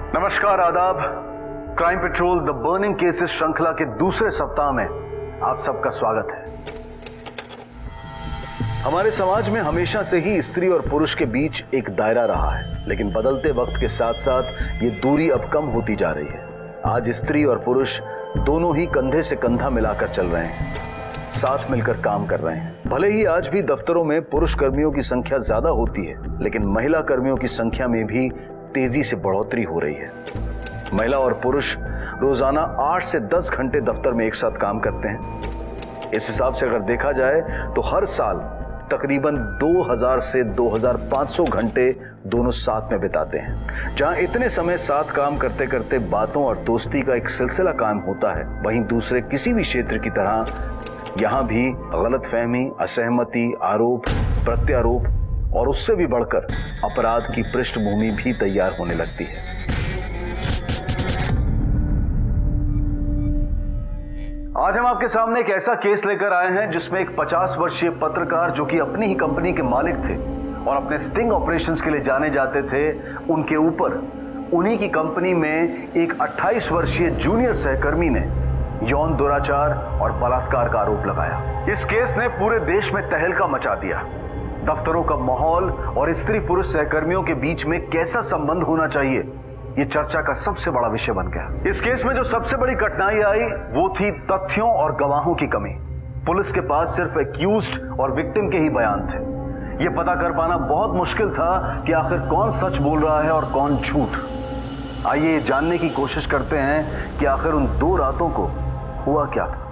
नमस्कार, आदाब। Crime petrol the burning cases श्रृंखला के दूसरे सप्ताह में आप सबका स्वागत है। हमारे समाज में हमेशा से ही स्त्री और पुरुष के बीच एक दायरा रहा है, लेकिन बदलते वक्त के साथ साथ ये दूरी अब कम होती जा रही है। आज स्त्री और पुरुष दोनों ही कंधे से कंधा मिलाकर चल रहे हैं, साथ मिलकर काम कर रहे हैं। भले ही आज भी दफ्तरों में पुरुष कर्मियों की संख्या ज्यादा होती है, लेकिन महिला कर्मियों की संख्या में भी तेजी से बढ़ोतरी हो रही है। महिला और पुरुष रोजाना 8 से 10 घंटे दफ्तर में एक साथ काम करते हैं। इस हिसाब से अगर देखा जाए तो हर साल तकरीबन 2000 से 2500 घंटे दोनों साथ में बिताते हैं। जहां इतने समय साथ काम करते करते बातों और दोस्ती का एक सिलसिला कायम होता है, वहीं दूसरे किसी भी क्षेत्र की तरह यहां भी गलतफहमी, असहमति, आरोप, प्रत्यारोप और उससे भी बढ़कर अपराध की पृष्ठभूमि भी तैयार होने लगती है। आज हम आपके सामने एक ऐसा केस लेकर आए हैं जिसमें एक 50 वर्षीय पत्रकार, जो कि अपनी ही कंपनी के मालिक थे और अपने स्टिंग ऑपरेशंस के लिए जाने जाते थे, उनके ऊपर उन्हीं की कंपनी में एक 28 वर्षीय जूनियर सहकर्मी ने यौन दुराचार और बलात्कार का आरोप लगाया। इस केस ने पूरे देश में तहलका मचा दिया। दफ्तरों का माहौल और स्त्री पुरुष सहकर्मियों के बीच में कैसा संबंध होना चाहिए, ये चर्चा का सबसे बड़ा विषय बन गया। इस केस में जो सबसे बड़ी कठिनाई आई वो थी तथ्यों और गवाहों की कमी। पुलिस के पास सिर्फ एक्यूज्ड और विक्टिम के ही बयान थे। ये पता कर पाना बहुत मुश्किल था कि आखिर कौन सच बोल रहा है और कौन झूठ। आइए जानने की कोशिश करते हैं कि आखिर उन 2 रातों को हुआ क्या था।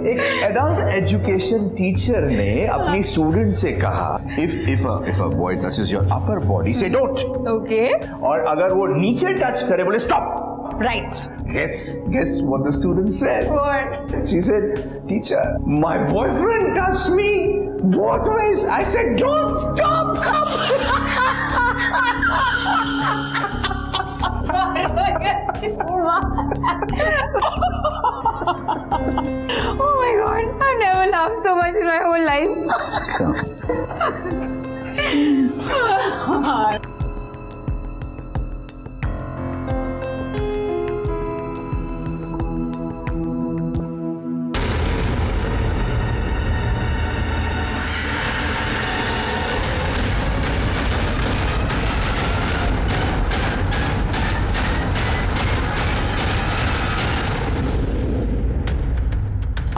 एक एडल्ट एजुकेशन टीचर ने अपनी स्टूडेंट से कहा, if a boy touches your upper body, say don't. Okay. और अगर वो नीचे टच करे, बोले stop. Right. Guess what the student said? What? She said, teacher, my boyfriend touched me both ways. I said, don't stop. Oh my god, I've never laughed so much in my whole life.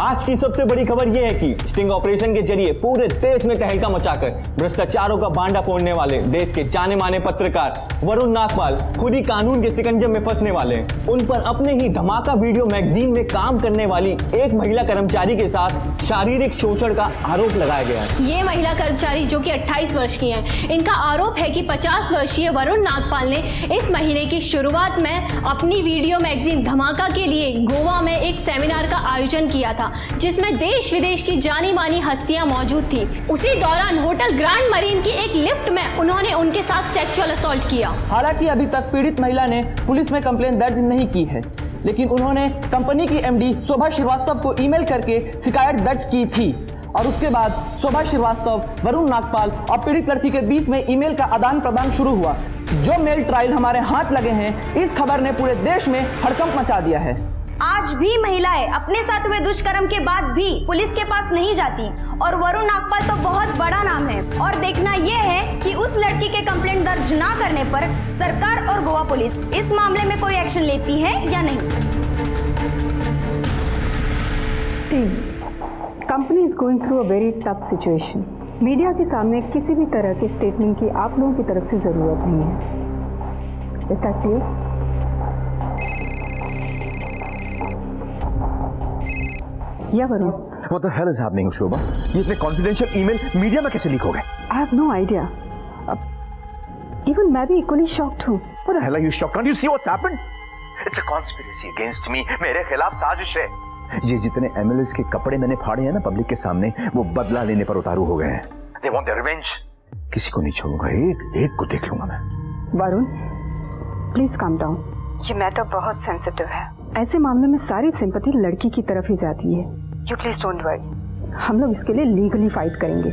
आज की सबसे बड़ी खबर यह है कि sting operation के जरिए पूरे देश में तहलका मचाकर भ्रष्टाचारों का भांडा फोड़ने वाले देश के जाने माने पत्रकार वरुण नागपाल खुद ही कानून के शिकंजे में फंसने वाले हैं। उन पर अपने ही धमाका वीडियो मैगजीन में काम करने वाली एक महिला कर्मचारी के साथ शारीरिक शोषण का आरोप लगाया गया है। ये महिला कर्मचारी जो कि 28 वर्ष की हैं, इनका आरोप है कि 50 वर्षीय वरुण नागपाल ने इस महीने की शुरुआत में अपनी वीडियो मैगजीन धमाका के लिए गोवा में एक सेमिनार का आयोजन किया था, जिसमें देश विदेश की जानी मानी हस्तियां मौजूद थी। उसी दौरान होटल ग्रैंड मरीन की एक लिफ्ट में उन्होंने उनके साथ सेक्सुअल असॉल्ट किया। हालांकि अभी तक पीड़ित महिला ने पुलिस में कंप्लेंट दर्ज नहीं की है, लेकिन उन्होंने कंपनी की एमडी शोभा श्रीवास्तव को ईमेल करके शिकायत दर्ज की थी और उसके बाद शोभा श्रीवास्तव, वरुण नागपाल और पीड़ित लड़की के बीच में ईमेल का आदान प्रदान शुरू हुआ। जो मेल ट्रायल हमारे हाथ लगे हैं, इस खबर ने पूरे देश में हड़कंप मचा दिया है। आज भी महिलाएं अपने साथ हुए दुष्कर्म के बाद भी पुलिस के पास नहीं जाती और वरुण नागपाल तो बहुत बड़ा नाम है। और देखना यह है कि उस लड़की के कंप्लेंट दर्ज ना करने पर सरकार और गोवा पुलिस इस मामले में कोई एक्शन लेती है या नहीं। Company is going through a very tough situation. Media के सामने किसी भी तरह के स्टेटमेंट की आप लोगों की तरफ से जरूरत नहीं है। Is that clear? या Varun? What the hell is happening, शोभा? ये इतने कॉन्फिडेंशियल ईमेल मीडिया में कैसे लीक हो गए? I have no idea. Even मैं भी equally shocked हूँ। What the hell are you shocked? Can't you see what's happened? It's a conspiracy against me. मेरे खिलाफ साजिश है। ये जितने एमएलएस के कपड़े मैंने फाड़े हैं ना पब्लिक के सामने, वो बदला लेने पर उतारू हो गए हैं। They want their revenge. किसी को नहीं छोड़ूंगा, एक को देख लूंगा मैं। Varun, please calm down. ये मैटर बहुत सेंसिटिव है। ऐसे मामले में सारी सिंपैथी लड़की की तरफ ही जाती है। You please don't worry. हम लोग इसके लिए लीगली फाइट करेंगे।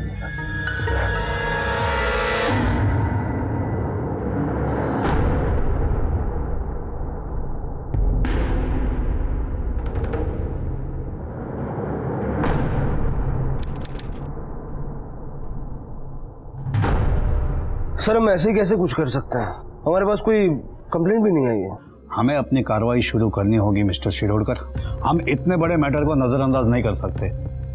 सर हम ऐसे कैसे कुछ कर सकते हैं, हमारे पास कोई कंप्लेंट भी नहीं आई है। हमें अपनी कार्रवाई शुरू करनी होगी मिस्टर शिरोडकर। हम इतने बड़े मैटर को नजरअंदाज नहीं कर सकते।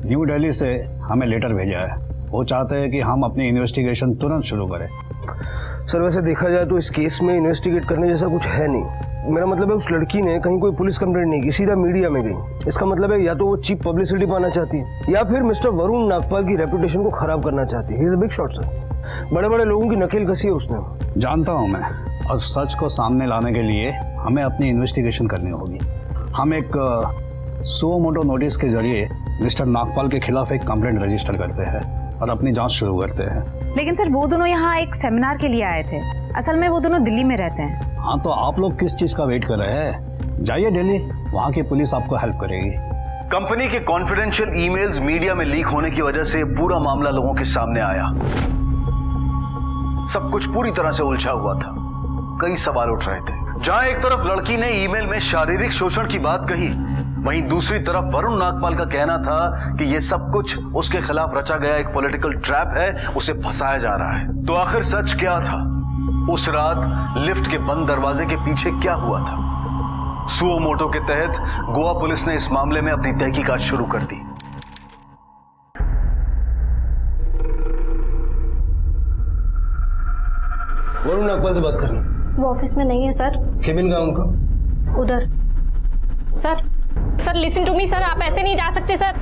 न्यू दिल्ली से हमें लेटर भेजा है, वो चाहते हैं कि हम अपनी इन्वेस्टिगेशन तुरंत शुरू करें। सर वैसे देखा जाए तो इस केस में इन्वेस्टिगेट करने जैसा कुछ है नहीं। मेरा मतलब है उस लड़की ने कहीं कोई पुलिस कंप्लेंट नहीं की, सीधा मीडिया में गई। इसका मतलब है या तो वो चीप पब्लिसिटी पाना चाहती है या फिर मिस्टर वरुण नागपाल की रेपुटेशन को खराब करना चाहती है। He is a big shot sir, बड़े बड़े लोगों की नकेल कसी है उसने। जानता हूं मैं, और सच को सामने लाने के लिए हमें अपनी इन्वेस्टिगेशन करनी होगी। हम एक सुओ मोटो नोटिस के जरिए मिस्टर नागपाल के खिलाफ एक कंप्लेंट रजिस्टर करते हैं और अपनी जांच शुरू करते हैं। लेकिन सर वो दोनों यहाँ एक सेमिनार के लिए आए थे, असल में वो दोनों दिल्ली में रहते हैं। हाँ तो आप लोग किस चीज का वेट कर रहे हैं? जाइए दिल्ली, वहाँ की पुलिस आपको हेल्प करेगी। कंपनी के कॉन्फिडेंशियल ईमेल्स मीडिया में लीक होने की वजह से पूरा मामला लोगों के सामने आया। सब कुछ पूरी तरह से उलझा हुआ था, कई सवाल उठ रहे थे। जहां एक तरफ लड़की ने ईमेल में शारीरिक शोषण की बात कही, वहीं दूसरी तरफ वरुण नागपाल का कहना था कि यह सब कुछ उसके खिलाफ रचा गया एक पॉलिटिकल ट्रैप है, उसे फंसाया जा रहा है। तो आखिर सच क्या था? उस रात लिफ्ट के बंद दरवाजे के पीछे क्या हुआ था? सुओ मोटो के तहत गोवा पुलिस ने इस मामले में अपनी तहकीकात शुरू कर दी। वरुण नागपाल से बात करनी। वो ऑफिस में नहीं है सर। केबिन कहाँ उनका? उधर। Sir listen to me sir, आप ऐसे नहीं जा सकते सर।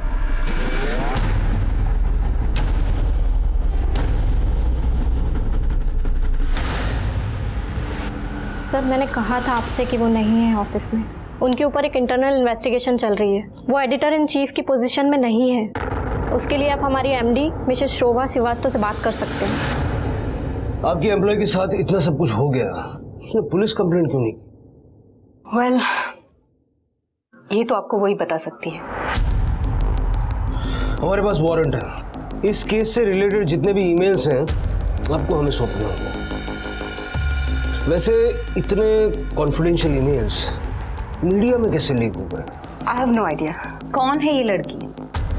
सर मैंने कहा था आपसे कि वो नहीं है ऑफिस में। उनके ऊपर एक इंटरनल इन्वेस्टिगेशन चल रही है। वो एडिटर इन चीफ की पोजीशन में नहीं है। उसके लिए आप हमारी एमडी मिसेस शोभा श्रीवास्तव से बात कर सकते हैं। आपकी एम्प्लॉय के साथ इतना सब कुछ हो गया, उसने पुलिस कंप्लेंट क्यों नहीं? वेल, ये तो आपको वही बता सकती है। हमारे पास वारंट है। इस केस से रिलेटेड जितने भी ईमेल्स हैं आपको हमें सौंपने होंगे। वैसे इतने कॉन्फिडेंशियल ईमेल्स मीडिया में कैसे लीक हो गए? I have no idea. कौन है ये लड़की?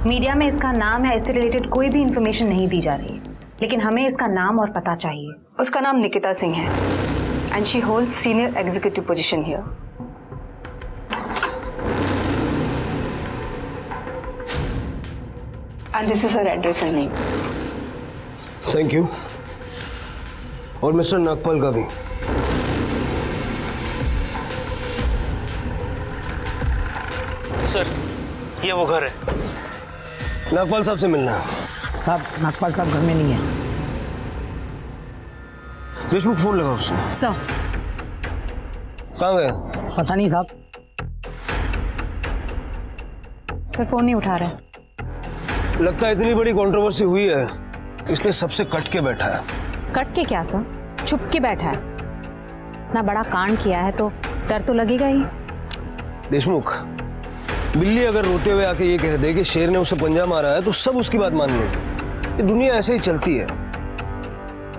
मीडिया में इसका नाम है, इससे रिलेटेड कोई भी इंफॉर्मेशन नहीं दी जा रही है, लेकिन हमें इसका नाम और पता चाहिए। उसका नाम निकिता सिंह है and she holds senior executive position here. And this is her address and name. Thank you. और मिस्टर नागपाल का भी। सर ये वो घर है। नागपाल साहब से मिलना है। साहब नागपाल साहब घर में नहीं है। देशमुख फोन लगा उसने। सर कहाँ गए? पता नहीं साहब। सर फोन नहीं उठा रहे। लगता है इतनी बड़ी कंट्रोवर्सी हुई है इसलिए सबसे कट के बैठा है। कट के क्या सर, छुप के बैठा है। ना बड़ा कांड किया है तो डर तो लगेगा ही। देशमुख, बिल्ली अगर रोते हुए आके ये कह दे कि शेर ने उसे पंजा मारा है तो सब उसकी बात मान लेंगे। ये दुनिया ऐसे ही चलती है।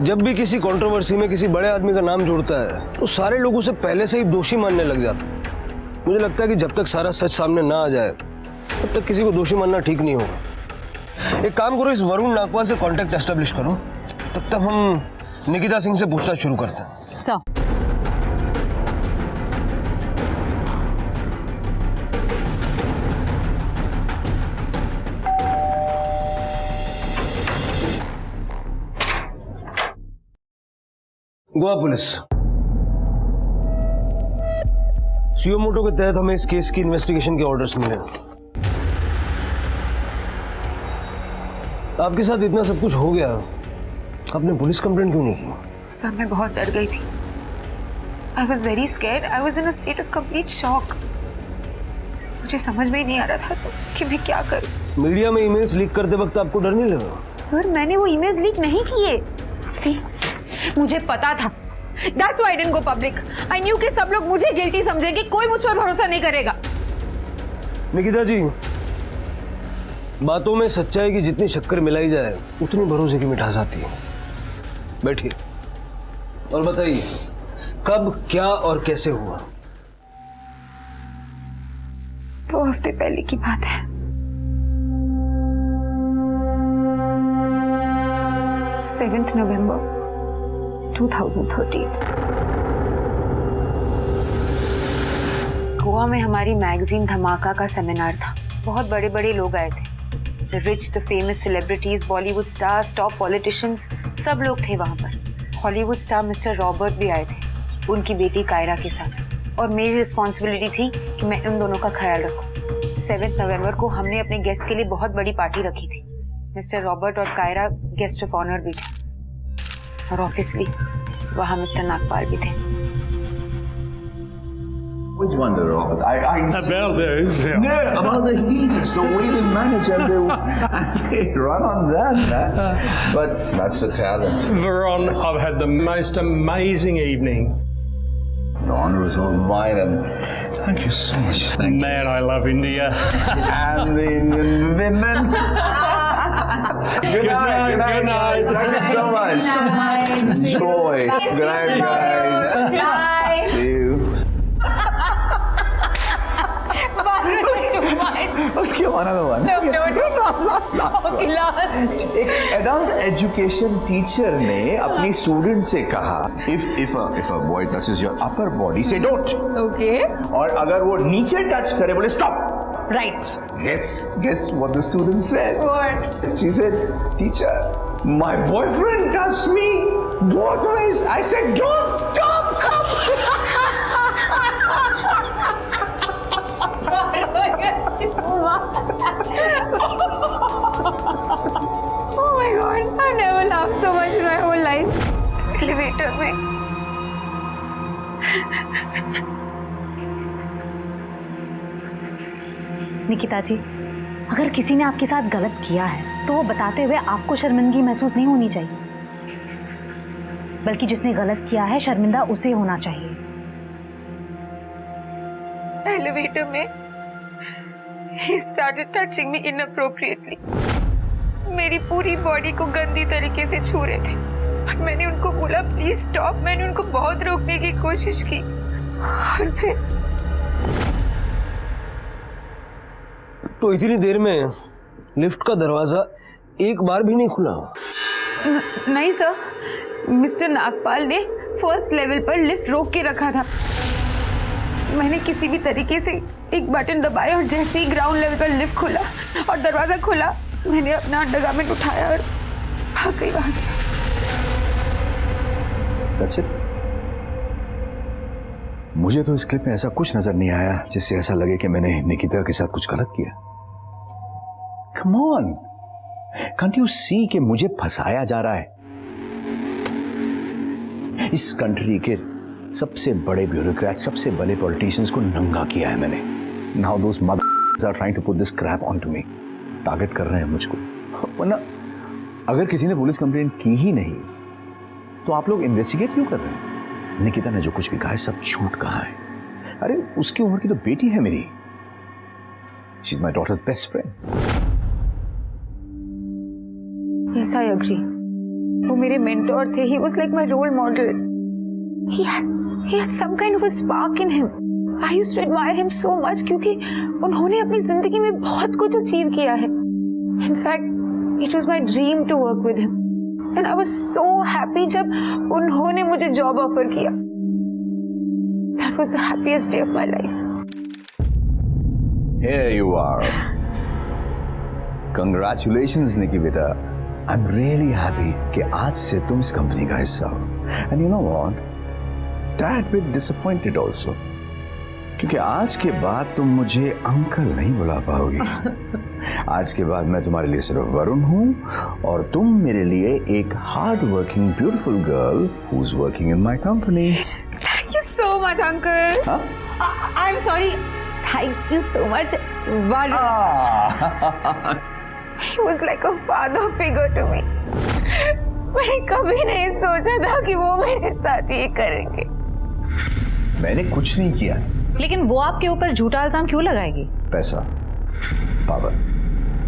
जब भी किसी कंट्रोवर्सी में किसी बड़े आदमी का नाम जुड़ता है तो सारे लोग उसे पहले से ही दोषी मानने लग जाते हैं। मुझे लगता है कि जब तक सारा सच सामने ना आ जाए तब तक किसी को दोषी मानना ठीक नहीं होगा। एक काम करो, इस वरुण नागपाल से कांटेक्ट एस्टेब्लिश करो, तब तक हम निकिता सिंह से पूछताछ शुरू करते हैं। Sir Goa police, suo motu के तहत हमें इस केस की इन्वेस्टिगेशन के ऑर्डर्स मिले। आपके साथ इतना सब कुछ हो गया, आपने पुलिस कंप्लेंट क्यों नहीं की? सर मैं बहुत डर गई थी। I was very scared. I was in a state of complete shock. मुझे समझ में ही नहीं आ रहा था कि मैं क्या करूं। मीडिया में ईमेल्स लीक करते वक्त आपको डर नहीं लगा? सर मैंने वो ईमेल्स लीक नहीं किए। सी मुझे पता था। That's why I didn't go public. I knew कि सब लोग मुझे गिल्टी समझेंगे, कोई मुझ पर भरोसा नहीं करेगा। निकिता जी, बातों में सच्चाई की जितनी शक्कर मिलाई जाए उतनी भरोसे की मिठास आती है। बैठिए और बताइए कब, क्या और कैसे हुआ? 2 हफ्ते पहले की बात है। 7 नवंबर 2013। गोवा में हमारी मैगजीन धमाका का सेमिनार था। बहुत बड़े बड़े लोग आए थे, the rich, the famous celebrities, Bollywood stars, top politicians, सब लोग थे वहां पर। हॉलीवुड स्टार मिस्टर रॉबर्ट भी आए थे, उनकी बेटी कायरा के साथ। और मेरी रिस्पॉन्सिबिलिटी थी कि मैं उन दोनों का ख्याल रखूं। 7 नवंबर को हमने अपने गेस्ट के लिए बहुत बड़ी पार्टी रखी थी। मिस्टर रॉबर्ट और कायरा गेस्ट ऑफ ऑनर भी थे, और ऑब्वियसली वहां मिस्टर नागपाल भी थे। always wonder, Robert. About those, yeah. No, about the heels, the way they manage and they run on that, man. But that's a talent. Veron, I've had the most amazing evening. The honor is all mine, and thank you so much. Thank Man, I love India. And the Indian women. Good night. Thank you so much. Enjoy. Good night, guys. See you. Okay, another one. एक adult education teacher ने अपनी student से कहा, if a boy touches your upper body, say don't. Okay. और अगर वो नीचे touch करे, बोले stop. Right. Guess what the student said? What? She said, teacher, my boyfriend touched me both ways. I said, don't stop. Oh my god, I never laughed so much in my whole life. Elevator में। निकिता जी, अगर किसी ने आपके साथ गलत किया है तो वो बताते हुए आपको शर्मिंदगी महसूस नहीं होनी चाहिए, बल्कि जिसने गलत किया है शर्मिंदा उसे होना चाहिए। एलिवेटर में he started touching me inappropriately. मेरी पूरी बॉडी को गंदी तरीके से छू रहे थे और मैंने उनको बोला प्लीज स्टॉप। मैंने उनको बहुत रोकने की कोशिश की और फिर तो इतनी देर में लिफ्ट का दरवाजा एक बार भी नहीं खुला? नहीं सर, मिस्टर नागपाल ने फर्स्ट लेवल पर लिफ्ट रोक के रखा था। मैंने किसी भी तरीके से एक बटन दबाया और जैसे ही ग्राउंड लेवल पर लिफ्ट खुला और दरवाजा खुला, मैंने अपना अंडरगारमेंट उठाया और भाग गई वहां से। That's it? मुझे तो इस क्लिप में ऐसा कुछ नजर नहीं आया जिससे ऐसा लगे कि मैंने निकिता के साथ कुछ गलत किया। Come on, can't you see कि मुझे फंसाया जा रहा है? इस कंट्री के सबसे बड़े ब्यूरोक्रेट, सबसे बड़े पॉलिटिशियंस को नंगा किया है मैंने। Now those mothers are trying to put this crap onto me. Target कर रहे हैं मुझको। वरना अगर किसी ने पुलिस कंप्लेंट की ही नहीं तो आप लोग इन्वेस्टिगेट क्यों कर रहे हैं? निकिता ने जो कुछ भी कहा है सब झूठ कहा है। अरे उसकी उम्र की तो बेटी है मेरी। She's my daughter's best friend. Yes, I agree. वो मेरे मेंटोर थे। He was like my role model. He had some kind of a spark in him. I used to admire him so much क्योंकि उन्होंने अपनी जिंदगी में बहुत कुछ अचीव किया है। In fact, it was my dream to work with him. And I was so happy जब उन्होंने मुझे जॉब ऑफर किया। That was the happiest day of my life. Here you are. Congratulations, Nikki beta. I'm really happy कि आज से तुम इस company का हिस्सा हो। And you know what? Tad bit disappointed also. क्योंकि आज के बाद तुम मुझे अंकल नहीं बुला पाओगी। आज के बाद मैं तुम्हारे लिए सिर्फ वरुण हूँ और तुम मेरे लिए एक hard working beautiful girl who is working in my company. Thank you so much, uncle. Huh? I'm sorry. Thank you so much, Varun. He was like a father figure to me. मैंने कभी नहीं सोचा था कि वो मेरे साथ ये करेंगे। मैंने कुछ नहीं किया। लेकिन वो आपके ऊपर झूठा इल्जाम क्यों लगाएगी? पैसा, पावर,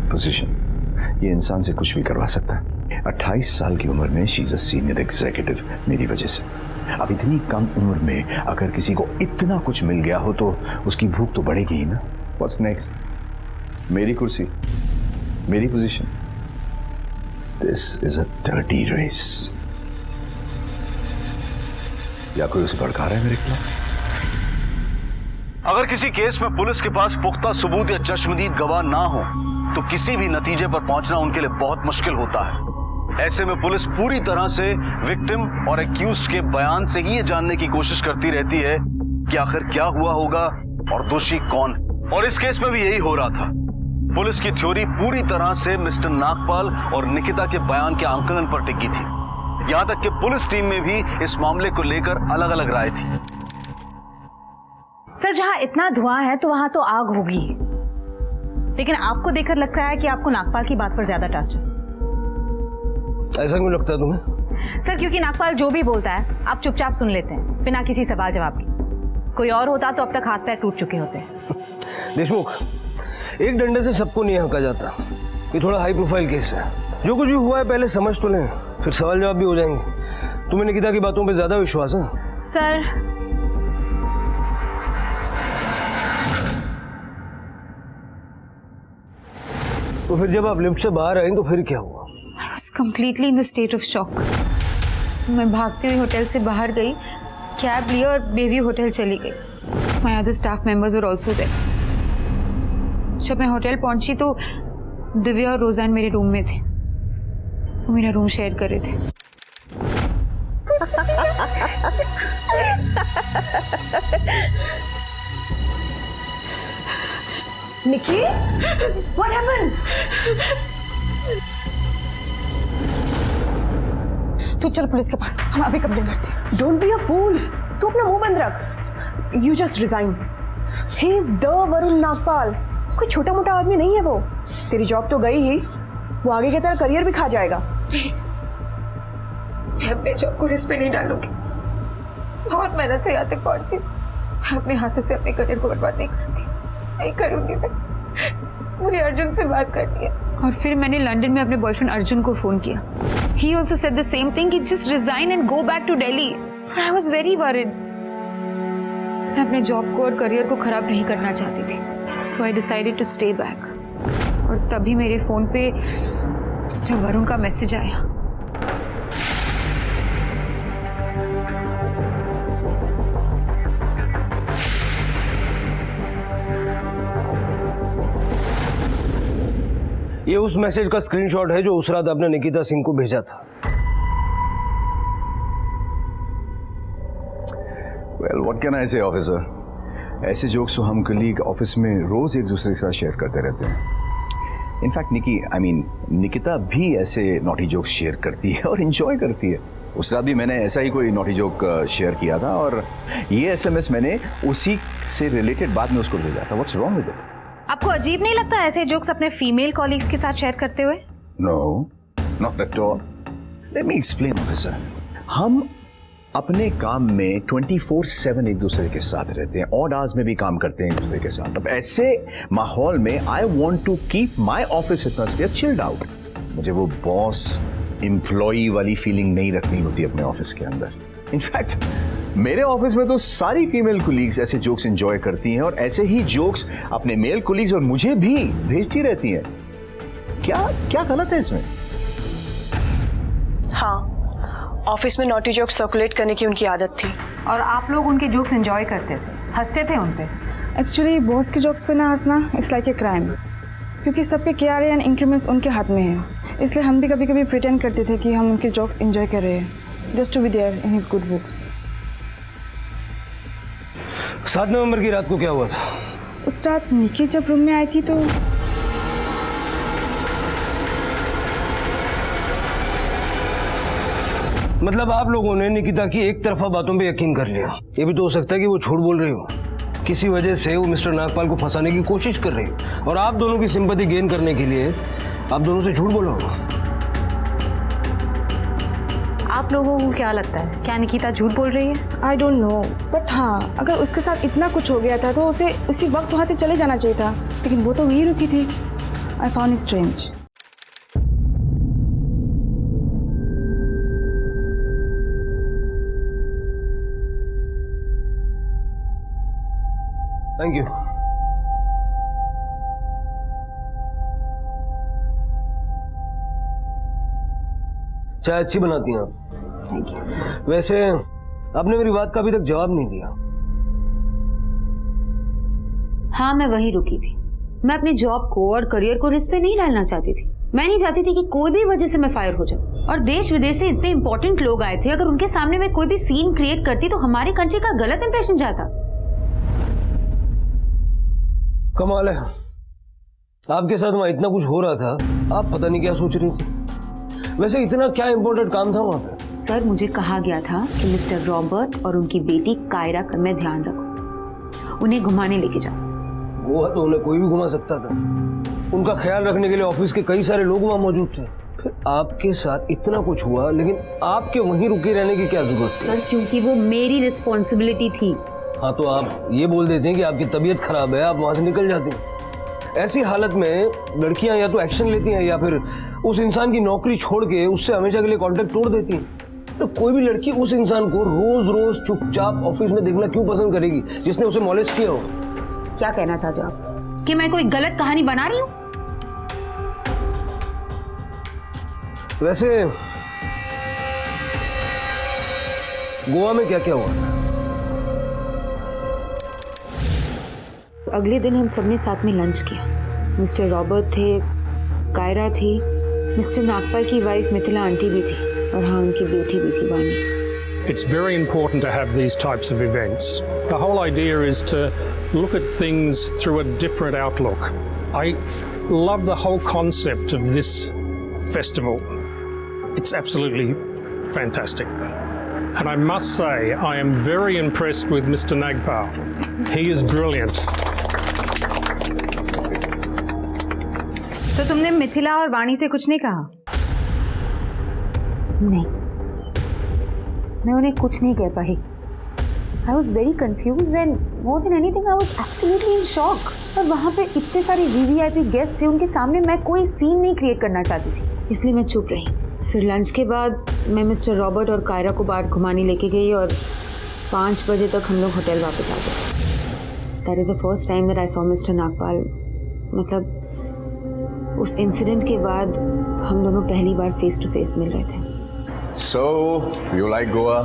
पोजीशन। ये इंसान से कुछ भी करवा सकता है। 28 साल की उम्र में she is a senior executive मेरी वजह से। अब इतनी कम उम्र में अगर किसी को इतना कुछ मिल गया हो तो उसकी भूख तो बढ़ेगी ही ना। What's next? मेरी कुर्सी, मेरी position. This is a dirty race. या कोई उसे भड़का रहा है मेरे खिलाफ? अगर किसी केस में पुलिस के पास पुख्ता सबूत या चश्मदीद गवाह ना हो तो किसी भी नतीजे पर पहुंचना उनके लिए बहुत मुश्किल होता है। ऐसे में पुलिस पूरी तरह से विक्टिम और एक्यूज्ड के बयान से ही ये जानने की कोशिश करती रहती है कि आखिर क्या हुआ होगा और दोषी कौन। और इस केस में भी यही हो रहा था। पुलिस की थ्योरी पूरी तरह से मिस्टर नागपाल और निकिता के बयान के आंकलन पर टिकी थी। यहां तक कि पुलिस टीम में भी इस मामले को लेकर अलग अलग राय थी। सर, जहां इतना धुआं है तो वहां तो आग होगी, लेकिन आपको देखकर लगता है कि आपको नागपाल की बात पर ज्यादा ट्रस्ट है। ऐसा क्यों लगता है तुम्हें? सर, क्योंकि नागपाल जो भी बोलता है आप चुपचाप सुन लेते हैं बिना किसी सवाल जवाब के। कोई और होता तो अब तक हाथ पैर टूट चुके होते। देशमुख, एक डंडे से सबको नहीं हका जाता। ये थोड़ा हाई प्रोफाइल केस है। जो कुछ भी हुआ है पहले समझ तो लें, फिर सवाल जवाब भी हो जाएंगे। तुम्हें निकिता की बातों पे ज्यादा विश्वास है? सर, तो फिर जब आप लिफ्ट से बाहर आई तो फिर क्या हुआ? I was completely in the state of shock. मैं भागते हुए होटल से बाहर गई, कैब लिया और बेबी होटल चली गई। My other staff members were also there. जब मैं होटल पहुंची तो दिव्या और रोजान मेरे रूम में थे। वो मेरा रूम शेयर कर रहे थे। निकी, what happened? तू चल पुलिस के पास, हम अभी कंप्लेन करते हैं। डोंट बी अ फूल, तू अपना मुंह बंद रख। You just resign. He is the Varun Nagpal. कोई छोटा मोटा आदमी नहीं है वो। तेरी जॉब तो गई ही, वो आगे की तरह करियर भी खा जाएगा। मैं अपने जॉब को रिस्क पे नहीं डालूंगी। बहुत मेहनत से यहाँ तक पहुंची। मैं अपने हाथों से अपने करियर को बर्बाद नहीं करूंगी, नहीं करूंगी मैं। मुझे अर्जुन से बात करनी है। और फिर मैंने लंदन में अपने बॉयफ्रेंड अर्जुन को फोन किया। He also said the same thing कि just resign and go back to Delhi. But I was very worried. मैं अपने जॉब को और करियर को खराब नहीं करना चाहती थी। So I decided to stay back. और तभी मेरे फोन पे मिस्टर वरुण का मैसेज आया। ये उस मैसेज का स्क्रीनशॉट है जो उस रात आपने निकिता सिंह को भेजा था। Well, what can I say, officer? ऐसे जोक्स तो हम कलीग ऑफिस में रोज एक दूसरे के साथ शेयर करते रहते हैं। इनफैक्ट निकिता भी ऐसे नॉटी जोक्स शेयर करती है और इंजॉय करती है। उस रात भी मैंने ऐसा ही कोई नॉटी जोक शेयर किया था और ये SMS मैंने उसी से रिलेटेड बाद में उसको भेजा था। What's wrong with it? आपको अजीब नहीं लगता ऐसे जोक्स अपने फीमेल कॉलीग्स के साथ शेयर करते हुए? No, not at all. Let me explain officer. हम अपने काम में 24/7 एक दूसरे के साथ रहते हैं, ऑड आवर्स में भी काम करते हैं एक दूसरे के साथ। अब ऐसे माहौल में I want to keep my office atmosphere chilled out. मुझे वो बॉस एम्प्लॉई वाली फीलिंग नहीं रखनी होती अपने ऑफिस के अंदर। इनफैक्ट मेरे ऑफिस में तो सारी फीमेल कोलीग्स ऐसे जोक्स एंजॉय करती हैं और ऐसे ही जोक्स अपने मेल कोलीग्स और मुझे भी भेजती रहती हैं। क्या गलत है इसमें? हाँ, ऑफिस में नॉटी जोक्स सर्कुलेट करने की उनकी आदत थी और आप लोग उनके जोक्स एंजॉय करते थे, हंसते थे उन पे। एक्चुअली बॉस के जोक्स पे ना हंसना इट्स लाइक ए क्राइम, क्योंकि सबके KRA एंड इंक्रीमेंट्स उनके हाथ में है। इसलिए हम भी कभी कभी प्रिटेंड करते थे कि हम उनके जोक्स एंजॉय कर रहे हैं, just to be there in his good books. 7 नवंबर की रात को क्या हुआ था? उस रात निकी जब रूम में आई थी तो मतलब आप लोगों ने निकिता की एक तरफा बातों पे यकीन कर लिया। ये भी तो हो सकता है कि वो झूठ बोल रही हो, किसी वजह से वो मिस्टर नागपाल को फंसाने की कोशिश कर रही है और आप दोनों की सिंपैथी गेन करने के लिए आप दोनों से झूठ बोलो। आप लोगों को क्या लगता है, क्या निकिता झूठ बोल रही है? आई डोंट नो, बट हाँ, अगर उसके साथ इतना कुछ हो गया था तो उसे उसी वक्त वहाँ से चले जाना चाहिए था, लेकिन वो तो वहीं रुकी थी। I found it strange. Thank you. चाय अच्छी बनाती हैं आप। Thank you. वैसे आपने मेरी बात का अभी तक जवाब नहीं दिया। हाँ, मैं वहीं रुकी थी। मैं अपने जॉब को और करियर को रिस्क पे नहीं डालना चाहती थी। मैं नहीं चाहती थी कि कोई भी वजह से मैं फायर हो जाऊं। और देश विदेश से इतने इंपॉर्टेंट लोग आए थे, अगर उनके सामने मैं कोई भी सीन क्रिएट करती तो हमारी कंट्री का गलत इंप्रेशन जाता। कमाल है, आपके साथ वहां इतना कुछ हो रहा था, आप पता नहीं क्या सोच रही थी। वैसे इतना क्या इंपॉर्टेंट काम था वहां पे? सर, मुझे कहा गया था कि मिस्टर रॉबर्ट और उनकी बेटी कायरा का मैं ध्यान रखूं, उन्हें घुमाने लेके जाऊं। गोवा तो उन्हें कोई भी घुमा सकता था। उनका ख्याल रखने के लिए ऑफिस के कई सारे लोग वहां मौजूद थे। फिर आपके साथ इतना कुछ हुआ, लेकिन आपके वहीं रुके रहने की क्या जरूरत थी? सर, क्योंकि वो मेरी रिस्पॉन्सिबिलिटी थी। हाँ, तो आप ये बोल देते हैं कि आपकी तबीयत खराब है, आप वहां से निकल जाती हैं। ऐसी हालत में लड़कियां या तो एक्शन लेती हैं या फिर उस इंसान की नौकरी छोड़ के उससे हमेशा के लिए कांटेक्ट तोड़ देती हैं। तो कोई भी लड़की उस इंसान को रोज रोज चुपचाप ऑफिस में देखना क्यों पसंद करेगी जिसने उसे मॉलेस्ट किया हो? क्या कहना चाहते हो आप कि मैं कोई गलत कहानी बना रही हूँ? वैसे गोवा में क्या क्या हुआ? अगले दिन हम सबने साथ में लंच किया। मिस्टर रॉबर्ट थे, कायरा थी, मिस्टर नागपाल की वाइफ मिथिला आंटी भी थी और हाँ, उनकी बेटी भी थी वानी। It's very important to have these types of events. The whole idea is to look at things through a different outlook. I love the whole concept of this festival. It's absolutely fantastic. And I must say, I am very impressed with Mr. Nagpal. He is brilliant. तो तुमने मिथिला और वाणी से कुछ नहीं कहा? नहीं, मैं उन्हें कुछ नहीं कह पाई। I was very confused and more than anything I was absolutely in shock. और वहाँ पे इतने सारे VVIP गेस्ट थे, उनके सामने मैं कोई सीन नहीं क्रिएट करना चाहती थी, इसलिए मैं चुप रही। फिर लंच के बाद मैं मिस्टर रॉबर्ट और कायरा को बाहर घुमाने लेके गई और 5 बजे तक हम लोग होटल वापस आ गए। That is the first time that I saw Mr. Nagpal. मतलब उस इंसिडेंट के बाद हम दोनों पहली बार फेस टू फेस मिल रहे थे। So, you like Goa?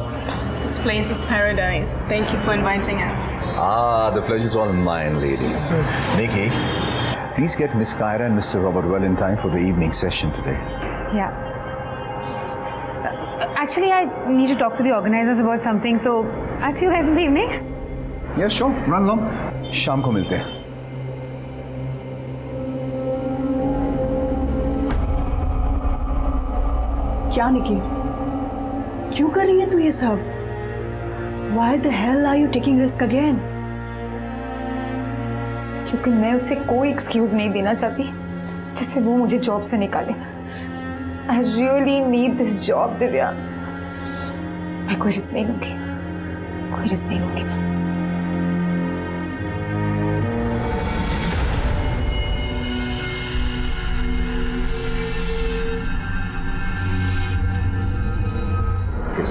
This place is paradise. Thank you for inviting us. The pleasure's all mine, lady. Nikki, please get Miss Kyra and Mr. Robert well in time for the evening session today. Yeah. Actually, I need to talk to the organizers about something, so I'll see you guys in the evening. Yeah, sure. Run along. शाम को मिलते हैं। क्या निकी, क्यों कर रही है तू ये सब? Why the hell are you taking risk again? क्योंकि मैं उसे कोई एक्सक्यूज नहीं देना चाहती जिससे वो मुझे जॉब से निकाले। I really need this job, Divya. मैं कोई रिस्क नहीं लूंगी, कोई रिस्क नहीं लूंगी मैं।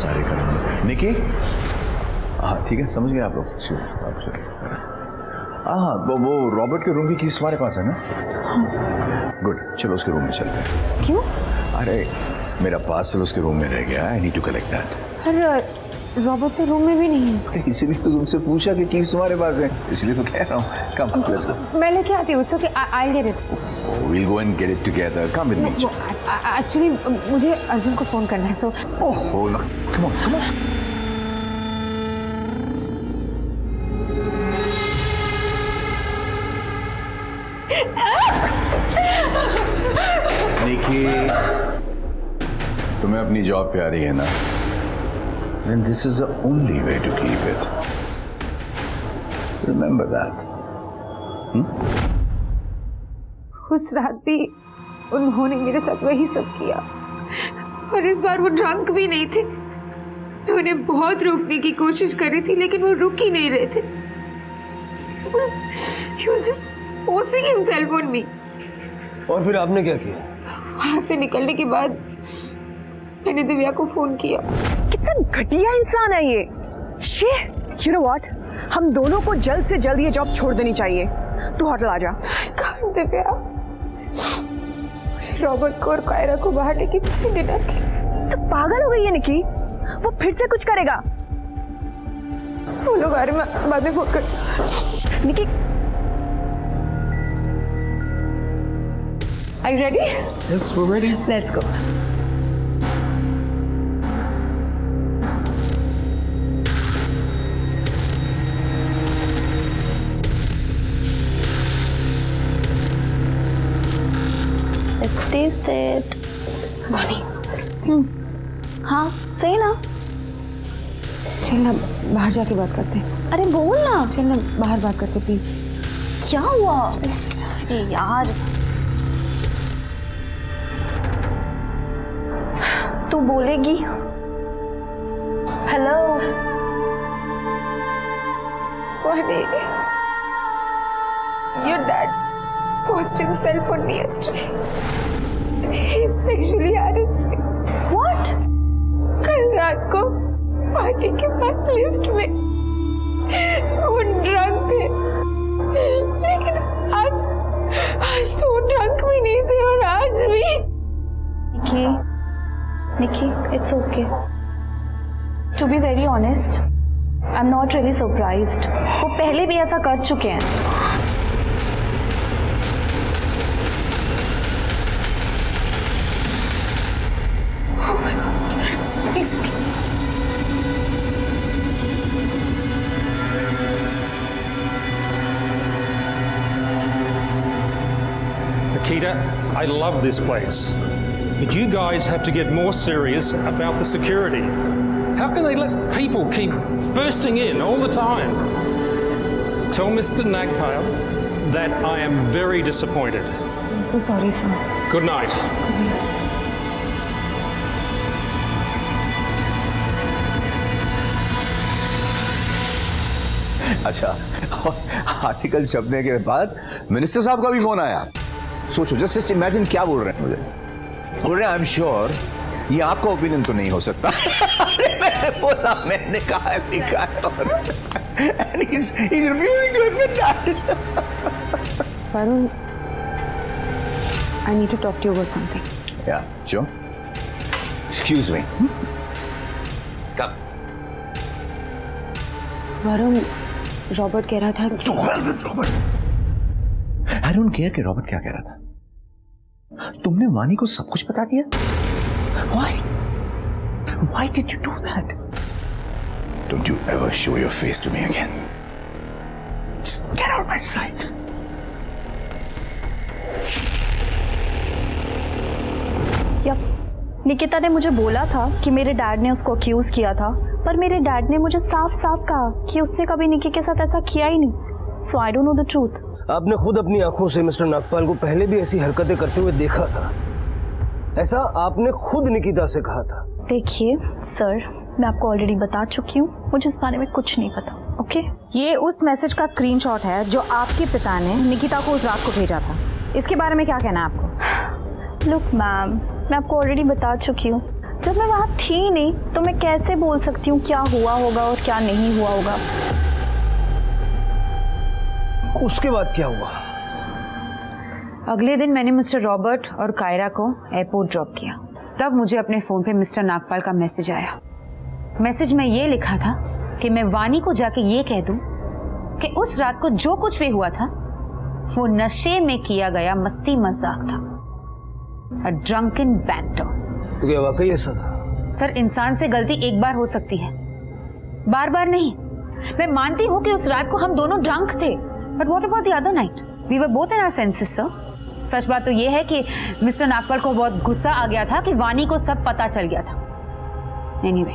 सारे करेंगे। निकी, हाँ ठीक है, समझ गए आप लोग। हाँ, वो रॉबर्ट के रूम की कीज तुम्हारे पास है ना? गुड, चलो उसके रूम में चलते हैं। क्यों? अरे मेरा पार्सल उसके रूम में रह गया, I need to collect that. अरे रॉबर्ट तो रूम में भी नहीं है। इसीलिए तो तुमसे पूछा कि कीज तुम्हारे पास है, इसलिए तो कह रहा हूँ। कम, लेट्स गो। मैं लेके आती हूँ। Okay, I get it. We'll go and get it together. Come with me. Actually मुझे अर्जुन को फोन करना है, सो Oh, no. Come on, come on. निकी, तुम्हें अपनी जॉब प्यारी है ना? Then this is the only way to keep it. Remember that. उस रात भी उन्होंने मेरे साथ वही सब किया और इस बार वो ड्रंक भी नहीं थे। मैं उन्हें बहुत रोकने की कोशिश कर रही थी लेकिन वो रुक ही नहीं रहे थे। He was just forcing himself on me. और फिर आपने क्या किया? वहां से निकलने के बाद मैंने दिव्या को फोन किया। कितना घटिया इंसान है ये। You know what? हम दोनों को जल्द से जल्द ये जॉब छोड़ देनी चाहिए। तू होटल आ जा। दिव्या, मुझे रॉबर्ट को और कायरा को बाहर लेके चले डिनर के। तो पागल हो गई है निकी, वो फिर से कुछ करेगा। वो लोग आ रहे, मैं बाद में फोन कर। निकी, Are you ready? Yes, we're ready. Let's go. Let's taste it. वानी, हाँ सही ना। चल ना बाहर जाके बात करते हैं। अरे बोल ना। चल ना बाहर बात करते प्लीज। क्या हुआ? अरे यार, तू बोलेगी? हेलो वानी, your dad forced himself on me yesterday. He sexually harassed me. What? कल रात को पार्टी के बाद लिफ्ट में वो ड्रंक थे, लेकिन आज तो वो ड्रंक भी नहीं थे। और आज भी Nikki, it's okay. To be very honest, I'm not really surprised. वो पहले भी ऐसा कर चुके हैं। Oh my God, it's okay. Nikita, I love this place. But you guys have to get more serious about the security. How can they let people keep bursting in all the time? Tell Mr. Nagpal that I am very disappointed. I'm so sorry, sir. Good night. अच्छा, article छपने के बाद minister साहब का भी phone आया। सोचो, just imagine क्या बोल रहे हैं मुझे। बोल रहे हैं, आई एम श्योर ये आपका ओपिनियन तो नहीं हो सकता। मैंने बोला, मैंने कहा लिखा है और and he's refusing to admit that. Varun, I need to talk to you about something. Yeah, sure. Excuse me. Come. Varun, Robert कह रहा था रॉबर्ट, I don't care कि रॉबर्ट क्या कह रहा था। तुमने वानी को सब कुछ बता दिया? Why? Why did you do that? Don't you ever show your face to me again. Just get out of my sight. Nikita ने मुझे बोला था कि मेरे डैड ने उसको अक्यूज किया था, पर मेरे डैड ने मुझे साफ साफ कहा कि उसने कभी निकी के साथ ऐसा किया ही नहीं। So I don't know the truth. आपने खुद अपनी आंखों से मिस्टर नागपाल को पहले भी ऐसी हरकतें करते हुए देखा था। ऐसा आपने खुद निकिता से कहा था। देखिए सर, मैं आपको ऑलरेडी बता चुकी हूँ, मुझे इस बारे में कुछ नहीं पता। ओके, ये उस मैसेज का स्क्रीनशॉट है जो आपके पिता ने निकिता को उस रात को भेजा था। इसके बारे में क्या कहना है आपको? लुक मैम, मैं आपको ऑलरेडी बता चुकी हूँ, जब मैं वहाँ थी नहीं तो मैं कैसे बोल सकती हूँ क्या हुआ होगा और क्या नहीं हुआ होगा। उसके बाद क्या हुआ? अगले दिन मैंने मिस्टर रॉबर्ट और कायरा को एयरपोर्ट ड्रॉप किया। तब मुझे अपने फोन पे मिस्टर नागपाल का मैसेज आया। मैसेज में ये लिखा था कि मैं वानी को जाके ये कह दूं कि उस रात को जो कुछ भी हुआ था वो नशे में किया गया मस्ती मजाक था, अ ड्रंकन बैंटर। तो क्या वाकई ऐसा था? सर, इंसान से गलती एक बार हो सकती है, बार बार नहीं। मैं मानती हूँ कि उस रात को हम दोनों ड्रंक थे, but what about the other night? We were both in our senses sir. सच बात तो यह है कि मिस्टर नागपाल को बहुत गुस्सा आ गया था कि वानी को सब पता चल गया था। एनीवे,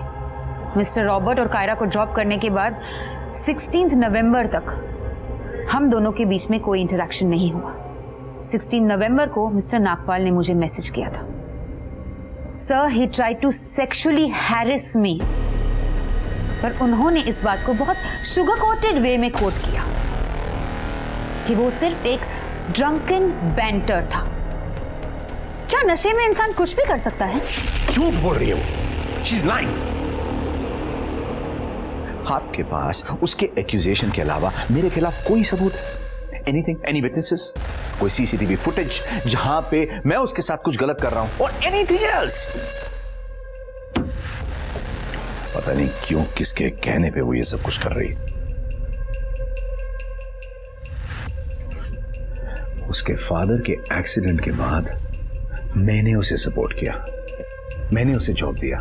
मिस्टर रॉबर्ट और कायरा को ड्रॉप करने के बाद 16 नवंबर तक हम दोनों के बीच में कोई इंटरेक्शन नहीं हुआ। 16 नवंबर को मिस्टर नागपाल ने मुझे मैसेज किया था, sir he tried to sexually harass me, पर उन्होंने इस बात को बहुत शुगर कोटेड वे में कोट किया कि वो सिर्फ एक ड्रंकन बैंटर था, क्या नशे में इंसान कुछ भी कर सकता है? झूठ बोल रही है वो। She's lying. आपके पास उसके एक्यूजेशन के अलावा मेरे खिलाफ कोई सबूत है? एनीथिंग, एनी विटनेसेस, कोई सीसीटीवी फुटेज जहां पे मैं उसके साथ कुछ गलत कर रहा हूं, और एनीथिंग एल्स? पता नहीं क्यों किसके कहने पे वो ये सब कुछ कर रही है। उसके फादर के एक्सीडेंट के बाद मैंने उसे सपोर्ट किया, मैंने उसे जॉब दिया,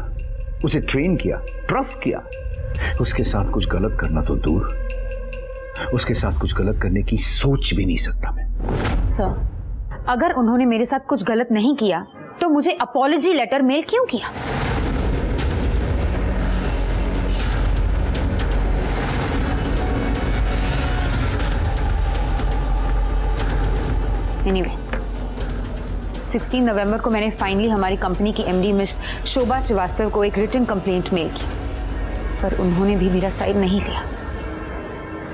उसे ट्रेन किया, ट्रस्ट किया। उसके साथ कुछ गलत करना तो दूर, उसके साथ कुछ गलत करने की सोच भी नहीं सकता मैं। सर, अगर उन्होंने मेरे साथ कुछ गलत नहीं किया तो मुझे अपॉलजी लेटर मेल क्यों किया? एनीवे, 16 नवंबर को मैंने फाइनली हमारी कंपनी की एमडी मिस शोभा श्रीवास्तव को एक रिटन कंप्लेंट मेल की, पर उन्होंने भी मेरा साइड नहीं लिया।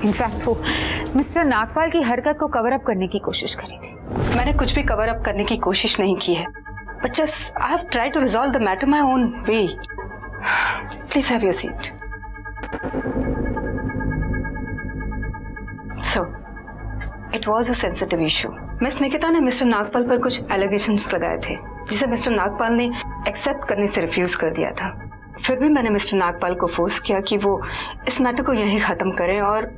इनफैक्ट वो मिस्टर नागपाल की हरकत को कवर अप करने की कोशिश करी थी। मैंने कुछ भी कवर अप करने की कोशिश नहीं की है, but just I have tried to resolve the matter my own way. Please have your seat. So it was a sensitive issue. Miss Nikita ने मिस्टर नागपाल पर कुछ एलिगेशंस लगाए थे, जिसे मिस्टर नागपाल ने एक्सेप्ट करने से रिफ्यूज कर दिया था। फिर भी मैंने मिस्टर नागपाल को फोर्स किया कि वो इस मैटर को यहीं खत्म करें और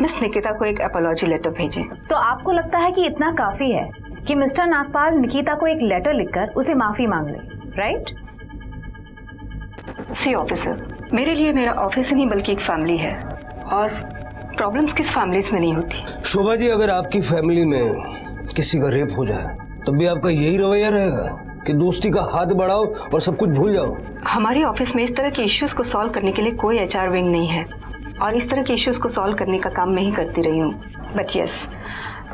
मिस निकिता को एक अपॉलॉजी लेटर भेजें। तो आपको लगता है कि इतना काफी है कि मिस्टर नागपाल निकिता को एक लेटर लिखकर उसे माफी मांग ले, राइट? सी ऑफिसर, मेरे लिए मेरा ऑफिस ही नहीं बल्कि एक फैमिली है, और प्रॉब्लम्स किस फैमिलीज में नहीं होती। शोभा जी, अगर आपकी फैमिली में किसी का रेप हो जाए तब भी आपका यही रवैया रहेगा कि दोस्ती का हाथ बढ़ाओ और सब कुछ भूल जाओ? हमारी ऑफिस में इस तरह के इश्यूज को सॉल्व करने के लिए कोई एचआर विंग नहीं है, और इस तरह के इश्यूज को सॉल्व करने का काम मैं ही करती रही हूँ। बट यस,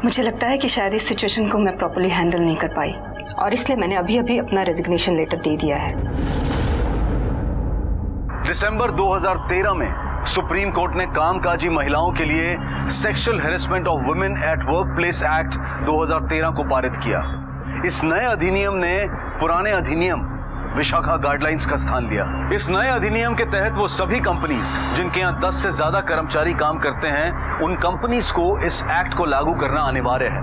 मुझे लगता है कि शायद इस सिचुएशन को मैं प्रॉपर्ली हैंडल नहीं कर पाई, और इसलिए मैंने अभी अभी अपना रेजिग्नेशन लेटर दे दिया है। दिसंबर 2013 में सुप्रीम कोर्ट ने कामकाजी महिलाओं के लिए sexual harassment of women at work place act 2013 को पारित किया। इस नए अधिनियम ने पुराने अधिनियम विशाखा गाइडलाइंस का स्थान लिया। इस नए अधिनियम के तहत वो सभी कंपनीज जिनके यहाँ 10 से ज्यादा कर्मचारी काम करते हैं, उन कंपनीज को इस एक्ट को लागू करना अनिवार्य है।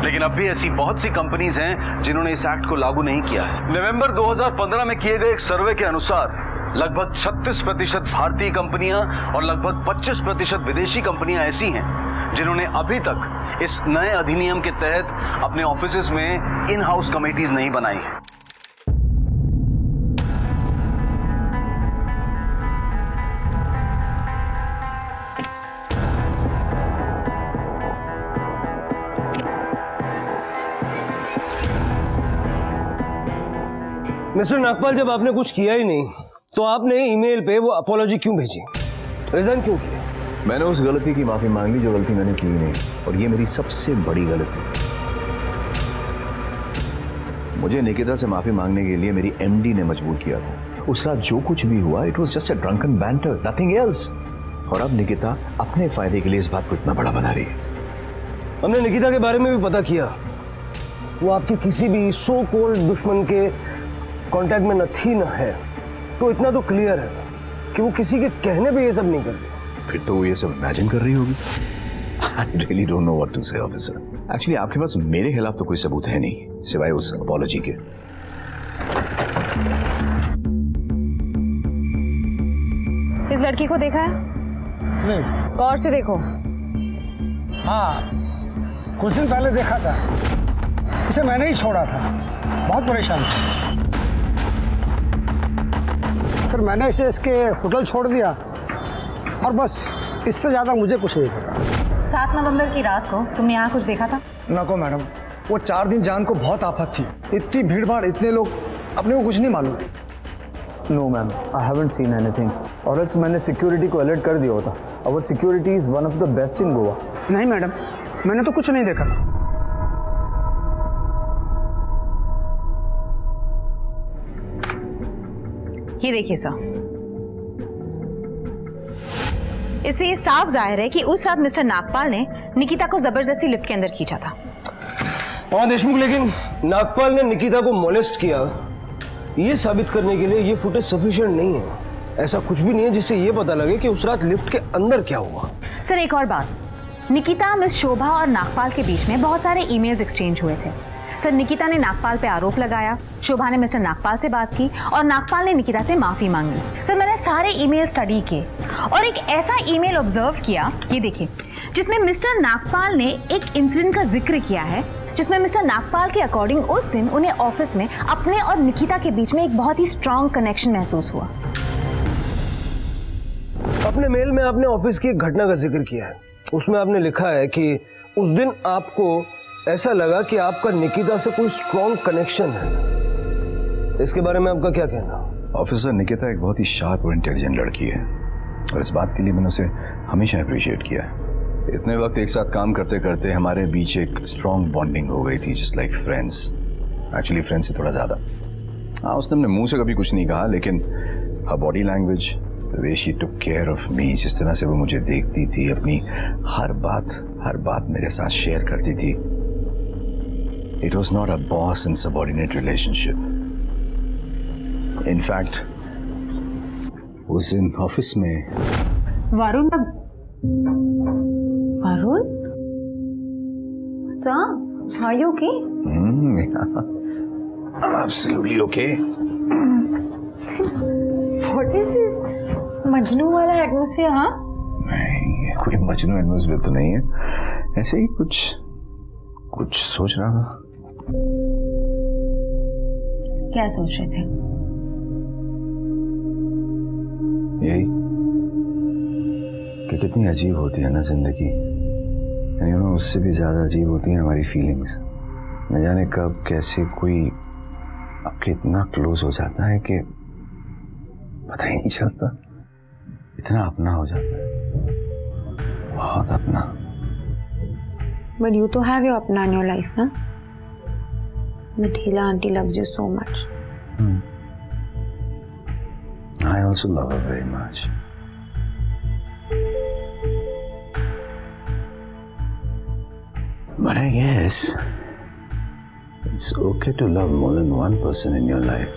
लेकिन अब भी ऐसी बहुत सी कंपनीज हैं जिन्होंने इस एक्ट को लागू नहीं किया है। नवंबर 2015 में किए गए एक सर्वे के अनुसार लगभग 36% भारतीय कंपनियां और लगभग 25% विदेशी कंपनियां ऐसी हैं जिन्होंने अभी तक इस नए अधिनियम के तहत अपने ऑफिसेज में इन हाउस कमेटीज नहीं बनाई है। मिस्टर नागपाल, जब आपने कुछ किया ही नहीं तो आपने ईमेल पे वो अपॉलॉजी क्यों भेजी? रिजाइन क्यों किया? मैंने उस गलती की माफी मांग ली जो गलती मैंने की नहीं, और ये मेरी सबसे बड़ी गलती। मुझे निकिता से माफी मांगने के लिए मेरी एमडी ने मजबूर किया था। उस रात जो कुछ भी हुआ, it was just a drunken banter, nothing else. और अब निकिता अपने फायदे के लिए इस बात को इतना बड़ा बना रही है। हमने निकिता के बारे में भी पता किया। वो आपके किसी भी सो कॉल्ड दुश्मन के कांटेक्ट में न थी न है। तो इतना तो क्लियर है कि वो किसी के कहने पे ये सब नहीं करती। फिर तो वो ये सब इमेजिन कर रही होगी। I really don't know what to say, officer. Actually, आपके पास मेरे खिलाफ तो कोई सबूत है नहीं सिवाय उस अपॉलॉजी के। इस लड़की को देखा है? नहीं। गौर से देखो। हाँ, कुछ दिन पहले देखा था। इसे मैंने ही छोड़ा था, बहुत परेशान था। फिर मैंने इसे इसके होटल छोड़ दिया, और बस इससे ज़्यादा मुझे कुछ नहीं पता। 7 नवंबर की रात को तुमने यहाँ कुछ देखा था? नको मैडम, वो 4 दिन जान को बहुत आफत थी। इतनी भीड़ भाड़, इतने लोग, अपने को कुछ नहीं मालूम। No ma'am, I haven't seen anything, or else मैंने सिक्योरिटी को अलर्ट कर दिया होता। Our security is one of the best in Goa. नहीं मैडम, मैंने तो कुछ नहीं देखा। ये देखिए सर, इससे ये साफ जाहिर है कि उस रात मिस्टर नागपाल ने निकिता को जबरदस्ती लिफ्ट के अंदर खींचा था। हाँ देशमुख, लेकिन नागपाल ने निकिता को मोलेस्ट किया, ये साबित करने के लिए ये फुटेज सफिशिएंट नहीं है। ऐसा कुछ भी नहीं है जिससे ये पता लगे कि उस रात लिफ्ट के अंदर क्या हुआ। सर एक और बात, निकिता, मिस शोभा और नागपाल के बीच में बहुत सारे ईमेल्स एक्सचेंज हुए थे। सर निकिता ने नागपाल पे आरोप लगाया, शोभा ने मिस्टर नागपाल से बात की और नागपाल ने निकिता से माफी मांगी। सर मैंने सारे ईमेल स्टडी किए और एक ऐसा ईमेल ऑब्जर्व किया, ये देखिए, जिसमें मिस्टर नागपाल ने एक इंसिडेंट का जिक्र किया है, जिसमें मिस्टर नागपाल के अकॉर्डिंग उस दिन उन्हें ऑफिस में अपने और निकिता के बीच में एक बहुत ही स्ट्रॉन्ग कनेक्शन महसूस हुआ। अपने मेल में आपने ऑफिस की एक घटना का जिक्र किया है, उसमें आपने लिखा है कि उस दिन आपको ऐसा लगा कि आपका निकिता से कोई स्ट्रॉन्ग कनेक्शन है। इसके बारे में आपका क्या कहना? ऑफिसर, निकिता एक बहुत ही शार्प और इंटेलिजेंट लड़की है और इस बात के लिए मैंने उसे हमेशा अप्रिशिएट किया है। इतने वक्त एक साथ काम करते करते हमारे बीच एक स्ट्रॉन्ग बॉन्डिंग हो गई थी, just like friends. Actually friends से थोड़ा ज्यादा। हाँ, उसने अपने मुंह से कभी कुछ नहीं कहा, लेकिन हर body language, the way she took care of me, जिस तरह से वो मुझे देखती थी, अपनी हर बात मेरे साथ शेयर करती थी, it was not a boss and subordinate relationship. In fact, उस दिन ऑफिस में Varun sir, are you okay? I'm absolutely okay. What is this? Majnu वाला एटमॉस्फेयर? हाँ, नहीं, कोई मजनू एटमॉस्फेयर तो नहीं है, ऐसे ही कुछ सोच रहा था। क्या सोच रहे थे? यही कि कितनी अजीब होती है ना जिंदगी, यानी उससे भी ज्यादा अजीब होती हैं हमारी फीलिंग्स। न जाने कब कैसे कोई आपके इतना क्लोज हो जाता है कि पता ही नहीं चलता, इतना अपना हो जाता है, बहुत अपना। But you to have your apna in your life, na? Mithila auntie loves you so much. I also love her very much. But I guess it's okay to love more than one person in your life.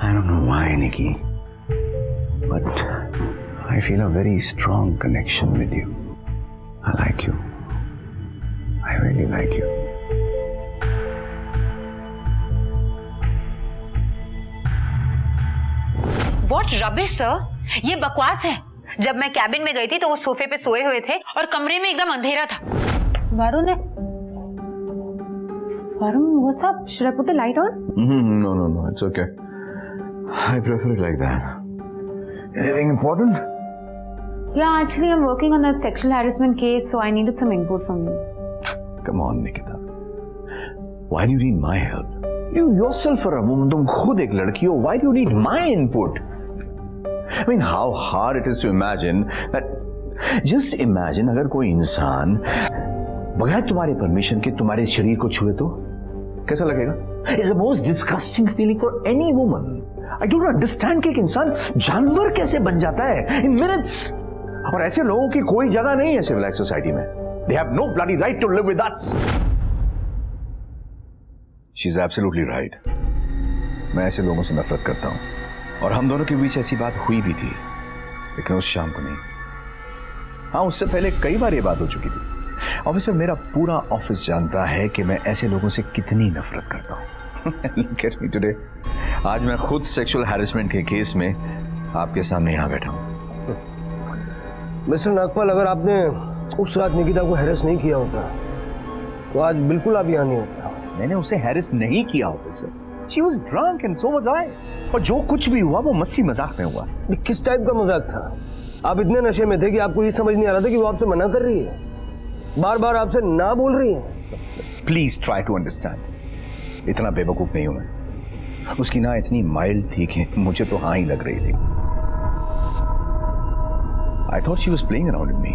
I don't know why, Nikki, but I feel a very strong connection with you. I like you. I really like you. What rubbish, sir? ये बकवास है। जब मैं cabin में गई थी तो वो सोफे पे सोए हुए थे और कमरे में एकदम अंधेरा था। Varun, what's up? Should I put the light on? No, it's okay. I prefer it like that. Anything important? Yeah, actually I'm working on that sexual harassment case, so I needed some input from you. Come on, Nikita. Why do you need my help? You yourself are a woman. तुम खुद एक लड़की हो. Why do you need my input? I mean, how hard it is to imagine that. Just imagine अगर कोई इंसान बगैर तुम्हारे परमिशन के तुम्हारे शरीर को छुए तो कैसा लगेगा? It's the most disgusting feeling for any woman. I don't understand कि एक इंसान जानवर कैसे बन जाता है in minutes. और ऐसे लोगों की कोई जगह नहीं है civilized society में. They have no bloody right to live with us. She's absolutely right. मैं ऐसे लोगों से नफरत करता हूं और हम दोनों के बीच ऐसी बात हुई भी थी, लेकिन उस शाम को नहीं। हाँ, उससे पहले कई बार ये बात हो चुकी थी। ऑफिसर, मेरा पूरा ऑफिस जानता है कि मैं ऐसे लोगों से कितनी नफरत करता हूं। Look at me today. आज मैं खुद सेक्सुअल हैरेसमेंट के केस में आपके सामने यहाँ बैठा हूं। मिस्टर नागपाल, अगर आपने उस रात निकिता को हैरेस नहीं किया होता तो आज बिल्कुल आप यहाँ नहीं होता। मैंने उसे हैरेस नहीं किया officer. She was drunk and so was I. और जो कुछ भी हुआ वो मस्ती मजाक में हुआ। किस टाइप का मजाक था? आप इतने नशे में थे कि आपको ये समझ नहीं आ रहा था कि वो आपसे मना कर रही है, बार बार आपसे ना बोल रही है। Please try to understand. इतना बेवकूफ नहीं हूं मैं। उसकी ना इतनी माइल्ड थी कि मुझे तो हाँ ही लग रही थी। I thought she was playing around with me.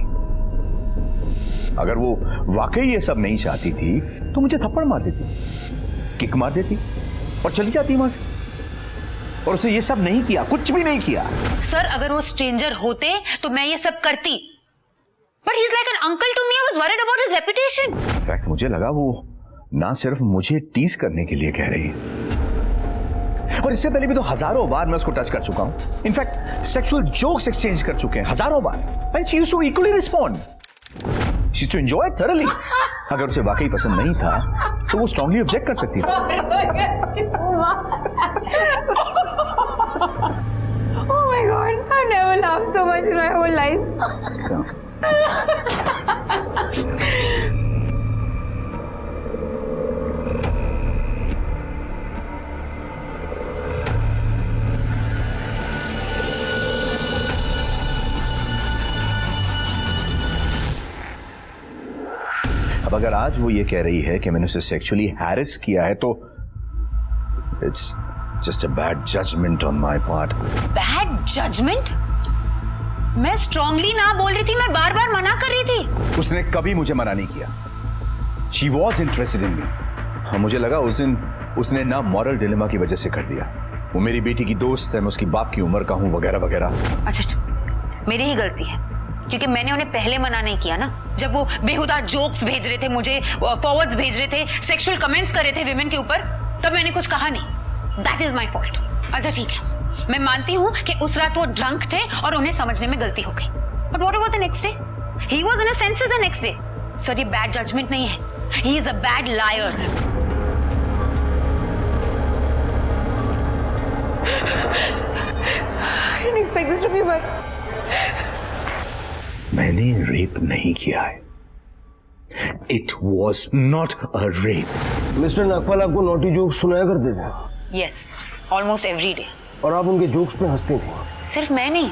अगर वो वाकई ये सब नहीं चाहती थी तो मुझे थप्पड़ मार देती, किक मार देती और चली जाती वहां से। और उसे ये सब नहीं किया, कुछ भी नहीं किया। सर, अगर वो स्ट्रेंजर होते तो मैं ये सब करती। But he is like an uncle to me. I was worried about his reputation. In fact मुझे लगा वो ना सिर्फ मुझे टीज करने के लिए कह रही है, और इससे पहले भी तो हजारों बार मैं उसको टच कर चुका हूं। इनफैक्ट सेक्सुअल जोक्स एक्सचेंज कर चुके हैं हजारों बार, and she used to equally respond, she used to enjoy it thoroughly. अगर उसे वाकई पसंद नहीं था तो वो स्ट्रांगली ऑब्जेक्ट कर सकती थी। Oh my God, I've never laughed so much in my whole life. अब अगर आज वो ये कह रही है कि मैंने उसे सेक्सुअली हैरेस किया है तो it's just a bad judgment on my part. Bad judgment? मैं स्ट्रांगली ना बोल रही थी, मैं बार बार मना कर रही थी। उसने कभी मुझे मना नहीं किया। शी वॉज इंटरेस्टेड इन मी। हाँ, मुझे लगा उस दिन उसने ना मॉरल डिलेमा की वजह से कर दिया। वो मेरी बेटी की दोस्त है, मैं उसकी बाप की उम्र का हूँ, वगैरह वगैरह। अच्छा, मेरी ही गलती है क्योंकि मैंने उन्हें पहले मना नहीं किया ना। जब वो बेहुदा जोक्स भेज रहे थे मुझे, फॉरवर्ड्स भेज रहे थे, सेक्सुअल कमेंट्स कर रहे थे विमेन के ऊपर, तब मैंने कुछ कहा नहीं। That is my fault. अच्छा ठीक है, मैं मानती हूँ कि उस रात वो ड्रंक थे और उन्हें समझने में गलती हो गई, but what about the next day? He was in a senses the next day. Sir, ये बैड जजमेंट नहीं है, he is a bad liar. I didn't expect this to be but मैंने रेप नहीं किया है। It was not a rape. Mister Nagpal आपको naughty jokes सुनाया करते थे? Yes, almost every day. और आप उनके जोक्स पे हंसती थी? सिर्फ मैं नहीं,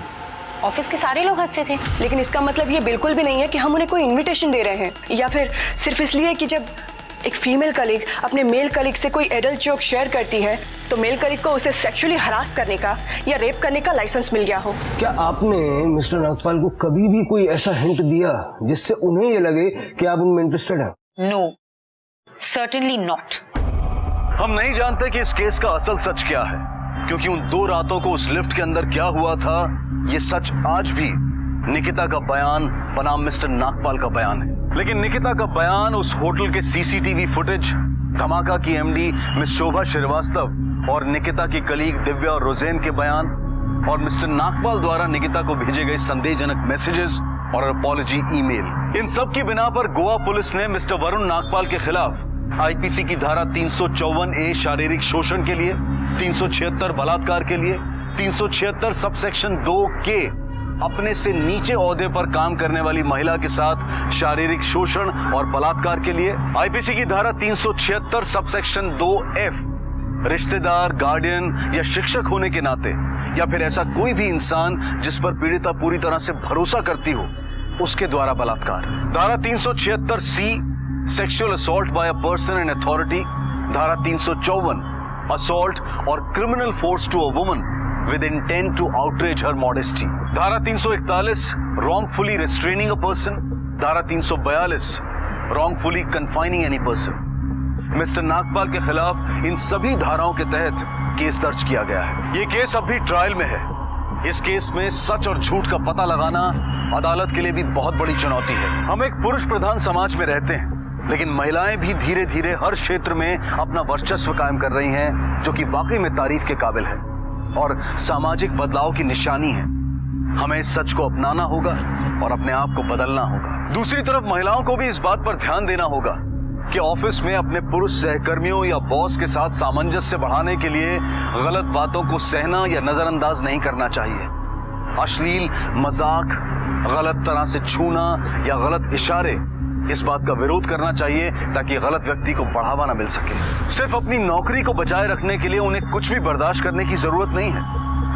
ऑफिस के सारे लोग हंसते थे। लेकिन इसका मतलब ये बिल्कुल भी नहीं है कि हम उन्हें कोई इनविटेशन दे रहे हैं, या फिर सिर्फ इसलिए कि जब एक फीमेल कलीग अपने मेल कलीग से कोई एडल्ट जोक शेयर करती है तो मेल कलीग को उसे सेक्सुअली हरास करने का या रेप करने का लाइसेंस मिल गया हो। क्या आपने मिस्टर नागपाल को कभी भी कोई ऐसा हिंट दिया जिससे उन्हें ये लगे कि आप उनमें इंटरेस्टेड हैं? No, certainly not. हम नहीं जानते कि इस केस का असल सच क्या है, क्योंकि उन 2 रातों को उस लिफ्ट के अंदर क्या हुआ था, ये सच आज भी निकिता का बयान बनाम मिस्टर नागपाल का बयान है। लेकिन निकिता का बयान, उस होटल के सीसीटीवी फुटेज, धमाका की एमडी मिस शोभा श्रीवास्तव और निकिता की कलीग दिव्या और रोजेन के बयान, और मिस्टर नागपाल द्वारा निकिता को भेजे गए संदेहजनक मैसेजेस और अपॉलजी ईमेल, इन सब की बिना पर गोवा पुलिस ने मिस्टर वरुण नागपाल के खिलाफ आईपीसी की धारा 354A शारीरिक शोषण के लिए, 376 बलात्कार के लिए, 376 सबसेक्शन 2K अपने से नीचे ओहदे पर काम करने वाली महिला के साथ शारीरिक शोषण और बलात्कार के लिए, आईपीसी की धारा 376 सबसेक्शन 2F रिश्तेदार, गार्डियन या शिक्षक होने के नाते, या फिर ऐसा कोई भी इंसान जिस पर पीड़िता पूरी तरह से भरोसा करती हो, उसके द्वारा बलात्कार। धारा 376C sexual assault by a person in authority, धारा 354 असॉल्ट और criminal force to a woman with intent to outrage her modesty, धारा 341 wrongfully restraining a person, धारा 342 wrongfully confining any person। Mister Nagpal के खिलाफ इन सभी धाराओं के तहत केस दर्ज किया गया है। ये केस अब भी ट्रायल में है। इस केस में सच और झूठ का पता लगाना अदालत के लिए भी बहुत बड़ी चुनौती है। हम एक पुरुष प्रधान समाज में रहते हैं, लेकिन महिलाएं भी धीरे धीरे हर क्षेत्र में अपना वर्चस्व कायम कर रही हैं, जो कि वाकई में तारीफ के काबिल है और सामाजिक बदलाव की निशानी है। हमें इस सच को अपनाना होगा और अपने आप को बदलना होगा। दूसरी तरफ महिलाओं को भी इस बात पर ध्यान देना होगा कि ऑफिस में अपने पुरुष सहकर्मियों या बॉस के साथ सामंजस्य बढ़ाने के लिए गलत बातों को सहना या नजरअंदाज नहीं करना चाहिए। अश्लील मजाक, गलत तरह से छूना या गलत इशारे, इस बात का विरोध करना चाहिए ताकि गलत व्यक्ति को बढ़ावा न मिल सके। सिर्फ अपनी नौकरी को बचाए रखने के लिए उन्हें कुछ भी बर्दाश्त करने की जरूरत नहीं है।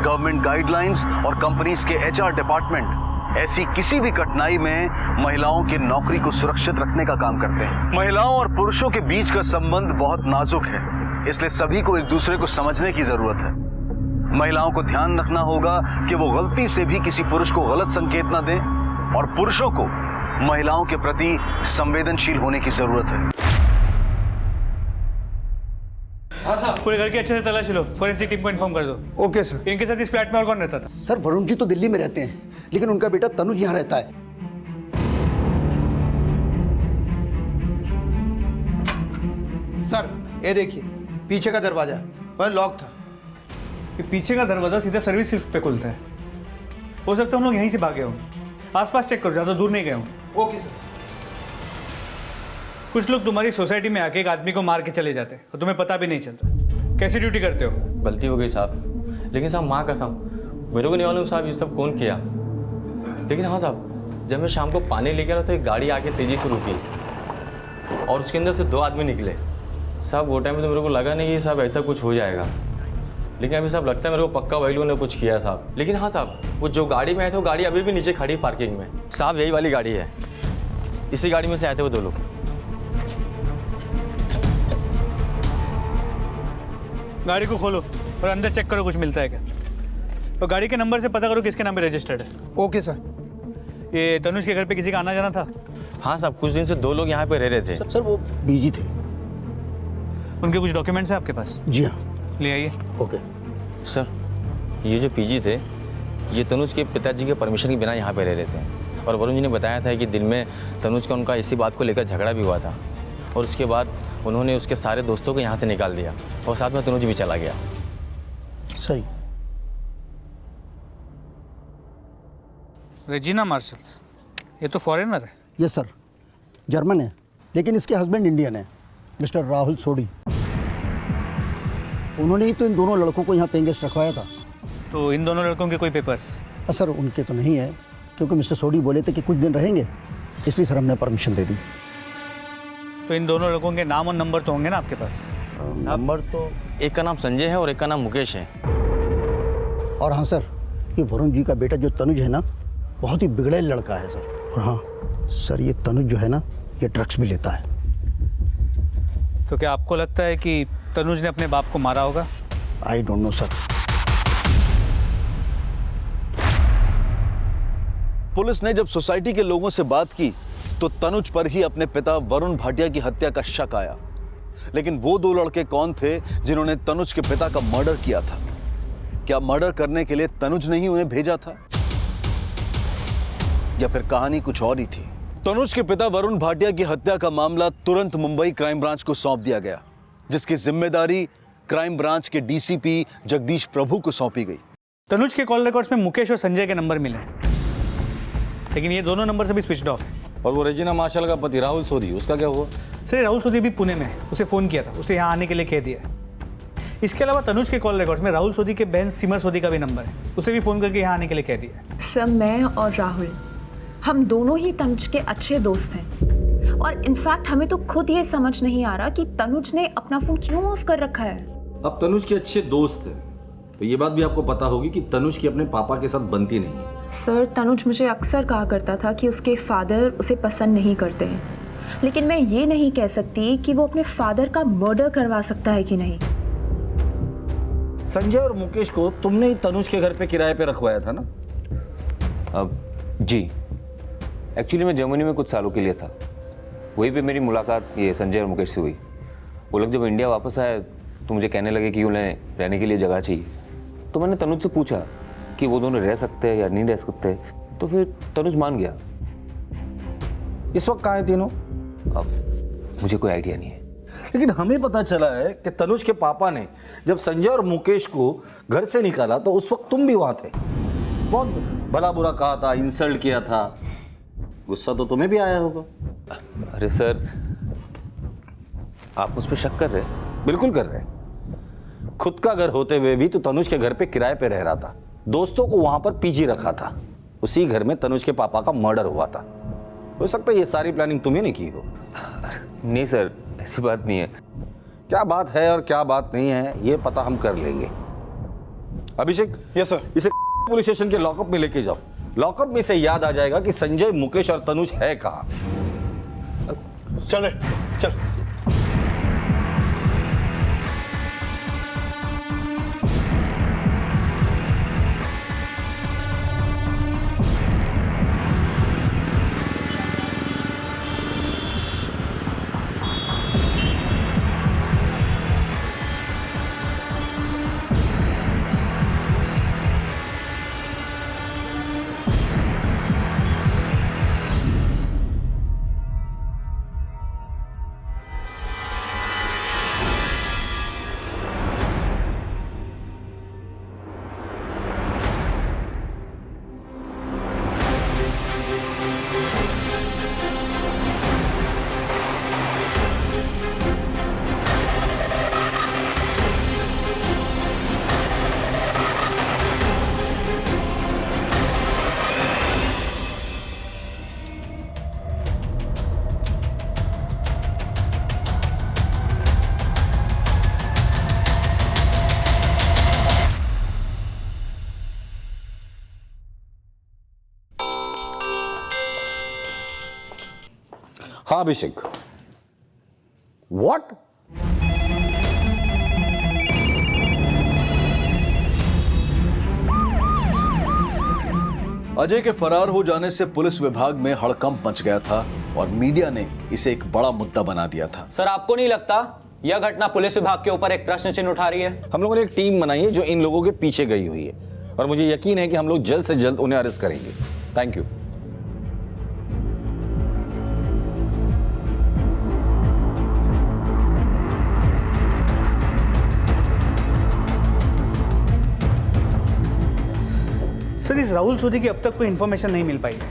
गवर्नमेंट गाइडलाइंस और कंपनीज के HR डिपार्टमेंट ऐसी किसी भी कठिनाई में महिलाओं की नौकरी को सुरक्षित रखने का काम करते हैं। महिलाओं और पुरुषों के बीच का संबंध बहुत नाजुक है, इसलिए सभी को एक दूसरे को समझने की जरूरत है। महिलाओं को ध्यान रखना होगा कि वो गलती से भी किसी पुरुष को गलत संकेत न दें, और पुरुषों को महिलाओं के प्रति संवेदनशील होने की जरूरत है। हाँ साहब, पूरे घर की अच्छे से तलाशी लो, फोरेंसिक टीम को इन्फॉर्म कर दो। Okay sir. इनके साथ इस फ्लैट में और कौन रहता था? सर, वरुण जी तो दिल्ली में रहते हैं, लेकिन उनका बेटा तनुज यहाँ रहता है। सर ये देखिए पीछे का दरवाजा वह लॉक था। ये पीछे का दरवाजा सीधा सर्विस लिफ्ट पे खुलता है। हो सकता है हम लोग यहीं से भागे हो। आसपास चेक करो, ज़्यादा दूर नहीं गए हो। Okay sir. कुछ लोग तुम्हारी सोसाइटी में आके एक आदमी को मार के चले जाते हैं और तुम्हें पता भी नहीं चलता। कैसी ड्यूटी करते हो? गलती हो गई साहब, लेकिन साहब माँ कसम मेरे को नहीं मालूम साहब ये सब कौन किया। लेकिन हाँ साहब, जब मैं शाम को पानी लेकर आया तो एक गाड़ी आके तेज़ी से रुकी और उसके अंदर से 2 आदमी निकले। साहब वो टाइम में तो मेरे को लगा नहीं कि साहब ऐसा कुछ हो जाएगा, लेकिन अभी साहब लगता है मेरे को पक्का वही लोगों ने कुछ किया है साहब। लेकिन हाँ साहब, वो जो गाड़ी में आए थे वो गाड़ी अभी भी नीचे खड़ी पार्किंग में। साहब यही वाली गाड़ी है, इसी गाड़ी में से आए थे वो 2 लोग। गाड़ी को खोलो और अंदर चेक करो कुछ मिलता है क्या। और गाड़ी के नंबर से पता करो किसके नाम पे रजिस्टर्ड है। Okay sir. ये तनुज के घर पे किसी का आना जाना था? हाँ साहब, कुछ दिन से 2 लोग यहाँ पे रह रहे थे। सर वो बिजी थे। उनके कुछ डॉक्यूमेंट्स हैं आपके पास? जी हाँ। ले आइए। ओके सर, ये जो पीजी थे ये तनुज के पिताजी के परमिशन के बिना यहाँ पे रह रहे थे और वरुण जी ने बताया था कि दिन में तनुज का उनका इसी बात को लेकर झगड़ा भी हुआ था और उसके बाद उन्होंने उसके सारे दोस्तों को यहाँ से निकाल दिया और साथ में तनुज भी चला गया। सही। रेजिना मार्शल्स, ये तो फॉरेनर है। यस सर, जर्मन है लेकिन इसके हस्बैंड इंडियन है, मिस्टर राहुल सोडी। उन्होंने ही तो इन दोनों लड़कों को यहाँ पेइंग गेस्ट रखवाया था। तो इन दोनों लड़कों के कोई पेपर्स? सर उनके तो नहीं है क्योंकि मिस्टर सोडी बोले थे कि कुछ दिन रहेंगे, इसलिए सर हमने परमिशन दे दी। तो इन दोनों लड़कों के नाम और नंबर तो होंगे ना आपके पास? नंबर तो एक का नाम संजय है और एक का नाम मुकेश है। और हाँ सर, ये वरुण जी का बेटा जो तनुज है ना, बहुत ही बिगड़ैल लड़का है सर। और हाँ सर, ये तनुज जो है ना, ये ड्रग्स भी लेता है। तो क्या आपको लगता है कि तनुज ने अपने बाप को मारा होगा? आई डोंट नो सर। पुलिस ने जब सोसाइटी के लोगों से बात की तो तनुज पर ही अपने पिता वरुण भाटिया की हत्या का शक आया। लेकिन वो 2 लड़के कौन थे जिन्होंने तनुज के पिता का मर्डर किया था? क्या मर्डर करने के लिए तनुज ने ही उन्हें भेजा था या फिर कहानी कुछ और ही थी? तनुज के पिता वरुण भाटिया की हत्या का मामला तुरंत मुंबई क्राइम ब्रांच को सौंप दिया गया, जिसकी जिम्मेदारी क्राइम ब्रांच के डीसीपी जगदीश प्रभु को सौंपी गई। तनुज के कॉल रिकॉर्ड्स में मुकेश और संजय के नंबर मिले, लेकिन ये दोनों नंबर से भी स्विच्ड ऑफ है। और वो रेजिना मार्शल का पति राहुल सोधी, उसका क्या हुआ? सर राहुल सोधी भी पुणे में है, उसे फ़ोन किया था, उसे यहाँ आने के लिए कह दिया है। इसके अलावा तनुज के कॉल रिकॉर्ड्स में राहुल सोधी के बहन सिमर सोधी का भी नंबर है, उसे भी फ़ोन करके यहाँ आने के लिए कह दिया है। सर मैं और राहुल, हम दोनों ही तनुज के अच्छे दोस्त हैं और इनफैक्ट हमें तो खुद ये समझ नहीं आ रहा कि तनुज ने अपना फ़ोन क्यों ऑफ कर रखा है। अब तनुज के अच्छे दोस्त हैं तो ये बात भी आपको पता होगी कि तनुज की अपने पापा के साथ बनती नहीं है। सर तनुज मुझे अक्सर कहा करता था कि उसके फादर उसे पसंद नहीं करते हैं, लेकिन मैं ये नहीं कह सकती कि वो अपने फादर का मर्डर करवा सकता है कि नहीं। संजय और मुकेश को तुमने ही तनुज के घर पे किराए पे रखवाया था ना? अब जी, एक्चुअली मैं जर्मनी में कुछ सालों के लिए था। वहीं पे मेरी मुलाकात ये संजय और मुकेश से हुई। वो लोग जब इंडिया वापस आए तो मुझे कहने लगे कि उन्हें रहने के लिए जगह चाहिए। तो मैंने तनुज से पूछा कि वो दोनों रह सकते हैं या नहीं रह सकते, तो फिर तनुज मान गया। इस वक्त कहाँ हैं तीनों? अब मुझे कोई आइडिया नहीं है, लेकिन हमें पता चला है कि तनुज के पापा ने जब संजय और मुकेश को घर से निकाला तो उस वक्त तुम भी वहाँ थे। बहुत भला बुरा कहा था, इंसल्ट किया था, गुस्सा तो तुम्हें भी आया होगा। अरे सर, आप मुझ पर शक कर रहे हैं? बिल्कुल कर रहे हैं। खुद का घर होते हुए भी तो तनुज के घर पे किराए पे रह रहा था, दोस्तों को वहां पर पीजी रखा था। उसी घर में तनुज के पापा का मर्डर हुआ था। हो सकता है ये सारी प्लानिंग तुम्हें नहीं की हो। नहीं सर, ऐसी बात नहीं है। क्या बात है और क्या बात नहीं है ये पता हम कर लेंगे। अभिषेक, यस सर, इसे पुलिस स्टेशन के लॉकअप में लेके जाओ। लॉकअप में से याद आ जाएगा कि संजय, मुकेश और तनुज है कहाँ। चल चल। हाँ अभिषेक, व्हाट? अजय के फरार हो जाने से पुलिस विभाग में हड़कंप मच गया था और मीडिया ने इसे एक बड़ा मुद्दा बना दिया था। सर, आपको नहीं लगता यह घटना पुलिस विभाग के ऊपर एक प्रश्न चिन्ह उठा रही है? हम लोगों ने एक टीम बनाई है जो इन लोगों के पीछे गई हुई है और मुझे यकीन है कि हम लोग जल्द से जल्द उन्हें अरेस्ट करेंगे। Thank you. सर, इस राहुल सोधी की अब तक कोई इन्फॉर्मेशन नहीं मिल पाई है,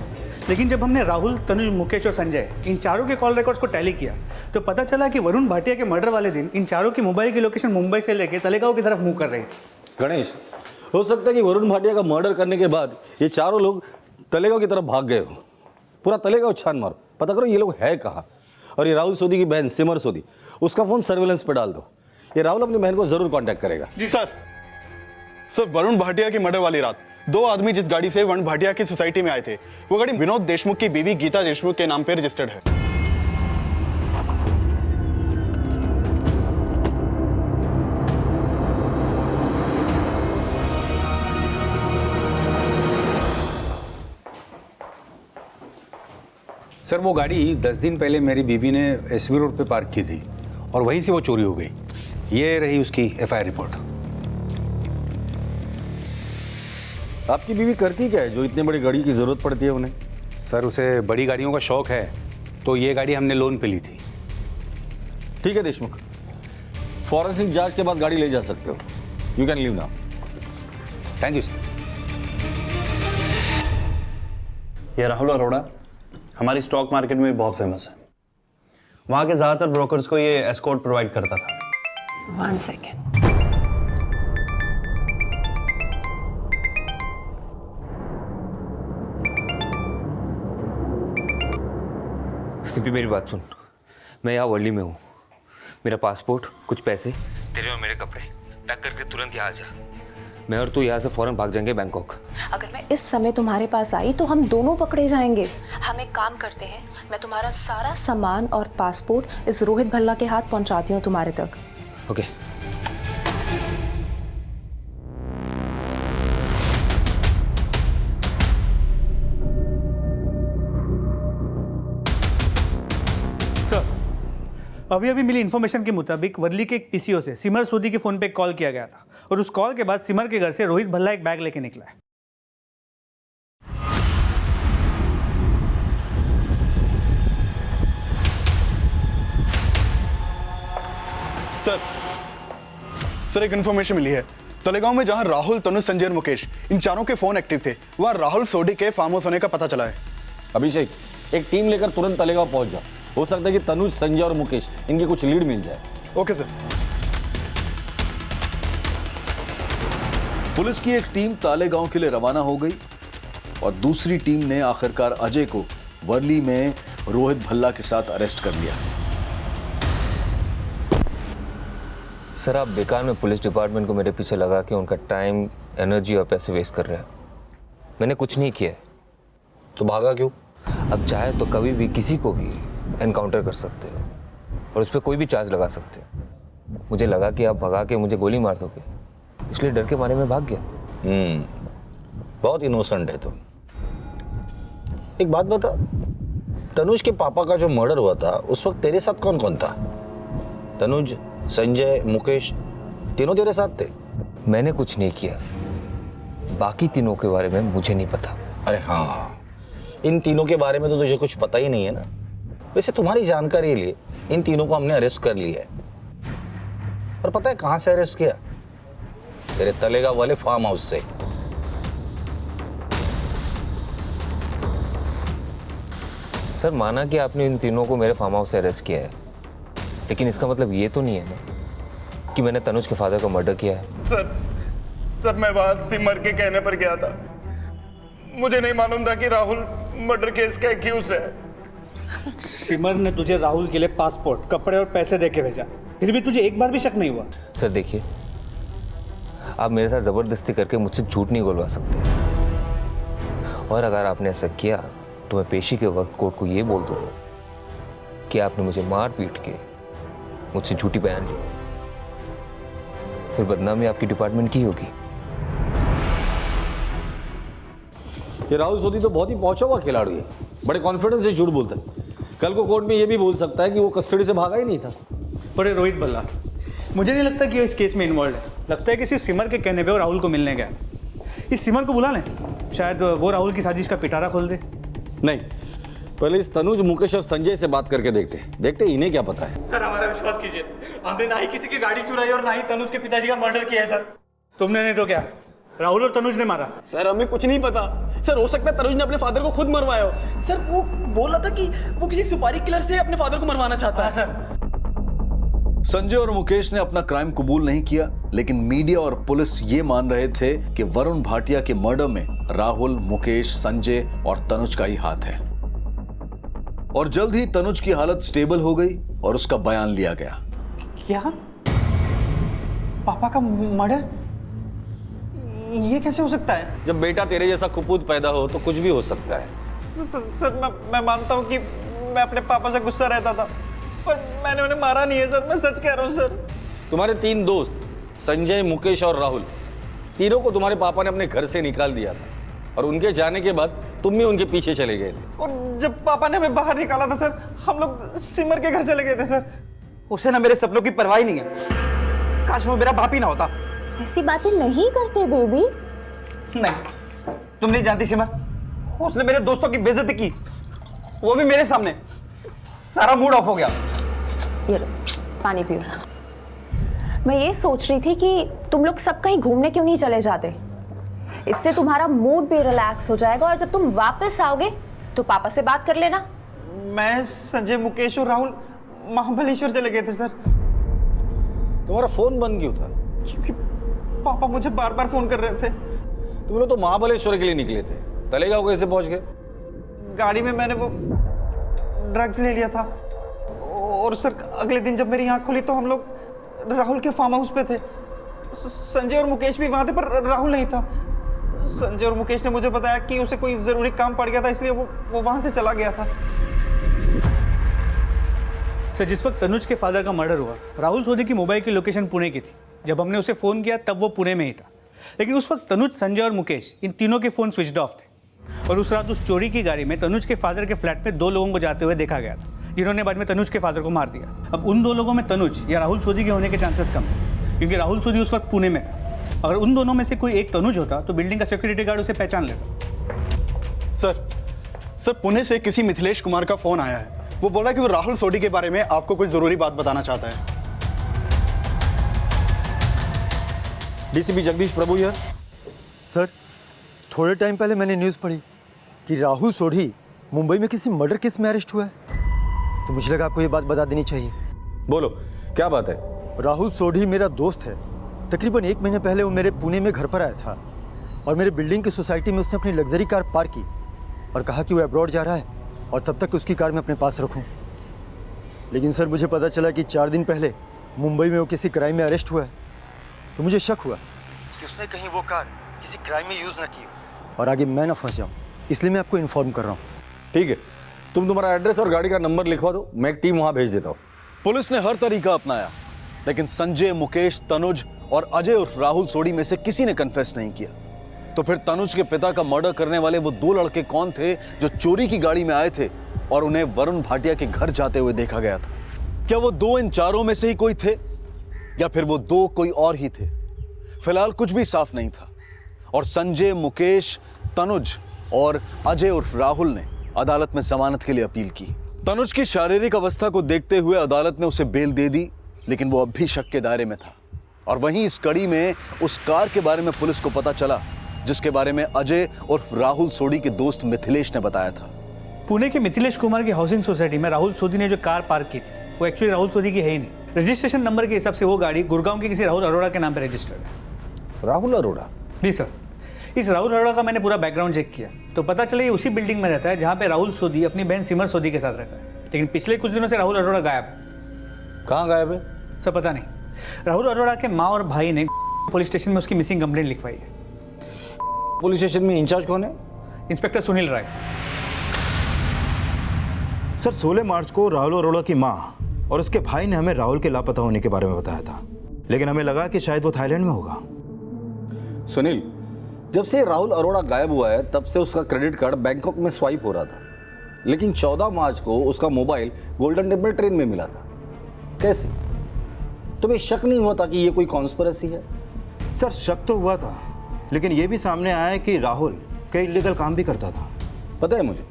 लेकिन जब हमने राहुल, तनुज, मुकेश और संजय इन चारों के कॉल रिकॉर्ड्स को टैली किया तो पता चला कि वरुण भाटिया के मर्डर वाले दिन इन चारों की मोबाइल की लोकेशन मुंबई से लेकर तलेगांव की तरफ मूव कर रही थी। गणेश, हो सकता है कि वरुण भाटिया का मर्डर करने के बाद ये चारों लोग तलेगांव की तरफ भाग गए हो। पूरा तलेगांव छान मारो, पता करो ये लोग है कहाँ। और ये राहुल सोधी की बहन सिमर सोधी, उसका फोन सर्वेलेंस पे डाल दो। ये राहुल अपनी बहन को जरूर कांटेक्ट करेगा। जी सर। वरुण भाटिया की मर्डर वाली रात 2 आदमी जिस गाड़ी से वरुण भाटिया की सोसाइटी में आए थे, वो गाड़ी विनोद देशमुख की बीवी गीता देशमुख के नाम पे रजिस्टर्ड है। सर, वो गाड़ी 10 दिन पहले मेरी बीवी ने एसबी रोड पे पार्क की थी और वहीं से वो चोरी हो गई। ये रही उसकी एफआईआर रिपोर्ट। आपकी बीवी करती क्या है जो इतनी बड़ी गाड़ी की जरूरत पड़ती है उन्हें? सर, उसे बड़ी गाड़ियों का शौक है, तो ये गाड़ी हमने लोन पे ली थी। ठीक है देशमुख, फॉरेंसिक जांच के बाद गाड़ी ले जा सकते हो। You can leave now. Thank you sir. ये राहुल अरोड़ा हमारी स्टॉक मार्केट में बहुत फेमस है। वहाँ के ज़्यादातर ब्रोकर्स को ये एस्कॉर्ट प्रोवाइड करता था। 1 सेकेंड। सिंपली मेरी बात सुन, मैं यहाँ वर्ली में हूँ। मेरा पासपोर्ट, कुछ पैसे, तेरे और मेरे कपड़े पैक करके तुरंत यहाँ आ जा। मैं और तू यहाँ से फौरन भाग जाएंगे बैंकॉक। अगर मैं इस समय तुम्हारे पास आई तो हम दोनों पकड़े जाएंगे। हम एक काम करते हैं, मैं तुम्हारा सारा सामान और पासपोर्ट इस रोहित भल्ला के हाथ पहुंचाती हूँ तुम्हारे तक। ओके। अभी मिली इन्फॉर्मेशन के मुताबिक वर्ली के एक पीसीओ से सिमर सोधी के फोन पे कॉल किया गया था और उस कॉल के बाद सिमर के घर से रोहित भल्ला एक बैग लेके निकला है। सर, एक इन्फॉर्मेशन मिली है। तलेगांव में जहां राहुल, तनुज, संजय और मुकेश इन चारों के फोन एक्टिव थे, वहां राहुल सोडी के फार्म हाउस होने का पता चला है। अभिषेक, एक टीम लेकर तुरंत तलेगांव पहुंच जाओ। हो सकता है कि तनुज, संजय और मुकेश इनकी कुछ लीड मिल जाए। Okay sir. पुलिस की एक टीम तालेगांव के लिए रवाना हो गई और दूसरी टीम ने आखिरकार अजय को वर्ली में रोहित भल्ला के साथ अरेस्ट कर लिया। सर, आप बेकार में पुलिस डिपार्टमेंट को मेरे पीछे लगा के उनका टाइम, एनर्जी और पैसे वेस्ट कर रहे हैं। मैंने कुछ नहीं किया है। तो भागा क्यों? अब चाहे तो कभी भी किसी को भी एनकाउंटर कर सकते हो और उस पर कोई भी चार्ज लगा सकते हो। मुझे लगा कि आप भगा के मुझे गोली मार दोगे, इसलिए डर के मारे में भाग गया। बहुत इनोसेंट है तुम। एक बात बता, तनुज के पापा का जो मर्डर हुआ था उस वक्त तेरे साथ कौन कौन था? तनुज, संजय, मुकेश तीनों तेरे साथ थे? मैंने कुछ नहीं किया, बाकी तीनों के बारे में मुझे नहीं पता। अरे हाँ, इन तीनों के बारे में तो तुझे कुछ पता ही नहीं है ना। वैसे तुम्हारी जानकारी के लिए इन तीनों को हमने अरेस्ट कर लिया है। और पता है कहां से अरेस्ट किया? तेरे तलेगांव वाले फार्म हाउस से। सर, माना कि आपने इन तीनों को मेरे फार्म हाउस से अरेस्ट किया है, लेकिन इसका मतलब ये तो नहीं है ना कि मैंने तनुज के फादर का मर्डर किया है। सर, मैं वहां सिमर के कहने पर गया था। मुझे नहीं मालूम था कि राहुल मर्डर केस का एक्यूज है। सिमर ने तुझे राहुल के लिए पासपोर्ट, कपड़े और पैसे देके भेजा, फिर भी तुझे एक बार भी शक नहीं हुआ? सर देखिए, आप मेरे साथ जबरदस्ती करके मुझसे झूठ नहीं बोलवा सकते, और अगर आपने ऐसा किया तो मैं पेशी के वक्त कोर्ट को ये बोल दूंगा कि आपने मुझे मार पीट के मुझसे झूठी बयान ली, फिर बदनामी आपकी डिपार्टमेंट की होगी। ये राहुल सोधी तो बहुत ही पहुंचा हुआ खिलाड़ी है, बड़े कॉन्फिडेंस से झूठ बोलता है। कल को कोर्ट में ये भी बोल सकता है कि वो कस्टडी से भागा ही नहीं था। बड़े रोहित बल्ला, मुझे नहीं लगता कि वो इस केस में इन्वॉल्व है। लगता है कि सिर्फ सिमर के कहने पे वो राहुल को मिलने गया। इस सिमर को बुला लें, शायद वो राहुल की साजिश का पिटारा खोल दे। नहीं, पहले इस तनुज, मुकेश और संजय से बात करके देखते इन्हें क्या पता है। सर हमारा विश्वास कीजिए, हमने ना ही किसी की गाड़ी चुराई और ना ही तनुज के पिताजी का मर्डर किया है। सर तुमने नहीं तो क्या, राहुल और तनुज ने मारा। सर हमें कुछ नहीं पता। सर हो सकता है तनुज ने अपने फादर को खुद मरवाया हो। सर वो बोल रहा था कि वो किसी सुपारी किलर से अपने फादर को मरवाना चाहता है। सर संजय और मुकेश ने अपना क्राइम कबूल नहीं किया, लेकिन मीडिया और पुलिस ये मान रहे थे कि वरुण भाटिया के मर्डर में राहुल, मुकेश, संजय और तनुज का ही हाथ है। और जल्द ही तनुज की हालत स्टेबल हो गई और उसका बयान लिया गया। क्या? पापा का मर्डर? ये कैसे हो सकता है? जब बेटा तेरे जैसा कुपूत पैदा हो तो कुछ भी हो सकता है। सर मैं मानता हूँ कि मैं अपने पापा से गुस्सा रहता था, पर मैंने उन्हें मारा नहीं है सर, मैं सच कह रहा हूँ सर। तुम्हारे 3 दोस्त संजय, मुकेश और राहुल, तीनों को तुम्हारे पापा ने अपने घर से निकाल दिया था और उनके जाने के बाद तुम भी उनके पीछे चले गए थे। और जब पापा ने हमें बाहर निकाला था सर, हम लोग सिमर के घर चले गए थे सर। उसे ना मेरे सपनों की परवाह नहीं है। काश वो मेरा बाप ही ना होता। ऐसी बातें नहीं करते बेबी। नहीं, तुम नहीं जानती सिमर, उसने मेरे दोस्तों की बेइज्जती की, वो भी मेरे सामने। सारा मूड ऑफ हो गया। ये लो, पानी पियो। मैं ये सोच रही थी कि तुम लोग सब कहीं घूमने क्यों नहीं चले जाते। इससे तुम्हारा मूड भी रिलैक्स हो जाएगा और जब तुम वापस आओगे तो पापा से बात कर लेना। मैं, संजय, मुकेश और राहुल महाबलेश्वर चले गए थे सर। तुम्हारा फोन बंद क्यों था? क्योंकि पापा मुझे बार बार फोन कर रहे थे। तुम लोग तो महाबलेश्वर के लिए निकले थे, तलेगांव कैसे पहुंच गए? गाड़ी में मैंने वो ड्रग्स ले लिया था और सर अगले दिन जब मेरी आंख खुली तो हम लोग राहुल के फार्म हाउस पे थे। संजय और मुकेश भी वहां थे, पर राहुल नहीं था। संजय और मुकेश ने मुझे बताया कि उसे कोई जरूरी काम पड़ गया था, इसलिए वो वहां से चला गया था। सर जिस वक्त तनुज के फादर का मर्डर हुआ, राहुल सोधी की मोबाइल की लोकेशन पुणे की थी। जब हमने उसे फ़ोन किया तब वो पुणे में ही था, लेकिन उस वक्त तनुज, संजय और मुकेश इन तीनों के फ़ोन स्विच्ड ऑफ थे। और उस रात उस चोरी की गाड़ी में तनुज के फादर के फ्लैट में 2 लोगों को जाते हुए देखा गया था, जिन्होंने बाद में तनुज के फादर को मार दिया। अब उन 2 लोगों में तनुज या राहुल सोधी के होने के चांसेस कम है, क्योंकि राहुल सोधी उस वक्त पुणे में था। अगर उन दोनों में से कोई एक तनुज होता तो बिल्डिंग का सिक्योरिटी गार्ड उसे पहचान लेता। सर पुणे से किसी मिथिलेश कुमार का फोन आया है। वो बोल रहा है कि वो राहुल सोडी के बारे में आपको कोई जरूरी बात बताना चाहता है। डीसीपी जगदीश प्रभु यार। सर थोड़े टाइम पहले मैंने न्यूज़ पढ़ी कि राहुल सोढ़ी मुंबई में किसी मर्डर केस में अरेस्ट हुआ है, तो मुझे लगा आपको ये बात बता देनी चाहिए। बोलो क्या बात है? राहुल सोढ़ी मेरा दोस्त है। तकरीबन 1 महीने पहले वो मेरे पुणे में घर पर आया था और मेरे बिल्डिंग की सोसाइटी में उसने अपनी लग्जरी कार पार्क की और कहा कि वो अब्रॉड जा रहा है और तब तक उसकी कार मैं अपने पास रखूं। लेकिन सर मुझे पता चला कि 4 दिन पहले मुंबई में वो किसी क्राइम में अरेस्ट हुआ है, तो मुझे शक हुआ कि उसने कहीं वो कार किसी क्राइम में यूज़ ना की हो और आगे मैं ना फंस जाऊँ, इसलिए मैं आपको इन्फॉर्म कर रहा हूँ। ठीक है, तुम तुम्हारा एड्रेस और गाड़ी का नंबर लिखवा दो, मैं एक टीम वहाँ भेज देता हूँ। पुलिस ने हर तरीका अपनाया, लेकिन संजय, मुकेश, तनुज और अजय उर्फ राहुल सोडी में से किसी ने कन्फेस नहीं किया। तो फिर तनुज के पिता का मर्डर करने वाले वो 2 लड़के कौन थे जो चोरी की गाड़ी में आए थे और उन्हें वरुण भाटिया के घर जाते हुए देखा गया था? क्या वो 2 इन चारों में से ही कोई थे या फिर वो 2 कोई और ही थे? फिलहाल कुछ भी साफ नहीं था और संजय, मुकेश, तनुज और अजय उर्फ राहुल ने अदालत में जमानत के लिए अपील की। तनुज की शारीरिक अवस्था को देखते हुए अदालत ने उसे बेल दे दी, लेकिन वो अब भी शक के दायरे में था। और वहीं इस कड़ी में उस कार के बारे में पुलिस को पता चला जिसके बारे में अजय उर्फ राहुल सोडी के दोस्त मिथिलेश ने बताया था। पुणे के मिथिलेश कुमार की हाउसिंग सोसाइटी में राहुल सोधी ने जो कार पार्क की थी वो एक्चुअली राहुल सोधी की है ही नहीं। रजिस्ट्रेशन नंबर के हिसाब से वो गाड़ी गुड़गांव के किसी राहुल अरोड़ा के नाम पर रजिस्टर्ड है। राहुल अरोड़ा? जी सर, इस राहुल अरोड़ा का मैंने पूरा बैकग्राउंड चेक किया तो पता चला ये उसी बिल्डिंग में रहता है जहाँ पे राहुल सोधी अपनी बहन सिमर सोधी के साथ रहता है। लेकिन पिछले कुछ दिनों से राहुल अरोड़ा गायब है। कहाँ गायब है सर पता नहीं। राहुल अरोड़ा के माँ और भाई ने पुलिस स्टेशन में उसकी मिसिंग कंप्लेंट लिखवाई है। पुलिस स्टेशन में इंचार्ज कौन है? इंस्पेक्टर सुनील राय। सर 16 मार्च को राहुल अरोड़ा की माँ और उसके भाई ने हमें राहुल के लापता होने के बारे में बताया था, लेकिन हमें लगा कि शायद वो थाईलैंड में होगा। सुनील, जब से राहुल अरोड़ा गायब हुआ है तब से उसका क्रेडिट कार्ड बैंकॉक में स्वाइप हो रहा था, लेकिन 14 मार्च को उसका मोबाइल गोल्डन टेम्पल ट्रेन में मिला था। कैसे? तुम्हें शक नहीं हुआ था कि ये कोई कॉन्स्पिरेसी है? सर शक तो हुआ था, लेकिन ये भी सामने आया कि राहुल कई इलीगल काम भी करता था। पता है मुझे,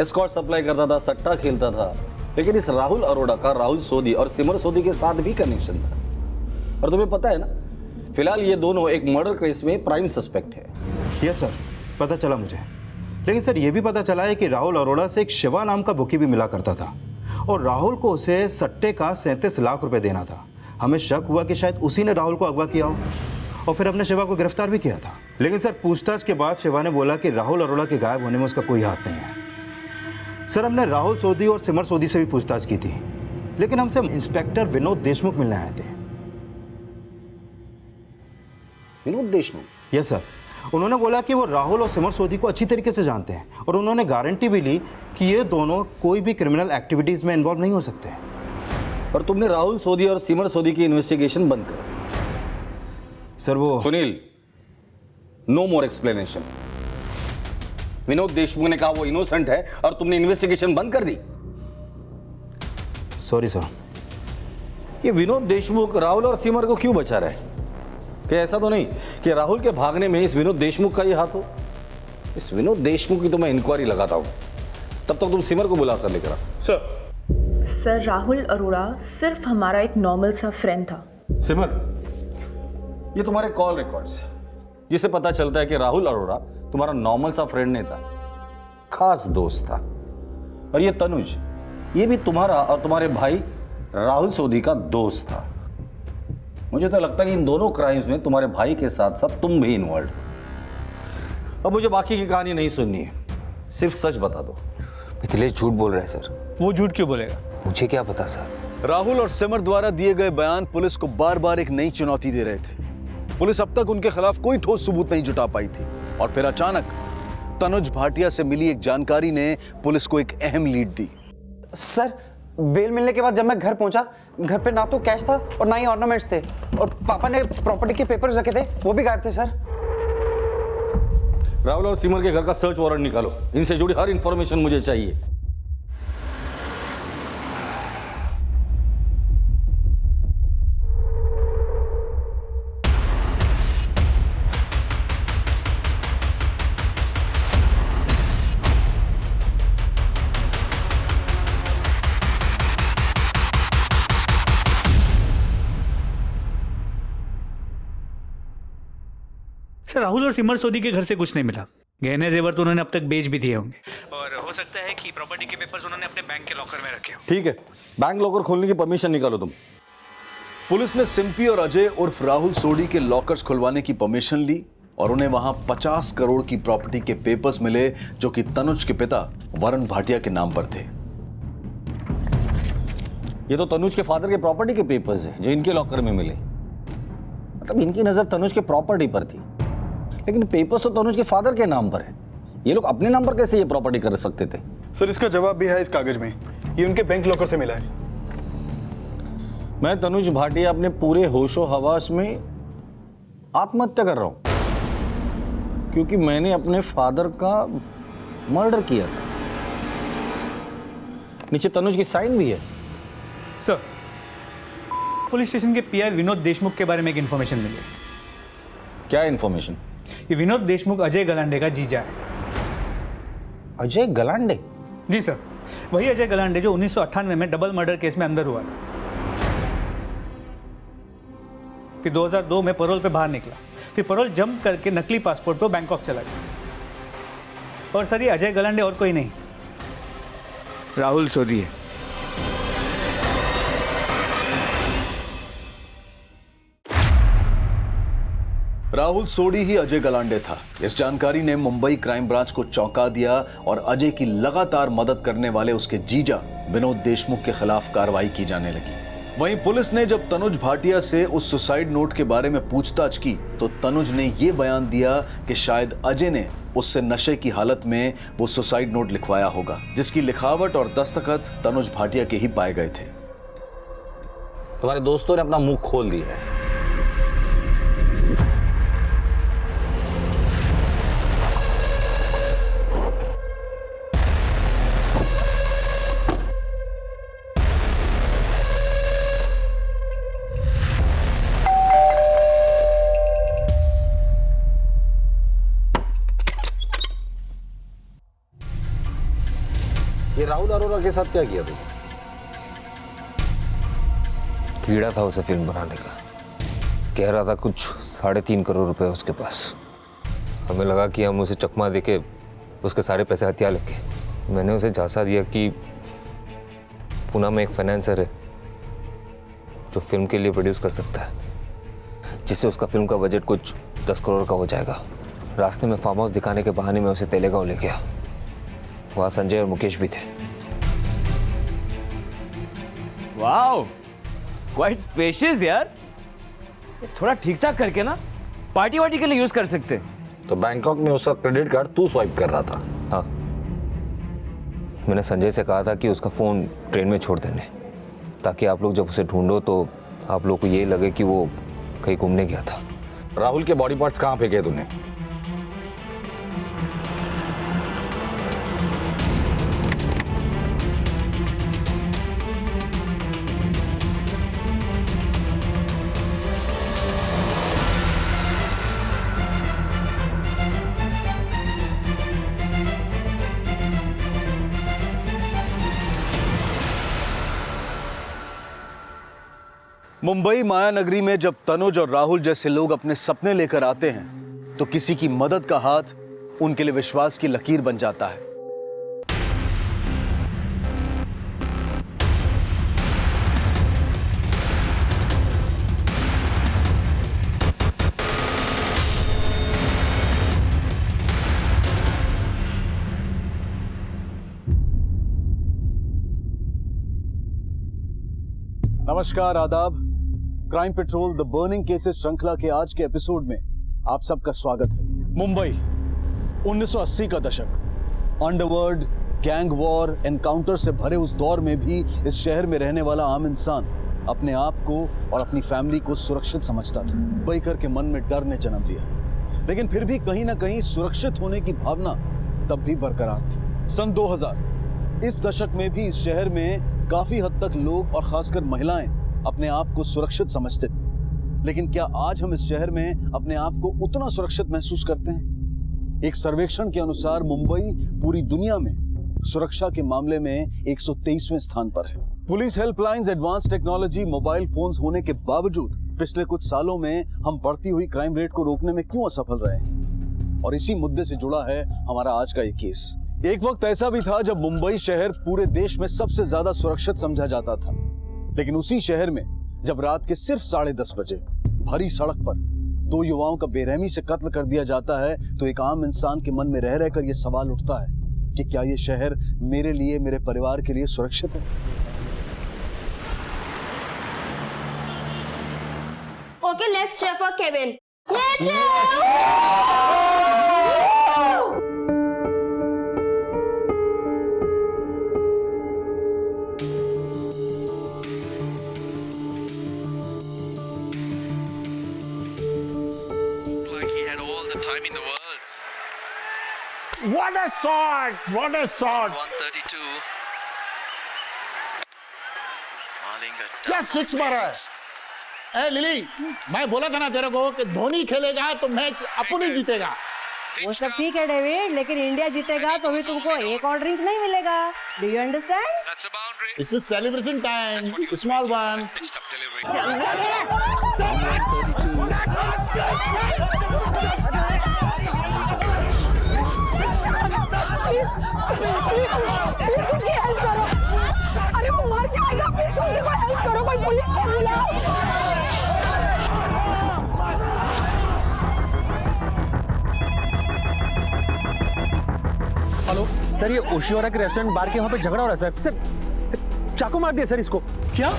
एस्कॉर्ट सप्लाई करता था, सट्टा खेलता था, लेकिन इस राहुल अरोड़ा का राहुल सोधी और सिमर सोधी के साथ भी कनेक्शन था। और तुम्हें पता है ना, फिलहाल ये दोनों एक मर्डर केस में प्राइम सस्पेक्ट है। यस सर, पता चला मुझे। लेकिन सर ये भी पता चला है कि राहुल अरोड़ा से एक शिवा नाम का बुकी भी मिला करता था और राहुल को उसे सट्टे का 37 लाख रुपए देना था। हमें शक हुआ कि शायद उसी ने राहुल को अगवा किया हो और फिर हमने शिवा को गिरफ्तार भी किया था। लेकिन सर पूछताछ के बाद शिवा ने बोला कि राहुल अरोड़ा के गायब होने में उसका कोई हाथ नहीं है। सर हमने राहुल सोधी और सिमर सोधी से भी पूछताछ की थी, लेकिन हमसे इंस्पेक्टर विनोद देशमुख मिलने आए थे। विनोद देशमुख? यस सर, उन्होंने बोला कि वो राहुल और सिमर सोधी को अच्छी तरीके से जानते हैं और उन्होंने गारंटी भी ली कि ये दोनों कोई भी क्रिमिनल एक्टिविटीज में इन्वॉल्व नहीं हो सकते। और तुमने राहुल सोधी और सिमर सोधी की इन्वेस्टिगेशन बंद कर दी? सर वो सुनील, नो मोर एक्सप्लेनेशन। विनोद देशमुख ने कहा वो इनोसेंट है और तुमने इन्वेस्टिगेशन बंद कर दी। Sorry sir. ये विनोद देशमुख राहुल और सिमर को क्यों बचा रहा है? कि ऐसा तो नहीं कि राहुल के भागने में इस विनोद देशमुख का ही हाथ हो? इस विनोद देशमुख की तो मैं इंक्वायरी लगाता हूं, तब तक तुम सिमर को बुला कर लेकर आओ। सर राहुल अरोड़ा सिर्फ हमारा एक नॉर्मल सा फ्रेंड था। सिमर, ये तुम्हारे कॉल रिकॉर्ड्स है, जिससे पता चलता है कि राहुल अरोड़ा तुम्हारा नॉर्मल सा फ्रेंड नहीं था, खास दोस्त था। और ये तनुज, ये भी तुम्हारा और तुम्हारे भाई राहुल सोधी का दोस्त था। मुझे तो लगता है कि इन दोनों क्राइम्स में तुम्हारे भाई के साथ साथ तुम भी इन्वॉल्व। अब मुझे बाकी की कहानी नहीं सुननी है, सिर्फ सच बता दो। मिथिलेश झूठ बोल रहा है सर। वो झूठ क्यों बोलेगा? मुझे क्या पता सर। राहुल और सिमर द्वारा दिए गए बयान पुलिस को बार बार एक नई चुनौती दे रहे थे। पुलिस अब तक उनके खिलाफ कोई ठोस सबूत नहीं जुटा पाई थी और फिर अचानक तनुज भाटिया से मिली एक जानकारी ने पुलिस को एक अहम लीड दी। सर बेल मिलने के बाद जब मैं घर पहुंचा, घर पे ना तो कैश था और ना ही ऑर्नामेंट्स थे, और पापा ने प्रॉपर्टी के पेपर्स रखे थे, वो भी गायब थे सर। राहुल और सिमर के घर का सर्च वारंट निकालो, इनसे जुड़ी हर इंफॉर्मेशन मुझे चाहिए। सर राहुल और सिमर सोधी के घर से कुछ नहीं मिला। गहने जेवर तो उन्होंने अब तक बेच भी दिए होंगे और हो सकता है कि प्रॉपर्टी के पेपर्स उन्होंने अपने बैंक के लॉकर में रखे हो। ठीक है, बैंक लॉकर खोलने की परमिशन निकालो तुम। पुलिस ने सिंपी और अजय उर्फ राहुल सोडी के लॉकर्स खुलवाने की परमिशन ली और उन्हें वहां 50 करोड़ की प्रॉपर्टी के पेपर्स मिले जो कि तनुज के पिता वरुण भाटिया के नाम पर थे। ये तो तनुज के फादर के प्रॉपर्टी के पेपर्स हैं जो इनके लॉकर में मिले। मतलब इनकी नजर तनुज के प्रॉपर्टी पर थी, लेकिन पेपर्स तो तनुज के फादर के नाम पर है। ये लोग अपने नाम पर कैसे ये प्रॉपर्टी कर सकते थे? सर इसका जवाब भी है इस कागज में, ये उनके बैंक लॉकर से मिला है। मैं तनुज भाटिया अपने पूरे होशो हवास में आत्महत्या कर रहा हूं क्योंकि मैंने अपने फादर का मर्डर किया था। नीचे तनुज की साइन भी है। सर पुलिस स्टेशन के पीआई विनोद देशमुख के बारे में एक इन्फॉर्मेशन मिली। क्या इन्फॉर्मेशन? ये विनोद देशमुख अजय गलांडे का जीजा है। अजय गलांडे? जी सर, वही अजय गलांडे जो 1998 में डबल मर्डर केस में अंदर हुआ था। फिर 2002 में पैरोल पे बाहर निकला, फिर पैरोल जंप करके नकली पासपोर्ट पर बैंकॉक चला गया। और सर ये अजय गलांडे और कोई नहीं, राहुल सोधी है। राहुल सोडी ही अजय गलांडे था। इस जानकारी ने मुंबई क्राइम ब्रांच को चौंका दिया और अजय की लगातार मदद करने वाले उसके जीजा विनोद देशमुख के खिलाफ कार्रवाई की जाने लगी। वहीं पुलिस ने जब तनुज भाटिया से उस सुसाइड नोट के बारे में पूछताछ की तो तनुज ने यह बयान दिया कि शायद अजय ने उससे नशे की हालत में वो सुसाइड नोट लिखवाया होगा, जिसकी लिखावट और दस्तखत तनुज भाटिया के ही पाए गए थे। तुम्हारे दोस्तों ने अपना मुंह खोल दिया है। ये राहुल अरोरा के साथ क्या किया तुमने? कीड़ा था उसे फिल्म बनाने का। कह रहा था कुछ 3.5 करोड़ रुपए उसके पास। हमें लगा कि हम उसे चकमा देके उसके सारे पैसे हथिया लेंगे। मैंने उसे झांसा दिया कि पुणे में एक फाइनेंसर है जो फिल्म के लिए प्रोड्यूस कर सकता है, जिससे उसका फिल्म का बजट कुछ 10 करोड़ का हो जाएगा। रास्ते में फार्म हाउस दिखाने के बहाने में उसे तेलेगांव ले गया। वहाँ संजय और मुकेश भी थे। वाओ, क्वाइट स्पेशियस यार। थोड़ा ठीक ठाक करके ना पार्टी वार्टी के लिए यूज कर सकते। तो बैंकॉक में उसका क्रेडिट कार्ड तू स्वाइप कर रहा था? हाँ, मैंने संजय से कहा था कि उसका फोन ट्रेन में छोड़ देने, ताकि आप लोग जब उसे ढूंढो तो आप लोग को ये लगे कि वो कहीं घूमने गया था। राहुल के बॉडी पार्ट्स कहाँ फेंके तूने? मुंबई मायानगरी में जब तनुज और राहुल जैसे लोग अपने सपने लेकर आते हैं तो किसी की मदद का हाथ उनके लिए विश्वास की लकीर बन जाता है। नमस्कार, आदाब। Crime petrol the burning cases श्रृंखला के आज के एपिसोड में आप सबका स्वागत है। मुंबई 1980 का दशक, अंडरवर्ल्ड, गैंग वॉर, एनकाउंटर से भरे उस दौर में भी इस शहर में रहने वाला आम इंसान अपने आप को और अपनी फैमिली को सुरक्षित समझता था। मुंबईकर के मन में डर ने जन्म लिया, लेकिन फिर भी कहीं ना कहीं सुरक्षित होने की भावना तब भी बरकरार थी। सन 2000 इस दशक में भी इस शहर में काफी हद तक लोग और खासकर महिलाएं अपने आप को सुरक्षित समझते थे। लेकिन क्या आज हम इस शहर में अपने आप को उतना सुरक्षित महसूस करते हैं? एक सर्वेक्षण के अनुसार मुंबई पूरी दुनिया में सुरक्षा के मामले में 123वें स्थान पर है। Police helplines, advance technology, mobile phones होने के बावजूद पिछले कुछ सालों में हम बढ़ती हुई क्राइम रेट को रोकने में क्यों असफल रहे हैं? और इसी मुद्दे से जुड़ा है हमारा आज का ये केस। एक वक्त ऐसा भी था जब मुंबई शहर पूरे देश में सबसे ज्यादा सुरक्षित समझा जाता था, लेकिन उसी शहर में जब रात के सिर्फ 10:30 बजे भरी सड़क पर 2 युवाओं का बेरहमी से कत्ल कर दिया जाता है तो एक आम इंसान के मन में रह रहकर यह सवाल उठता है कि क्या यह शहर मेरे लिए, मेरे परिवार के लिए सुरक्षित है? Okay, let's cheer for Kevin. Let's time in the world. What a shot! What a shot! 132. क्या सिक्स मारा है? ए लिली, मैं बोला था ना तेरे को कि धोनी खेलेगा तो मैच अपन ही जीतेगा। वो सब ठीक है डेविड, लेकिन इंडिया जीतेगा तो भी तुमको एक और ड्रिंक नहीं मिलेगा। Do you understand? This is celebration time. Small one. Please उसकी हेल्प करो। अरे वो मर जाएगा, प्लीज उसकी कोई हेल्प करो, पर पुलिस को बुलाओ। हेलो सर, ये ओशियोरा के रेस्टोरेंट बार के वहाँ पे झगड़ा हो रहा है सर। चाकू मार दिया सर इसको। क्या?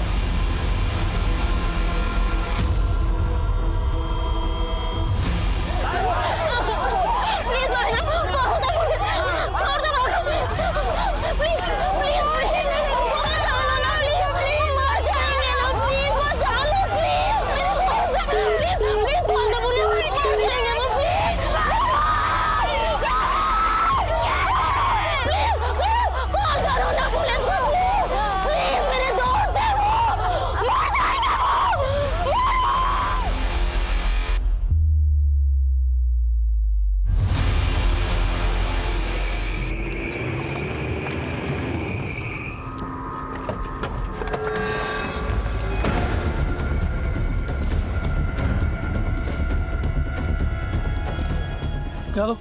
क्या दो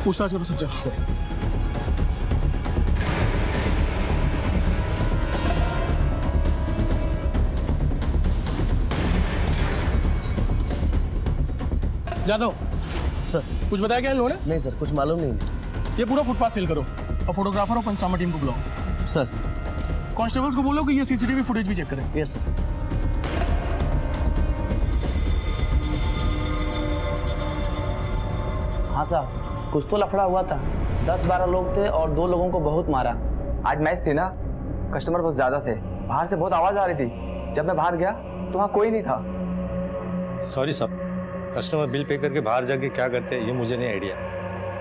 पूछताछ करो सच्चा सर। जादव सर कुछ बताया क्या इन लोगों ने? नहीं सर, कुछ मालूम नहीं। ये पूरा फुटपाथ सील करो और फोटोग्राफर और पंचनामा टीम को बुलाओ। सर कांस्टेबल्स को बोलो कि ये सीसीटीवी फुटेज भी चेक करें। Yes sir. हाँ साहब, कुछ तो लफड़ा हुआ था। 10-12 लोग थे और 2 लोगों को बहुत मारा। आज मैच थी ना, कस्टमर बहुत ज्यादा थे, बाहर से बहुत आवाज आ रही थी। जब मैं बाहर गया तो वहाँ कोई नहीं था। सॉरी साहब, कस्टमर बिल पे करके बाहर जाके क्या करते हैं ये मुझे नहीं आइडिया।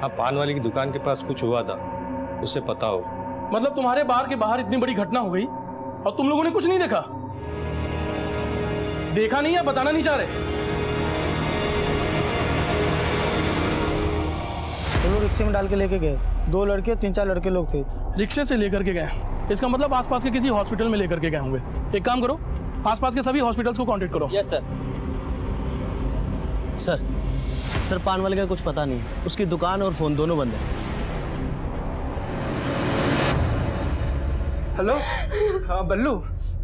हाँ, पान वाले की दुकान के पास कुछ हुआ था, उसे पता हो। मतलब तुम्हारे बार के बाहर इतनी बड़ी घटना हो गई और तुम लोगों ने कुछ नहीं देखा? देखा नहीं या बताना नहीं चाह रहे? तो लोग रिक्शे में डाल के लेके गए। 2 लड़के 3-4 लड़के लोग थे। रिक्शे से लेकर के गए, इसका मतलब आसपास के किसी हॉस्पिटल में लेकर के गए होंगे। एक काम करो, आसपास के सभी हॉस्पिटल्स को कांटेक्ट करो। Yes sir. सर पान वाले का कुछ पता नहीं, उसकी दुकान और फोन दोनों बंद है। हेलो, हाँ बल्लू,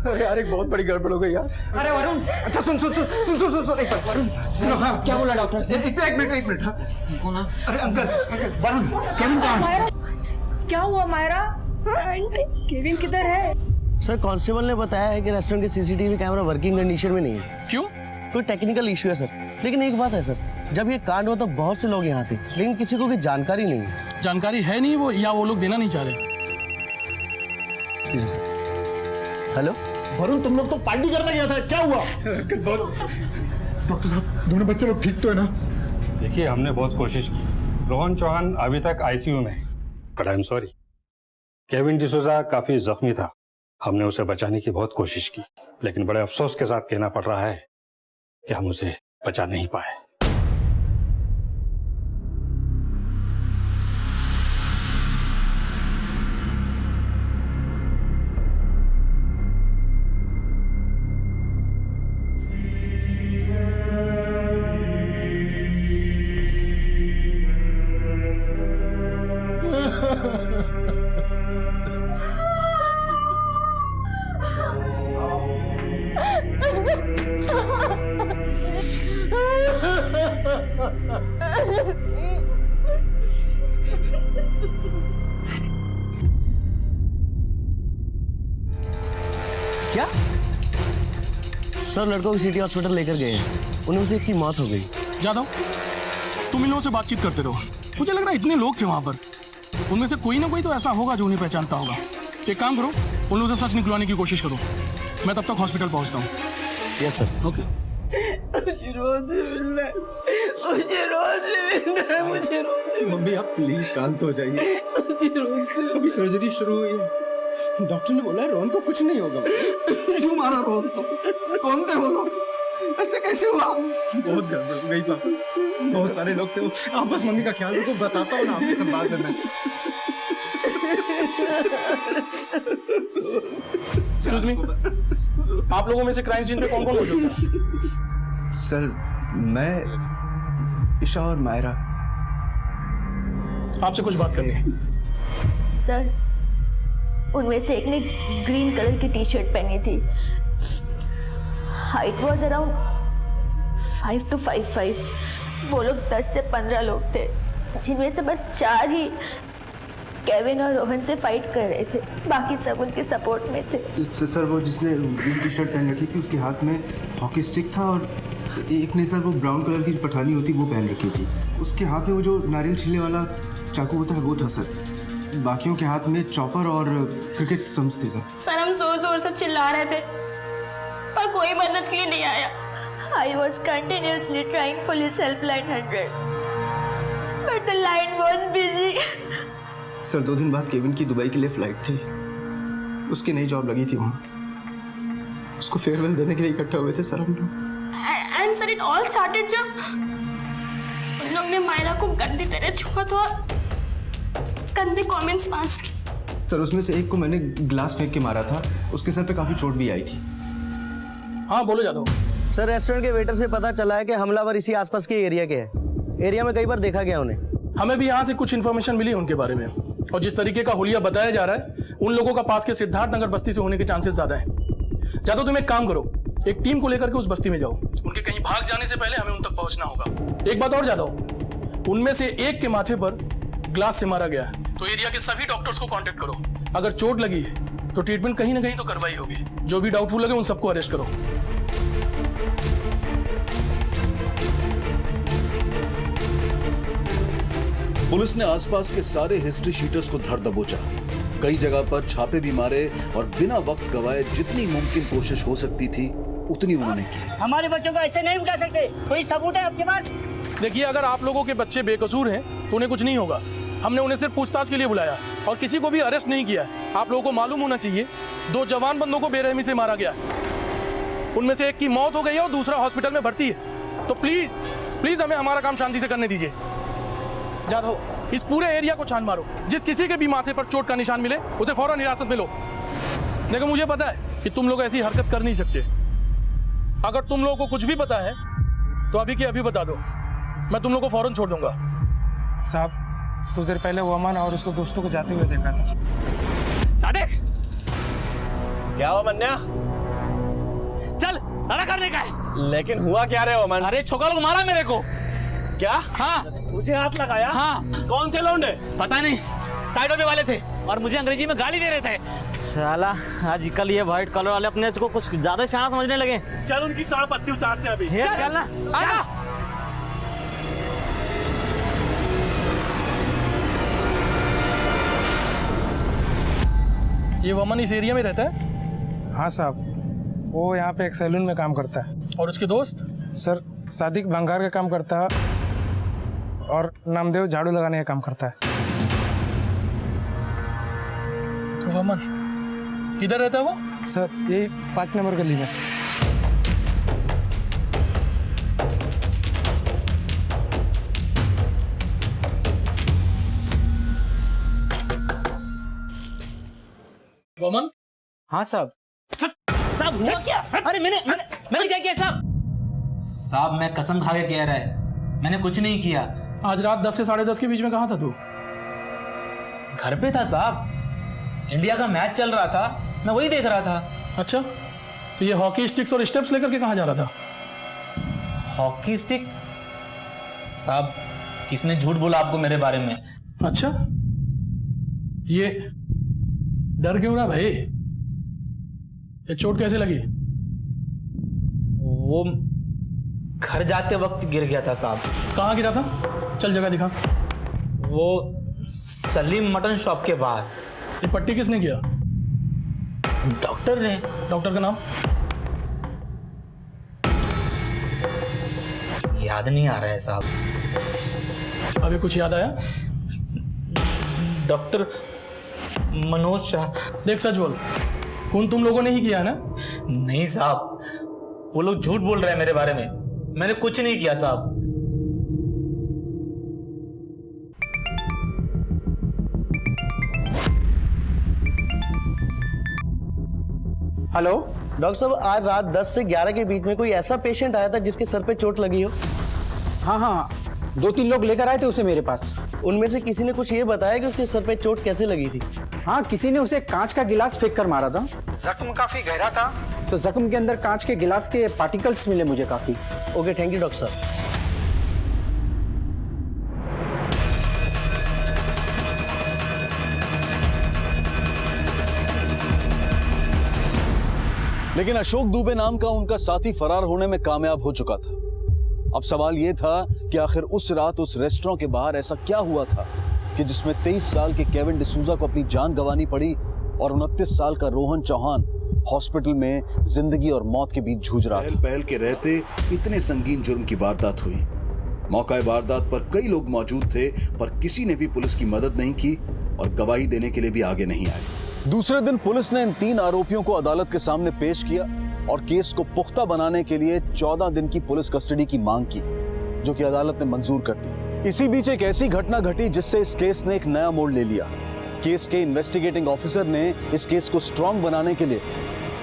अरे यार एक बहुत बड़ी गड़बड़ हो गई यार। अरे वरुण, अच्छा सुन एक बार वरुण। हाँ, क्या बोला डॉक्टर से? एक मिनट। हाँ कौन? अरे अंकल वरुण, केविन कहाँ है? क्या हुआ मायरा? केविन किधर है? सर कांस्टेबल ने बताया है कि रेस्टोरेंट के सीसीटीवी कैमरा वर्किंग कंडीशन में नहीं है। क्यों? कोई टेक्निकल इशू है सर। लेकिन एक बात है सर, जब ये कांड हुआ तो बहुत से लोग यहाँ थे, लेकिन किसी को भी जानकारी नहीं है। जानकारी है नहीं वो, या वो लोग देना नहीं चाह रहे? हेलो वरुण, तुम लोग तो पार्टी करने गया था, क्या हुआ? डॉक्टर साहब, दोनों बच्चे लोग ठीक तो है ना? देखिए, हमने बहुत कोशिश की। रोहन चौहान अभी तक आईसीयू में है, but I am sorry, Kevin D'Souza काफी जख्मी था। हमने उसे बचाने की बहुत कोशिश की, लेकिन बड़े अफसोस के साथ कहना पड़ रहा है कि हम उसे बचा नहीं पाए। क्या? सर लड़कों को सिटी हॉस्पिटल लेकर गए हैं, उनमें से एक की मौत हो गई। जादव, तुम इन लोगों से बातचीत करते रहो। मुझे लग रहा है इतने लोग थे वहां पर, उनमें से कोई ना कोई तो ऐसा होगा जो उन्हें पहचानता होगा। एक काम करो, उन लोगों से सच निकलवाने की कोशिश करो। मैं तब तक हॉस्पिटल पहुंचता हूँ। Yes sir. ओके। मुझे रोज मिलना है, मुझे रोज मिलना है, मुझे रोज। मम्मी आप प्लीज शांत हो जाइए। अभी सर्जरी शुरू हुई है, डॉक्टर ने बोला है रोहन को कुछ नहीं होगा। क्यों मारा रोहन को? कौन थे वो लोग? ऐसे कैसे हुआ? बहुत गड़बड़ हो गई पापा, बहुत सारे लोग थे। आप बस मम्मी का ख्याल रखो, बताता हूँ ना आपको सब बात में। एक्सक्यूज मी, आप लोगों में से क्राइम सीन पे कौन कौन मौजूद था? सर मैं, ईशा और मायरा। आपसे कुछ बात करनी है। सर, उनमें से एक ने ग्रीन कलर की टी शर्ट पहनी थी। Height was around 5 to 5'5". वो लोग 10 से 15 लोग थे, जिनमें से बस 4 ही केविन और रोहन से फाइट कर रहे थे, बाकी सब उनके सपोर्ट में थे। सर वो जिसने ग्रीन टी शर्ट पहन रखी थी उसके हाथ में हॉकी स्टिक था, और एक ने सर वो ब्राउन कलर की पठानी होती वो पहन रखी थी। उसके हाथ में वो जो नारियल छिलने वाला चाकू होता है वो था सर। बाकियों के हाथ में चॉपर और क्रिकेट स्टंप्स थे सर, हम जोर जोर से चिल्ला रहे थे पर कोई मदद के लिए नहीं आया। I was continuously trying police helpline 100, but the line was busy. Sir 2 दिन बाद केविन की दुबई के लिए फ्लाइट थी, उसकी नई जॉब लगी थी वहाँ। उसको फेयरवेल देने के लिए इकट्ठा हुए थे सर हम लोग। And sir it all started जब उन लोग ने मायरा को गंदी तरह छुआ था और गंदे कमेंट्स पास किए। सर उसमें से एक को मैंने ग्लास फेंक के मारा था, उसके सर पे काफी चोट भी आई थी। हाँ बोलो जादव। सर रेस्टोरेंट के वेटर से पता चला है कि हमलावर इसी आसपास के एरिया के हैं। एरिया में कई बार देखा गया उन्हें। हमें भी यहाँ से कुछ इन्फॉर्मेशन मिली उनके बारे में, और जिस तरीके का हुलिया बताया जा रहा है उन लोगों का पास के सिद्धार्थ नगर बस्ती से होने के चांसेस ज्यादा हैं। या तो तुम एक काम करो, एक टीम को लेकर के उस बस्ती में जाओ, उनके कहीं भाग जाने से पहले हमें उन तक पहुंचना होगा। एक बात और ज्यादा हो, उनमें से एक के माथे पर ग्लास से मारा गया है, तो एरिया के सभी डॉक्टर्स को कांटेक्ट करो। अगर चोट लगी है तो ट्रीटमेंट कहीं ना कहीं तो करवाई होगी। जो भी डाउटफुल लगे उन सबको अरेस्ट करो। पुलिस ने आसपास के सारे हिस्ट्री शीटर्स को धर दबोचा, कई जगह पर छापे भी मारे और बिना वक्त गवाए जितनी मुमकिन कोशिश हो सकती थी उतनी उन्होंने की। हमारे बच्चों को ऐसे नहीं उठा सकते, कोई सबूत है आपके पास? देखिए, अगर आप लोगों के बच्चे बेकसूर हैं तो उन्हें कुछ नहीं होगा। हमने उन्हें सिर्फ पूछताछ के लिए बुलाया और किसी को भी अरेस्ट नहीं किया। आप लोगों को मालूम होना चाहिए 2 जवान बंदों को बेरहमी से मारा गया, उनमें से एक की मौत हो गई है और दूसरा हॉस्पिटल में भर्ती है। तो प्लीज प्लीज हमें हमारा काम शांति से करने दीजिए। जाधव, इस पूरे एरिया को छान मारो, जिस किसी के भी माथे पर चोट का निशान मिले उसे फौरन हिरासत में लो। देखो, मुझे पता है कि तुम लोग ऐसी हरकत कर नहीं सकते। अगर तुम लोगों को कुछ भी पता है तो अभी के अभी बता दो, मैं तुम लोग को फौरन छोड़ दूंगा। साहब, कुछ देर पहले वो अमन और उसको दोस्तों को जाते हुए देखा था। सादिक, क्या हुआ मन्या? चल, लड़ा करने का है। लेकिन हुआ क्या रे अमन? अरे छोका लोग मारा मेरे को। क्या? हाँ, तुझे हाथ लगाया? हाँ। कौन थे लौंडे? पता नहीं, टाइटो पे वाले थे और मुझे अंग्रेजी में गाली दे रहे थे। साला आजकल ये व्हाइट कलर वाले अपने को कुछ ज्यादा शाना समझने लगे। चल उनकी सारा पत्ती उतारते अभी। चल ना, आजा। ये वमन इस एरिया में रहता है? हाँ साहब, वो यहाँ पे एक सैलून में काम करता है। और उसके दोस्त? सर, सादिक भंगार का काम करता है और नामदेव झाड़ू लगाने का काम करता है। तो वमन किधर रहता है वो? सर, यही 5 नंबर गली में। वमन? हाँ साहब। साहब, हुआ क्या? अरे मैंने क्या किया साहब? साहब, मैं कसम खा के कह रहा है, मैंने कुछ नहीं किया। आज रात 10 से 10:30 के बीच में कहाँ था तू? घर पे था साहब, इंडिया का मैच चल रहा था, मैं वही देख रहा था। अच्छा, तो ये हॉकी स्टिक्स और स्टेप्स लेकर के कहाँ जा रहा था? Hockey stick? साहब, किसने झूठ बोला आपको मेरे बारे में? अच्छा, ये डर क्यों रहा भाई? ये चोट कैसे लगी? वो घर जाते वक्त गिर गया था साहब। कहाँ गिरा था? चल जगह दिखा। वो सलीम मटन शॉप के बाहर। ये पट्टी किसने किया? डॉक्टर ने। डॉक्टर का नाम? याद नहीं आ रहा है साहब। अभी कुछ याद आया? डॉक्टर मनोज शाह। देख, सच बोल, खून तुम लोगों ने ही किया है ना? नहीं साहब, वो लोग झूठ बोल रहे हैं मेरे बारे में, मैंने कुछ नहीं किया साहब। हेलो डॉक्टर साहब, आज रात 10 से 11 के बीच में कोई ऐसा पेशेंट आया था जिसके सर पे चोट लगी हो? हाँ हाँ, 2-3 लोग लेकर आए थे उसे मेरे पास। उनमें से किसी ने कुछ ये बताया कि उसके सर पे चोट कैसे लगी थी? हाँ, किसी ने उसे कांच का गिलास फेंक कर मारा था। जख्म काफी गहरा था, तो जख्म के अंदर कांच के गिलास के पार्टिकल्स मिले मुझे काफी। ओके, थैंक यू डॉक्टर साहब। लेकिन अशोक दुबे नाम का उनका साथी फरार होने में कामयाब हो चुका था। अब सवाल यह था कि आखिर उस रात उस रेस्टोरेंट के बाहर ऐसा क्या हुआ था कि जिसमें 23 साल के केविन डिसूजा को अपनी जान गंवानी पड़ी और 29 साल का रोहन चौहान हॉस्पिटल में जिंदगी और मौत के बीच जूझ रहा था। पहल के रहते इतने संगीन जुर्म की वारदात हुई। मौका वारदात पर कई लोग मौजूद थे, पर किसी ने भी पुलिस की मदद नहीं की और गवाही देने के लिए भी आगे नहीं आए। दूसरे दिन पुलिस ने इन 3 आरोपियों को अदालत के सामने पेश किया और केस को पुख्ता बनाने के लिए 14 दिन की पुलिस कस्टडी की मांग की, जो कि अदालत ने मंजूर कर दी। इसी बीच एक ऐसी घटना घटी जिससे इस केस ने एक नया मोड़ ले लिया। केस के इन्वेस्टिगेटिंग ऑफिसर ने इस केस को स्ट्रांग बनाने के लिए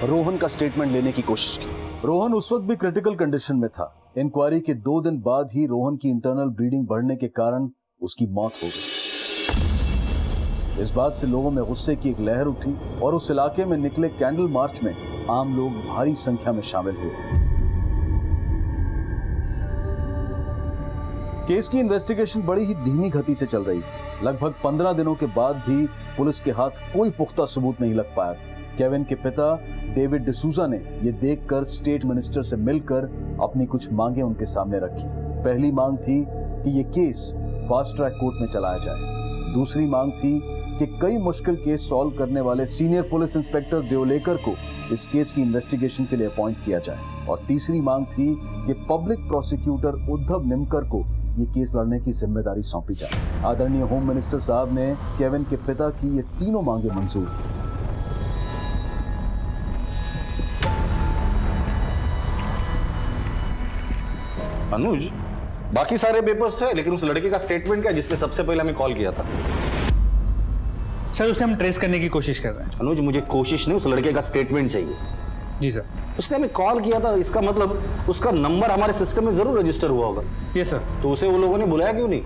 रोहन का स्टेटमेंट लेने की कोशिश की। रोहन उस वक्त भी क्रिटिकल कंडीशन में था। इंक्वायरी के 2 दिन बाद ही रोहन की इंटरनल ब्लीडिंग बढ़ने के कारण उसकी मौत हो गई। इस बात से लोगों में गुस्से की एक लहर उठी और उस इलाके में निकले कैंडल मार्च में आम लोग भारी संख्या में शामिल हुए। केस की इन्वेस्टिगेशन बड़ी ही धीमी गति से चल रही थी। लगभग 15 दिनों के बाद भी पुलिस के हाथ कोई पुख्ता सबूत नहीं लग पाया। केविन के पिता डेविड डिसूजा ने यह देखकर स्टेट मिनिस्टर से मिलकर अपनी कुछ मांगे उनके सामने रखी। पहली मांग थी कि यह केस फास्ट ट्रैक कोर्ट में चलाया जाए। दूसरी मांग थी कि कई मुश्किल केस सॉल्व करने वाले सीनियर पुलिस इंस्पेक्टर देवलेकर को इस केस की इन्वेस्टिगेशन के लिए अपॉइंट किया जाए। और तीसरी मांग थी कि पब्लिक प्रोसिक्यूटर उद्धव निमकर को ये केस लड़ने की जिम्मेदारी सौंपी जाए। आदरणीय होम मिनिस्टर साहब ने केविन के पिता की ये तीनों मांगे मंजूर की। अनुज, बाकी सारे पेपर्स थे, लेकिन उस लड़के का स्टेटमेंट क्या जिसने सबसे पहले हमें कॉल किया था? सर उसे हम ट्रेस करने की कोशिश कर रहे हैं। अनुज, मुझे कोशिश नहीं, उस लड़के का स्टेटमेंट चाहिए। जी सर। उसने हमें कॉल किया था, इसका मतलब उसका नंबर हमारे सिस्टम में जरूर रजिस्टर हुआ होगा। ये सर। तो उसे वो लोगों ने बुलाया क्यों नहीं?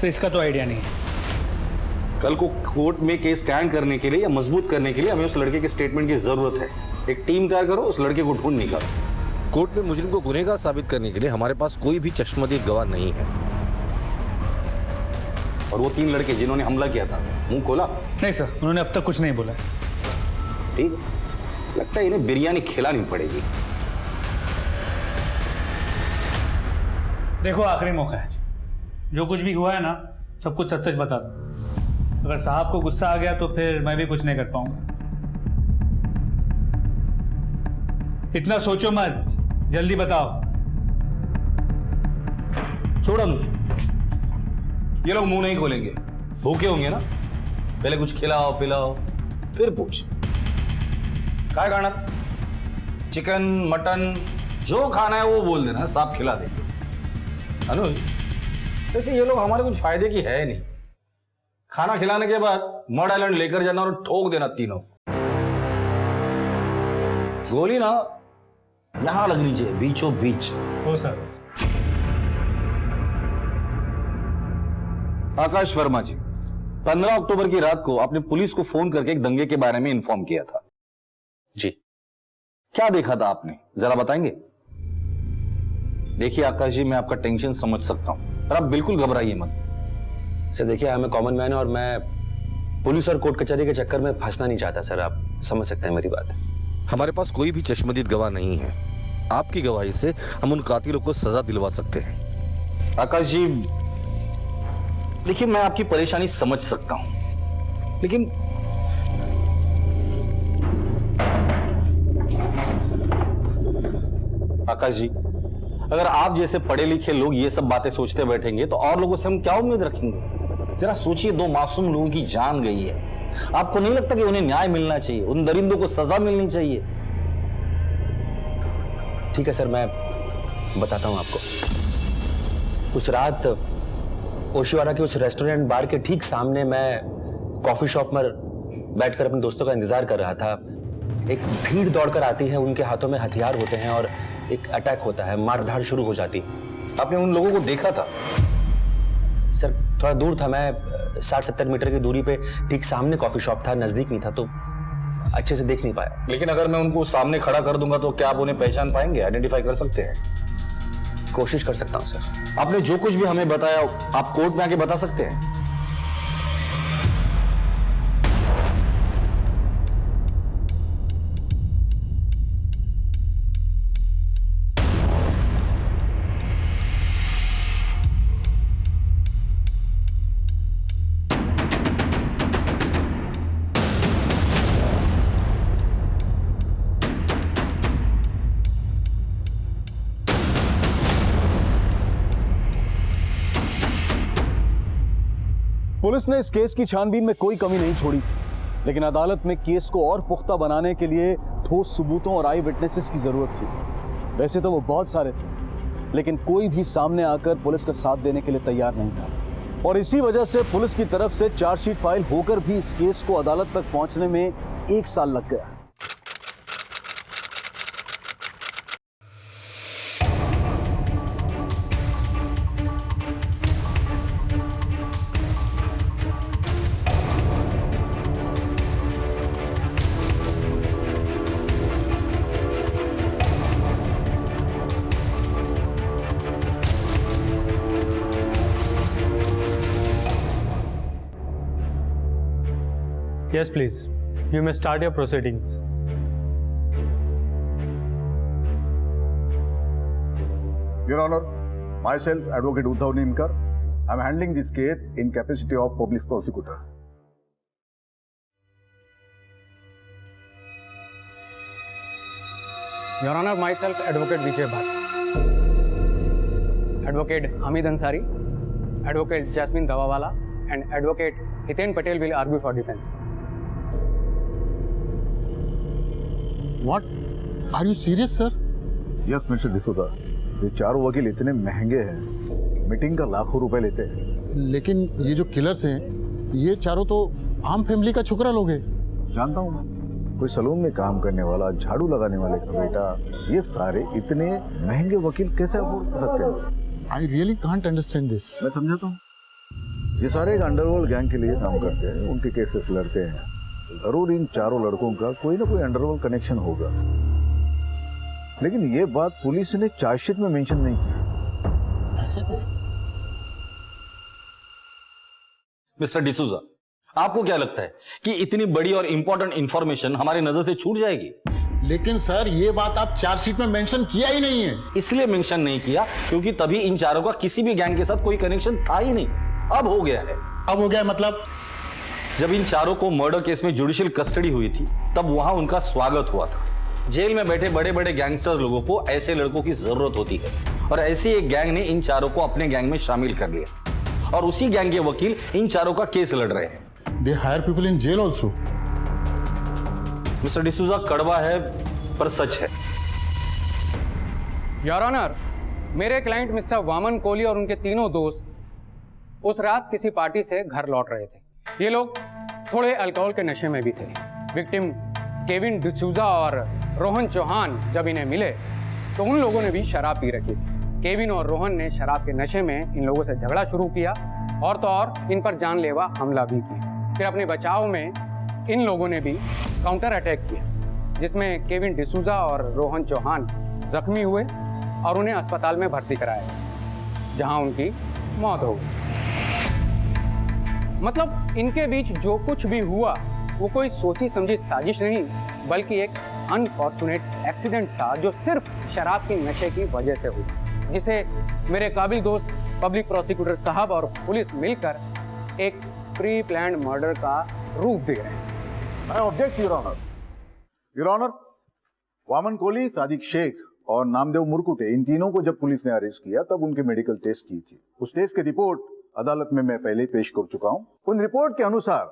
सर इसका तो आइडिया नहीं है। कल को कोर्ट में केस स्टैंड करने के लिए या मजबूत करने के लिए हमें उस लड़के के स्टेटमेंट की जरूरत है। एक टीम तैयार करो, उस लड़के को ढूंढ निकालो। कोर्ट में मुजरिम को गुनहगार साबित करने के लिए हमारे पास कोई भी चश्मदीद गवाह नहीं है। और वो 3 लड़के जिन्होंने हमला किया था, मुंह खोला? नहीं सर, उन्होंने अब तक कुछ नहीं बोला। ठीक है, लगता है इन्हें बिरयानी खिलानी पड़ेगी। देखो आखिरी मौका है, जो कुछ भी हुआ है ना सब कुछ सच सच बता दो। अगर साहब को गुस्सा आ गया तो फिर मैं भी कुछ नहीं कर पाऊंगा। इतना सोचो मत, जल्दी बताओ। छोड़ो मुझे, ये लोग मुंह नहीं खोलेंगे, भूखे होंगे ना। पहले कुछ खिलाओ पिलाओ फिर पूछ। क्या खाना? चिकन मटन जो खाना है वो बोल देना, साफ खिला देंगे। अनुज, वैसे ये लोग हमारे कुछ फायदे की है नहीं। खाना खिलाने के बाद मड आइलैंड लेकर जाना और ठोक देना तीनों। गोली ना यहां लगनी चाहिए, बीचों बीच। हो सर। आकाश वर्मा जी, 15 अक्टूबर की रात को आपने पुलिस को फोन करके एक दंगे के बारे में इन्फॉर्म किया था। जी, क्या देखा था आपने, जरा बताएंगे? देखिए आकाश जी, मैं आपका टेंशन समझ सकता हूं, पर आप बिल्कुल घबराइए मत। सर देखिए, मैं कॉमन मैन और मैं पुलिस और कोर्ट कचहरी के चक्कर में फंसना नहीं चाहता सर, आप समझ सकते हैं मेरी बात। हमारे पास कोई भी चश्मदीद गवाह नहीं है। आपकी गवाही से हम उन कातिलों को सजा दिलवा सकते हैं। आकाश जी, देखिए मैं आपकी परेशानी समझ सकता हूं, लेकिन आकाश जी, अगर आप जैसे पढ़े लिखे लोग ये सब बातें सोचते बैठेंगे तो और लोगों से हम क्या उम्मीद रखेंगे? जरा सोचिए, 2 मासूम लोगों की जान गई है। आपको नहीं लगता कि उन्हें न्याय मिलना चाहिए, उन दरिंदों को सजा मिलनी चाहिए? ठीक है सर, मैं बताता हूं आपको। उस रात ओशिवारा के उस रेस्टोरेंट बार के ठीक सामने मैं कॉफी शॉप में बैठकर अपने दोस्तों का इंतजार कर रहा था। एक भीड़ दौड़कर आती है, उनके हाथों में हथियार होते हैं और एक अटैक होता है, मारधाड़ शुरू हो जाती। आपने उन लोगों को देखा था? सर थोड़ा दूर था, मैं 60-70 मीटर की दूरी पे ठीक सामने कॉफी शॉप था, नजदीक नहीं था तो अच्छे से देख नहीं पाया। लेकिन अगर मैं उनको सामने खड़ा कर दूंगा तो क्या आप उन्हें पहचान पाएंगे, आइडेंटिफाई कर सकते हैं? कोशिश कर सकता हूं सर। आपने जो कुछ भी हमें बताया आप कोर्ट में आके बता सकते हैं? पुलिस ने इस केस की छानबीन में कोई कमी नहीं छोड़ी थी, लेकिन अदालत में केस को और पुख्ता बनाने के लिए ठोस सबूतों और आई विटनेसेस की जरूरत थी। वैसे तो वो बहुत सारे थे, लेकिन कोई भी सामने आकर पुलिस का साथ देने के लिए तैयार नहीं था। और इसी वजह से पुलिस की तरफ से चार्जशीट फाइल होकर भी इस केस को अदालत तक पहुंचने में 1 साल लग गया। Yes, please. You may start your proceedings. Your Honor, myself, Advocate Uddhav Nimkar, I am handling this case in capacity of public prosecutor. Your Honor, myself, Advocate Vijay Bhatt. Advocate Hamid Ansari, Advocate Jasmine Dawawala, and Advocate Hiten Patel will argue for defense. What? Are you serious, sir? Yes, Mr. D'Souza. ये चारों वकील इतने महंगे हैं, meeting का लाखों रुपए लेते हैं। लेकिन ये जो किलर्स हैं, ये चारों तो आम फैमिली का छोकरा लोग हैं। जानता हूँ मैं, कोई सलून में काम करने वाला, झाड़ू लगाने वाले का बेटा, ये सारे इतने महंगे वकील कैसे अफोर्ड कर सकते हैं? I really can't understand this. मैं समझाता हूँ। ये सारे एक अंडरवर्ल्ड गैंग के लिए काम करते हैं, उनके केसेस लड़ते हैं। जरूर इन चारों लड़कों का कोई ना कोई अंडरवर्ल्ड कनेक्शन होगा, लेकिन ये बात पुलिस ने चार्जशीट में मेंशन नहीं की। मिस्टर डिसूजा, आपको क्या लगता है कि इतनी बड़ी और इंपॉर्टेंट इंफॉर्मेशन हमारी नजर से छूट जाएगी? लेकिन सर, ये बात आप चार्जशीट में मेंशन किया ही नहीं है। इसलिए मेंशन नहीं किया क्योंकि तभी इन चारों का किसी भी गैंग के साथ कोई कनेक्शन था ही नहीं। अब हो गया है। अब हो गया मतलब? जब इन चारों को मर्डर केस में जुडिशियल कस्टडी हुई थी, तब वहां उनका स्वागत हुआ था। जेल में बैठे बड़े बड़े गैंगस्टर लोगों को ऐसे लड़कों की जरूरत होती है, और ऐसी एक गैंग ने इन चारों को अपने गैंग में शामिल कर लिया, और उसी गैंग के वकील इन चारों का केस लड़ रहे हैं। They hire people in jail also. Mister D'Souza, कड़वा है पर सच है। योर ऑनर, मेरे क्लाइंट मिस्टर वामन कोहली और उनके तीनों दोस्त उस रात किसी पार्टी से घर लौट रहे थे। ये लोग थोड़े अल्कोहल के नशे में भी थे। विक्टिम केविन डिसूजा और रोहन चौहान जब इन्हें मिले तो उन लोगों ने भी शराब पी रखी थी। केविन और रोहन ने शराब के नशे में इन लोगों से झगड़ा शुरू किया और तो और इन पर जानलेवा हमला भी किया। फिर अपने बचाव में इन लोगों ने भी काउंटर अटैक किया, जिसमें केविन डिसूजा और रोहन चौहान जख्मी हुए और उन्हें अस्पताल में भर्ती कराया, जहां उनकी मौत हो गई। मतलब इनके बीच जो कुछ भी हुआ वो कोई सोची समझी साजिश नहीं, बल्कि एक अनफॉर्चुनेट एक्सीडेंट था जो सिर्फ शराब के नशे की वजह से हुआ, जिसे मेरे काबिल दोस्त पब्लिक प्रोसिक्यूटर साहब और पुलिस मिलकर एक प्री प्लान्ड मर्डर का रूप दे रहे हैं। I object, Your Honor. Your Honor, Vaman Kohli, Sadiq Sheikh और नामदेव मुरकुटे, इन तीनों को जब पुलिस ने अरेस्ट किया तब उनके मेडिकल टेस्ट की थी। उस टेस्ट की रिपोर्ट अदालत में मैं पहले ही पेश कर चुका हूं। उन रिपोर्ट के अनुसार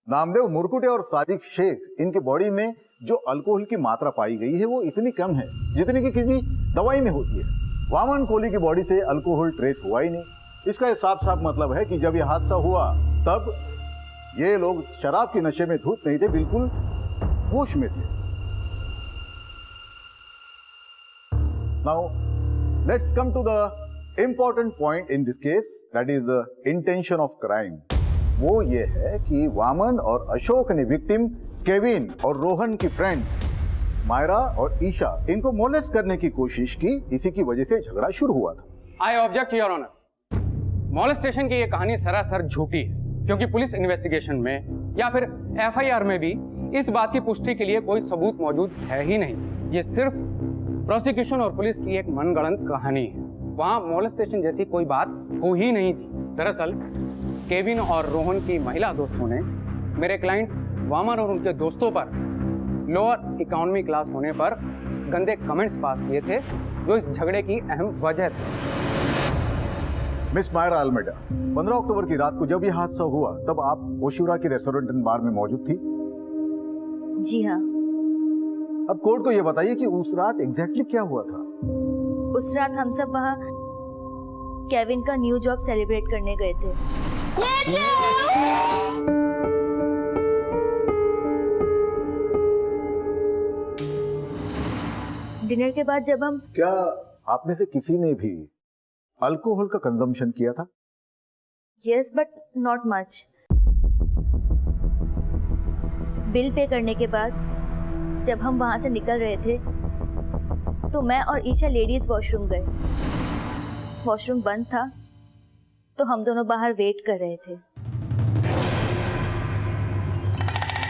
नामदेव मुरकुटे और सादिक शेख, इनकी बॉडी में जो अल्कोहल की मात्रा पाई गई है वो इतनी कम है जितनी कि किसी दवाई में होती है। वामन कोहली की बॉडी से अल्कोहल ट्रेस हुआ ही नहीं। इसका साफ साफ मतलब है कि जब यह हादसा हुआ तब ये लोग शराब के नशे में धुत नहीं थे, बिल्कुल होश में थे। Now let's come to the important point in this case, that is the intention of crime. वो ये है कि वामन और अशोक ने विक्टिम केविन और रोहन की फ्रेंड मायरा और ईशा, इनको मोलेस्ट करने की कोशिश की। इसी की वजह से झगड़ा शुरू हुआ था। I object your honour. Molestation की ये कहानी सरासर झूठी है, क्योंकि पुलिस इन्वेस्टिगेशन में या फिर एफआईआर में भी इस बात की पुष्टि के लिए कोई सबूत मौजूद है ही नहीं। ये सिर्फ प्रोसिक्यूशन और पुलिस की एक मनगढ़ंत कहानी है। वहां मॉलेस्टेशन जैसी कोई बात हो ही नहीं थी। दरअसल केविन और रोहन की महिला दोस्तों ने मेरे क्लाइंट वामन और उनके दोस्तों पर लोअर इकोनॉमी क्लास होने पर गंदे कमेंट्स पास किए थे, जो इस झगड़े की अहम वजह थी। मिस मायरा अल्मेडा, 15 अक्टूबर की रात को जब यह हादसा हुआ तब आप ओशिवरा के रेस्टोरेंट एंड बार में मौजूद थी? जी हाँ। अब कोर्ट को यह बताइए कि उस रात एग्जैक्टली क्या हुआ था? उस रात हम सब वहाँ केविन का न्यू जॉब सेलिब्रेट करने गए थे। डिनर के बाद जब हम, क्या आप में से किसी ने भी अल्कोहल का कंजम्पशन किया था? Yes but not much. Bill pay करने के बाद जब हम वहां से निकल रहे थे तो मैं और ईशा लेडीज वॉशरूम गए। वॉशरूम बंद था तो हम दोनों बाहर वेट कर रहे थे। 15 अक्टूबर की रात को जब यह हादसा हुआ तब आप ओशिवरा के रेस्टोरेंट एंड बार में मौजूद थी? जी हाँ। अब कोर्ट को ये बताइए कि उस रात एग्जैक्टली क्या हुआ था। मिस मायरा अल्मेडा, 15 अक्टूबर की रात को जब यह हादसा हुआ तब आप ओशिवरा के रेस्टोरेंट एंड बार में मौजूद थी? Yes but not much.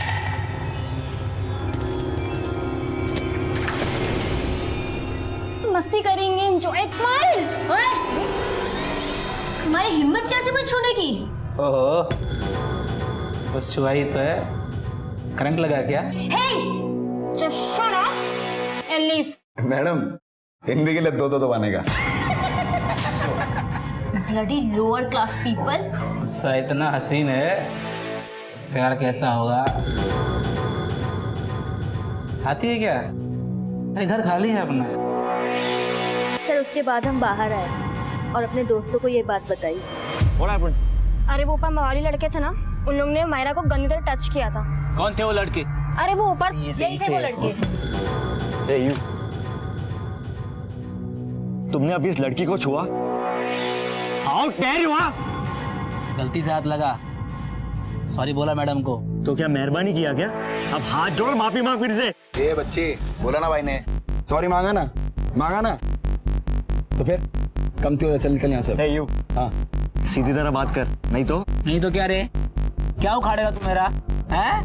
मस्ती करेंगे, एंजॉय। स्माइल। ओए, तुम्हारी हिम्मत कैसे मुझे छूने की? ओहो, बस छुआ ही तो है, करंट लगा क्या? Hey, just shut up and leave. Madam, Hindi के लिए दो दबाने का। Bloody lower class people. गुस्सा इतना हसीन है, प्यार कैसा होगा? आती है क्या? अरे घर खाली है अपना। सर उसके बाद हम बाहर आए और अपने दोस्तों को ये बात बताई। अरे वो ऊपर मवाली लड़के थे ना, उन लोगों ने मायरा को गंदी तरह टच किया था। कौन थे वो लड़के? अरे वो ऊपर यही थे वो लड़के। तुमने अभी इस लड़की को छुआ? How dare you! गलती से हाथ लगा, सॉरी बोला मैडम को। तो क्या मेहरबानी किया क्या? अब हाथ जोड़ माफी मांग फिर से। ए बच्चे, बोला ना भाई ने, सॉरी मांगा ना, मांगा ना, तो फिर कमती हो, चल निकल यहाँ से। यू हाँ, सीधी तरह बात कर, नहीं तो क्या रे, क्या उखाड़ेगा तू मेरा? हैं?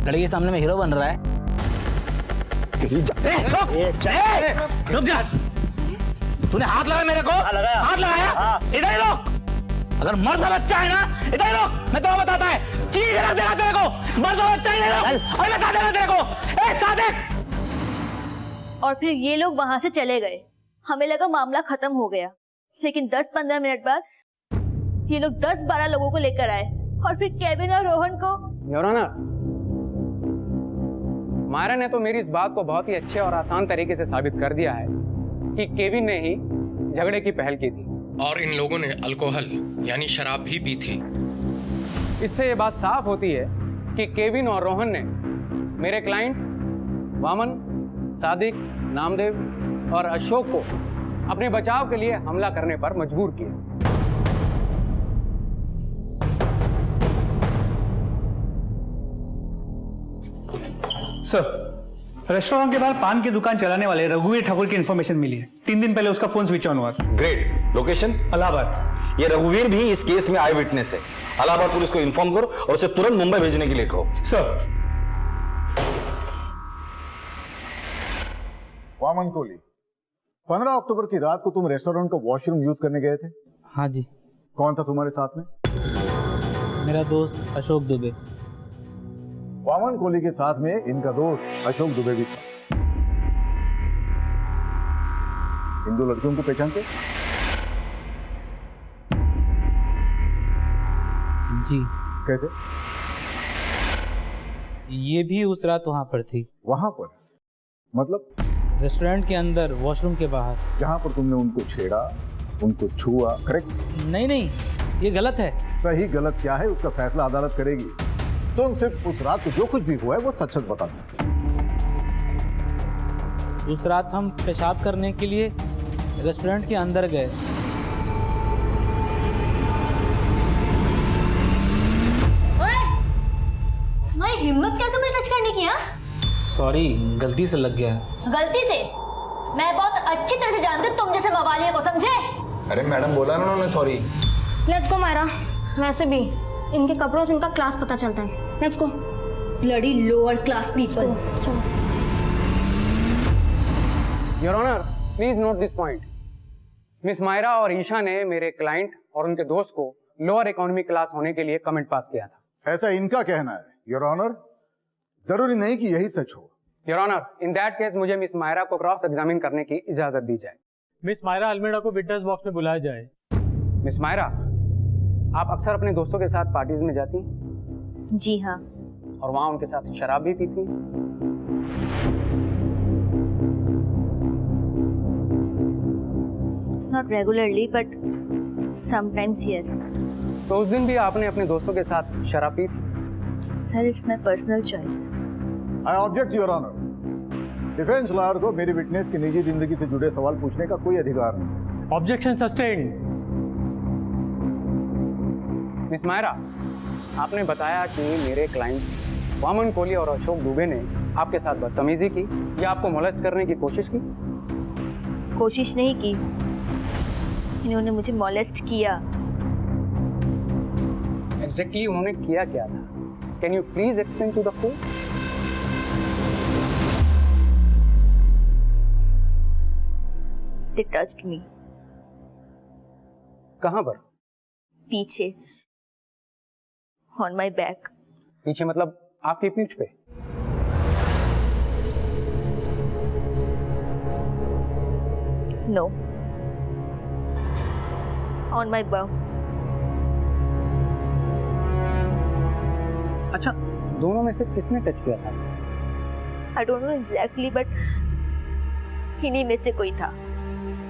लड़की के सामने में हीरो बन रहा है। रुक जा, तूने हाथ लगाया मेरे को? हाथ लगाया? इधर ही रोक। अगर मर्द का बच्चा है ना, इधर ही रोक, मैं तो बताता है, चीज रख देगा तेरे को। मर्द का बच्चा ही नहीं रोक, और मैं बता देगा तेरे को। ए सादिक! और फिर ये लोग वहां से चले गए। हमें लगा मामला खत्म हो गया, लेकिन 10-15 मिनट बाद ये लोग 10-12 लोगों को लेकर आए और फिर केविन और रोहन को। योर ऑनर, मायरा ने तो मेरी इस बात को बहुत ही अच्छे और आसान तरीके से साबित कर दिया है कि केविन ने ही झगड़े की पहल की थी और इन लोगों ने अल्कोहल यानी शराब भी पी थी। इससे ये बात साफ होती है कि केविन और रोहन ने मेरे क्लाइंट वामन, सादिक, नामदेव और अशोक को अपने बचाव के लिए हमला करने पर मजबूर किया। सर, रेस्टोरेंट के बाहर पान की दुकान चलाने वाले रघुवीर ठाकुर की इन्फॉर्मेशन मिली है। 3 दिन पहले उसका फोन स्विच ऑन हुआ था। ग्रेट। लोकेशन? इलाहाबाद। ये रघुवीर भी इस केस में आई विटनेस है। इलाहाबाद पुलिस को इन्फॉर्म करो और उसे तुरंत मुंबई भेजने के लिए कहो। सर। वामन कोहली, 15 अक्टूबर की रात को तुम रेस्टोरेंट का वॉशरूम यूज करने गए थे? हाँ जी। कौन था तुम्हारे साथ में? मेरा दोस्त अशोक दुबे। वामन कोहली के साथ में इनका दोस्त अशोक दुबे भी था। इन दो लड़कियों को पहचानते? जी। कैसे? ये भी उस रात वहां पर थी। वहां पर? मतलब? रेस्टोरेंट के अंदर, वॉशरूम के बाहर। जहां पर तुमने उनको छेड़ा, उनको छुआ, करेक्ट? नहीं, ये गलत है। सही गलत क्या है उसका फैसला अदालत करेगी। तुम सिर्फ उस रात को जो कुछ भी हुआ है वो सच बता दो। उस रात हम पेशाब करने के लिए रेस्टोरेंट के अंदर गए। तुम्हारी हिम्मत कैसे मुझे टच करने की? सॉरी, गलती से लग गया। गलती से? मैं बहुत अच्छी तरह से जानती हूँ तुम जैसे मवालियों को, समझे? अरे मैडम बोला ना उन्होंने सॉरी। Let's go Myra. वैसे भी इनके कपड़ों से इनका क्लास पता चलता है। Let's go. Bloody lower class people. चलो। Your honour, please note this point. Miss Myra और ईशा ने मेरे क्लाइंट और उनके दोस्त को लोअर इकोनॉमी क्लास होने के लिए कमेंट पास किया था। ऐसा इनका कहना है योर ऑनर, जरूरी नहीं कि यही सच हो। Your honour, in that case मुझे मिस मायरा को क्रॉस एग्जामिन करने की इजाजत दी जाए। मिस मायरा अल्मेडा को विटनेस बॉक्स में बुलाया जाए। मिस मायरा, आप अक्सर अपने दोस्तों के साथ पार्टीज में जाती हैं? जी हाँ। और वहां उनके साथ शराब भी पीती? Not regularly, but sometimes yes. तो उस दिन भी आपने अपने दोस्तों के साथ शराब पी थी? Sir, it's my personal choice. I object, Your Honor. Defence lawyer को मेरी विटनेस की निजी जिंदगी से जुड़े सवाल पूछने का कोई अधिकार नहीं। Objection sustained. मिस मायरा, आपने बताया कि मेरे क्लाइंट वामन कोहली और अशोक दुबे ने आपके साथ बदतमीजी की या आपको मोलेस्ट करने की कोशिश की? कोशिश नहीं की, इन्होंने मुझे मोलेस्ट किया। एग्जैक्टली उन्होंने किया क्या था? Can you please explain to the court? They touched me. कहाँ पर? पीछे. On my back. पीछे मतलब आपकी पीठ पे? No. On my bum. अच्छा, दोनों में से किसने टच किया था? I don't know exactly, but इन्हीं में से कोई था.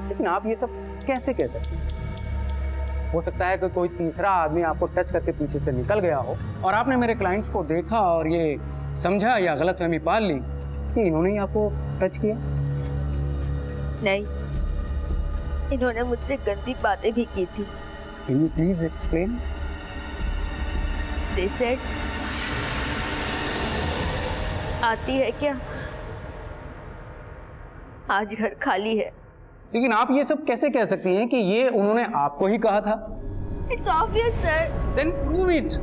लेकिन आप ये सब कैसे कह सकते हैं? हो सकता है कि कोई तीसरा आदमी आपको टच करके पीछे से निकल गया हो और आपने मेरे क्लाइंट्स को देखा और ये समझा या गलतफहमी पाल ली कि इन्होंने ही आपको टच किया। नहीं, इन्होंने मुझसे गंदी बातें भी की थी। Can you please explain? They said, आती है क्या? आज घर खाली है। लेकिन आप ये सब कैसे कह सकती हैं कि ये उन्होंने आपको ही कहा था? It's obvious, sir. Then prove it.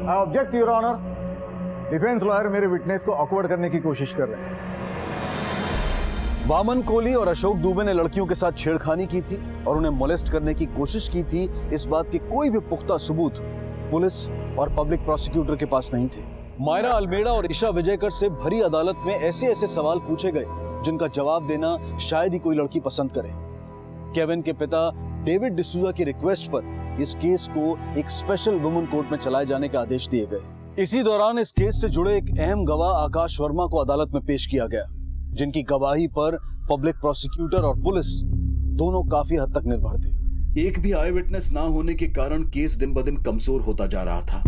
I object, Your Honor. Defence lawyer मेरे विटनेस को ऑकवर्ड करने की कोशिश कर रहे हैं। वामन कोहली और अशोक दुबे ने लड़कियों के साथ छेड़खानी की थी और उन्हें मोलेस्ट करने की कोशिश की थी। इस बात के कोई भी पुख्ता सबूत पुलिस और पब्लिक प्रोसिक्यूटर के पास नहीं थे। मायरा अल्मेडा और ईशा विजयकर से भरी अदालत में ऐसे ऐसे सवाल पूछे गए जिनका जवाब देना शायद ही कोई लड़की पसंद करे। केविन के पिता डेविड डिसूजा की रिक्वेस्ट पर इस केस को एक स्पेशल वुमेन कोर्ट में चलाए जाने के आदेश दिए गए। इसी दौरान इस केस से जुड़े एक अहम गवाह आकाश वर्मा को अदालत में पेश किया गया, जिनकी गवाही पर पब्लिक प्रोसिक्यूटर और पुलिस दोनों काफी हद तक निर्भर थे। एक भी आई विटनेस ना होने के कारण केस दिन ब दिन कमजोर होता जा रहा था।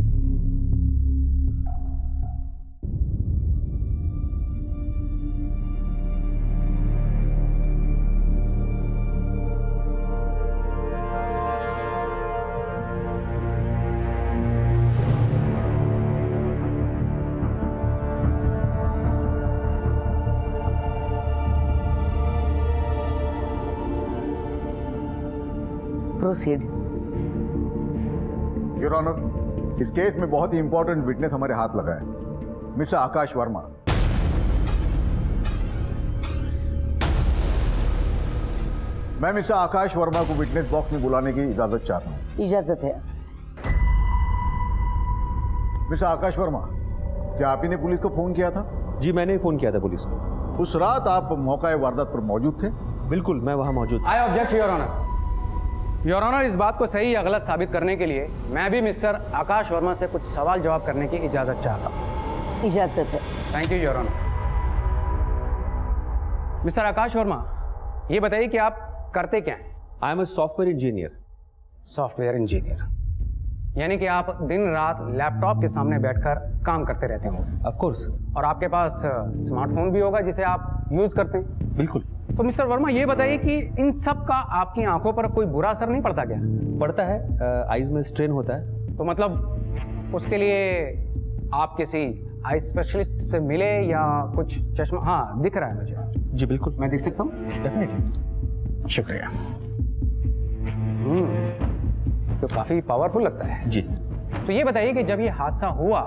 Proceed. योर ऑनर, इस केस में बहुत ही इंपॉर्टेंट विटनेस हमारे हाथ लगा है, मिस्टर आकाश वर्मा। मैं मिस्टर आकाश वर्मा को विटनेस बॉक्स में बुलाने की इजाजत चाहता हूँ। इजाजत है। मिस्टर आकाश वर्मा, क्या आप ही ने पुलिस को फोन किया था? जी, मैंने ही फोन किया था पुलिस को। उस रात आप मौका वारदात पर मौजूद थे? बिल्कुल, मैं वहां मौजूद था। I object your honour. Your honour, इस बात को सही या गलत साबित करने के लिए मैं भी मिस्टर आकाश वर्मा से कुछ सवाल जवाब करने की इजाजत चाहता हूँ। इजाजत है। Thank you your honour. Mister Aakash Verma, ये बताइए कि आप करते क्या हैं? I am a software engineer. Software engineer यानी कि आप दिन रात लैपटॉप के सामने बैठकर काम करते रहते होंगे? Of course. और आपके पास स्मार्टफोन भी होगा जिसे आप यूज करते हैं? बिल्कुल। तो मिस्टर वर्मा, ये बताइए कि इन सब का आपकी आंखों पर कोई बुरा असर नहीं पड़ता क्या? पड़ता है, आईज में स्ट्रेन होता है। तो मतलब उसके लिए आप किसी आई स्पेशलिस्ट से मिले या कुछ चश्मा? हाँ, दिख रहा है मुझे। जी बिल्कुल, मैं देख सकता हूँ? डेफिनेटली। शुक्रिया। तो काफी पावरफुल लगता है। जी। तो ये बताइए कि जब ये हादसा हुआ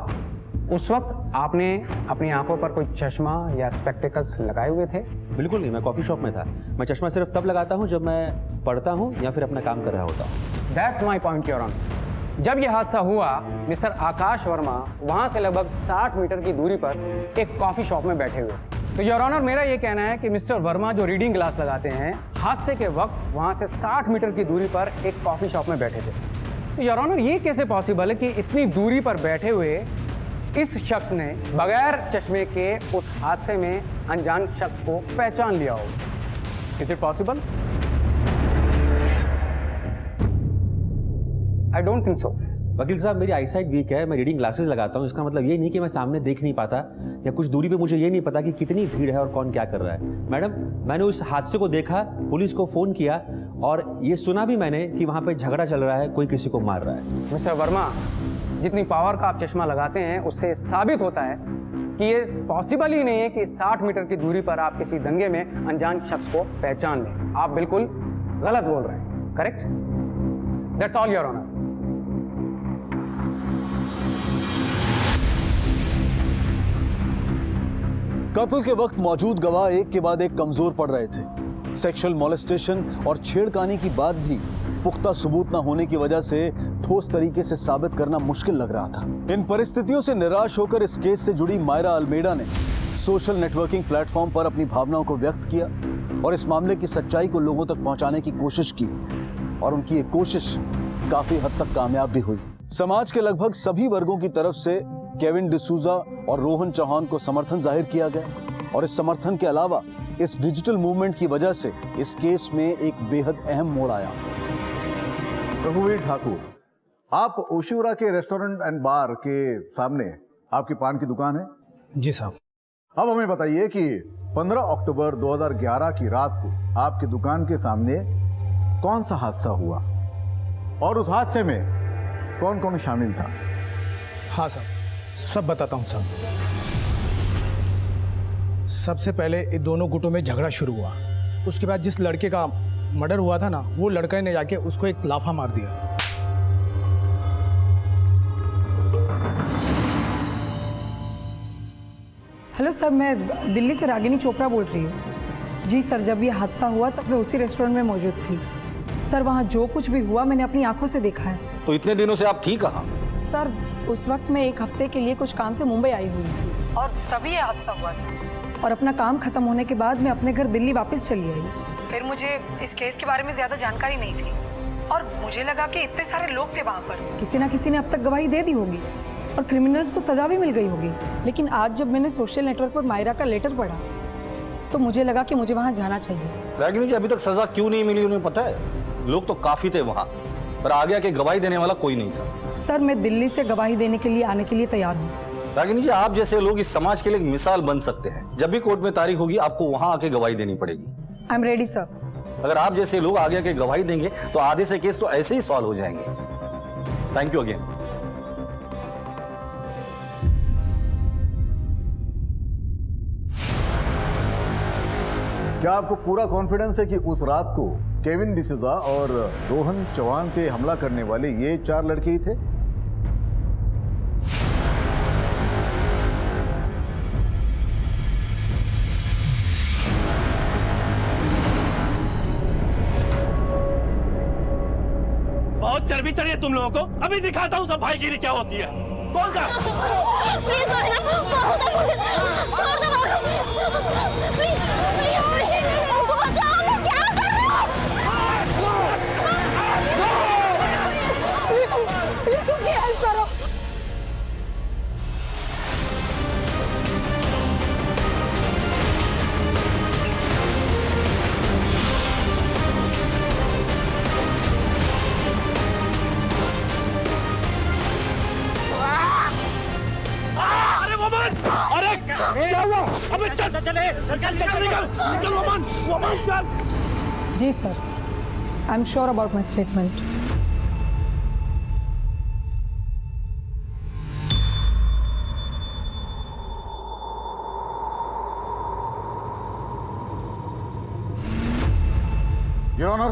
उस वक्त आपने अपनी आंखों पर कोई चश्मा या स्पेक्टिकल्स लगाए हुए थे? बिल्कुल नहीं, मैं कॉफी शॉप में था। मैं चश्मा सिर्फ तब लगाता हूं जब मैं पढ़ता हूं या फिर अपना काम कर रहा होता हूं। That's my point your honour. जब यह हादसा हुआ, मिस्टर आकाश वर्मा वहां से लगभग 60 मीटर की दूरी पर एक कॉफी शॉप में बैठे हुए। तो योर ऑनर, मेरा ये कहना है कि मिस्टर वर्मा जो रीडिंग ग्लास लगाते हैं, हादसे के वक्त वहां से 60 मीटर की दूरी पर एक कॉफी शॉप में बैठे थे। तो योर ऑनर, ये कैसे पॉसिबल है कि इतनी दूरी पर बैठे हुए इस शख्स ने बगैर चश्मे के उस हादसे में अनजान शख्स को पहचान लिया हो? Is it possible? I don't think so. वकील साहब, मेरी आईसाइट वीक है, मैं रीडिंग ग्लासेस लगाता हूं। इसका मतलब ये नहीं कि मैं सामने देख नहीं पाता या कुछ दूरी पे मुझे ये नहीं पता कि कितनी भीड़ है और कौन क्या कर रहा है। मैडम, मैंने उस हादसे को देखा, पुलिस को फोन किया और ये सुना भी मैंने कि वहां पे झगड़ा चल रहा है, कोई किसी को मार रहा है। मिस्टर वर्मा, जितनी पावर का आप चश्मा लगाते हैं उससे साबित होता है कि ये पॉसिबल ही नहीं है कि 60 मीटर की दूरी पर आप किसी दंगे में अनजान शख्स को पहचान लें। आप बिल्कुल गलत बोल रहे हैं। Correct? That's all your honour. कत्ल के वक्त मौजूद गवाह एक के बाद एक कमजोर पड़ रहे थे। सेक्सुअल मॉलेस्टेशन और छेड़खानी की बात भी पुख्ता सबूत न होने की वजह से ठोस तरीके से साबित करना मुश्किल लग रहा था। इन परिस्थितियों से निराश होकर इस केस से जुड़ी मायरा अल्मेडा ने सोशल नेटवर्किंग प्लेटफॉर्म पर अपनी भावनाओं को व्यक्त किया और इस मामले की सच्चाई को लोगों तक पहुंचाने की कोशिश की और उनकी ये कोशिश काफी हद तक कामयाब भी हुई। समाज के लगभग सभी वर्गों की तरफ से केविन डिसूजा और रोहन चौहान को समर्थन जाहिर किया गया और इस समर्थन के अलावा इस डिजिटल मूवमेंट की वजह से इस केस में एक बेहद अहम मोड़ आया। रघुवीर ठाकुर, आप ओशिवरा के रेस्टोरेंट एंड बार के सामने आपकी पान की दुकान है? जी साहब। अब हमें बताइए कि 15 अक्टूबर 2011 की रात को आपकी दुकान के सामने कौन सा हादसा हुआ और उस हादसे में कौन कौन शामिल था? हाँ साहब, सब बताता हूँ साहब। सबसे पहले ये दोनों गुटों में झगड़ा शुरू हुआ। उसके बाद जिस लड़के का मर्डर हुआ था ना, वो लड़का ने जाके उसको एक लाफा मार दिया। हेलो सर, मैं दिल्ली से रागिनी चोपड़ा बोल रही हूँ। जी सर, जब ये हादसा हुआ तब मैं उसी रेस्टोरेंट में मौजूद थी। सर, वहाँ जो कुछ भी हुआ मैंने अपनी आंखों से देखा है। तो इतने दिनों से आप थी कहाँ? सर, उस वक्त मैं एक हफ्ते के लिए कुछ काम से मुंबई आई हुई थी और तभी ये हादसा हुआ था। और अपना काम खत्म होने के बाद मैं अपने घर दिल्ली वापस चली आई। फिर मुझे इस केस के बारे में ज्यादा जानकारी नहीं थी और मुझे लगा कि इतने सारे लोग थे वहाँ पर, किसी ना किसी ने अब तक गवाही दे दी होगी और क्रिमिनल्स को सजा भी मिल गई होगी। लेकिन आज जब मैंने सोशल नेटवर्क पर मायरा का लेटर पढ़ा तो मुझे लगा कि मुझे वहाँ जाना चाहिए। रागिनी जी, अभी तक सजा क्यों नहीं मिली उन्हें पता है? लोग तो काफी थे वहाँ, पर आगे आके गवाही देने वाला कोई नहीं था। सर, मैं दिल्ली से गवाही देने के लिए आने के लिए तैयार हूँ। रागिनी जी, आप जैसे लोग इस समाज के लिए एक मिसाल बन सकते हैं। जब भी कोर्ट में तारीख होगी आपको वहाँ आके गवाही देनी पड़ेगी। I am ready sir. अगर आप जैसे लोग आगे आके गवाही देंगे तो आधे से केस तो ऐसे ही सॉल्व हो जाएंगे। Thank you again. क्या आपको पूरा कॉन्फिडेंस है कि उस रात को केविन डिसूजा और रोहन चौहान पे हमला करने वाले ये 4 लड़के ही थे? बहुत चर्बी चढ़ी है तुम लोगों को। अभी दिखाता हूँ सब भाईगिरी क्या होती है। कौन सा? प्लीज छोड़ दो, प्लीज हमको बचाओ, क्या कर रहे हो? प्लीज उसकी हेल्प करो। अरे क्या हुआ? अबे चल निकल वमन चल। जी sir, I am sure about my statement. Your honour,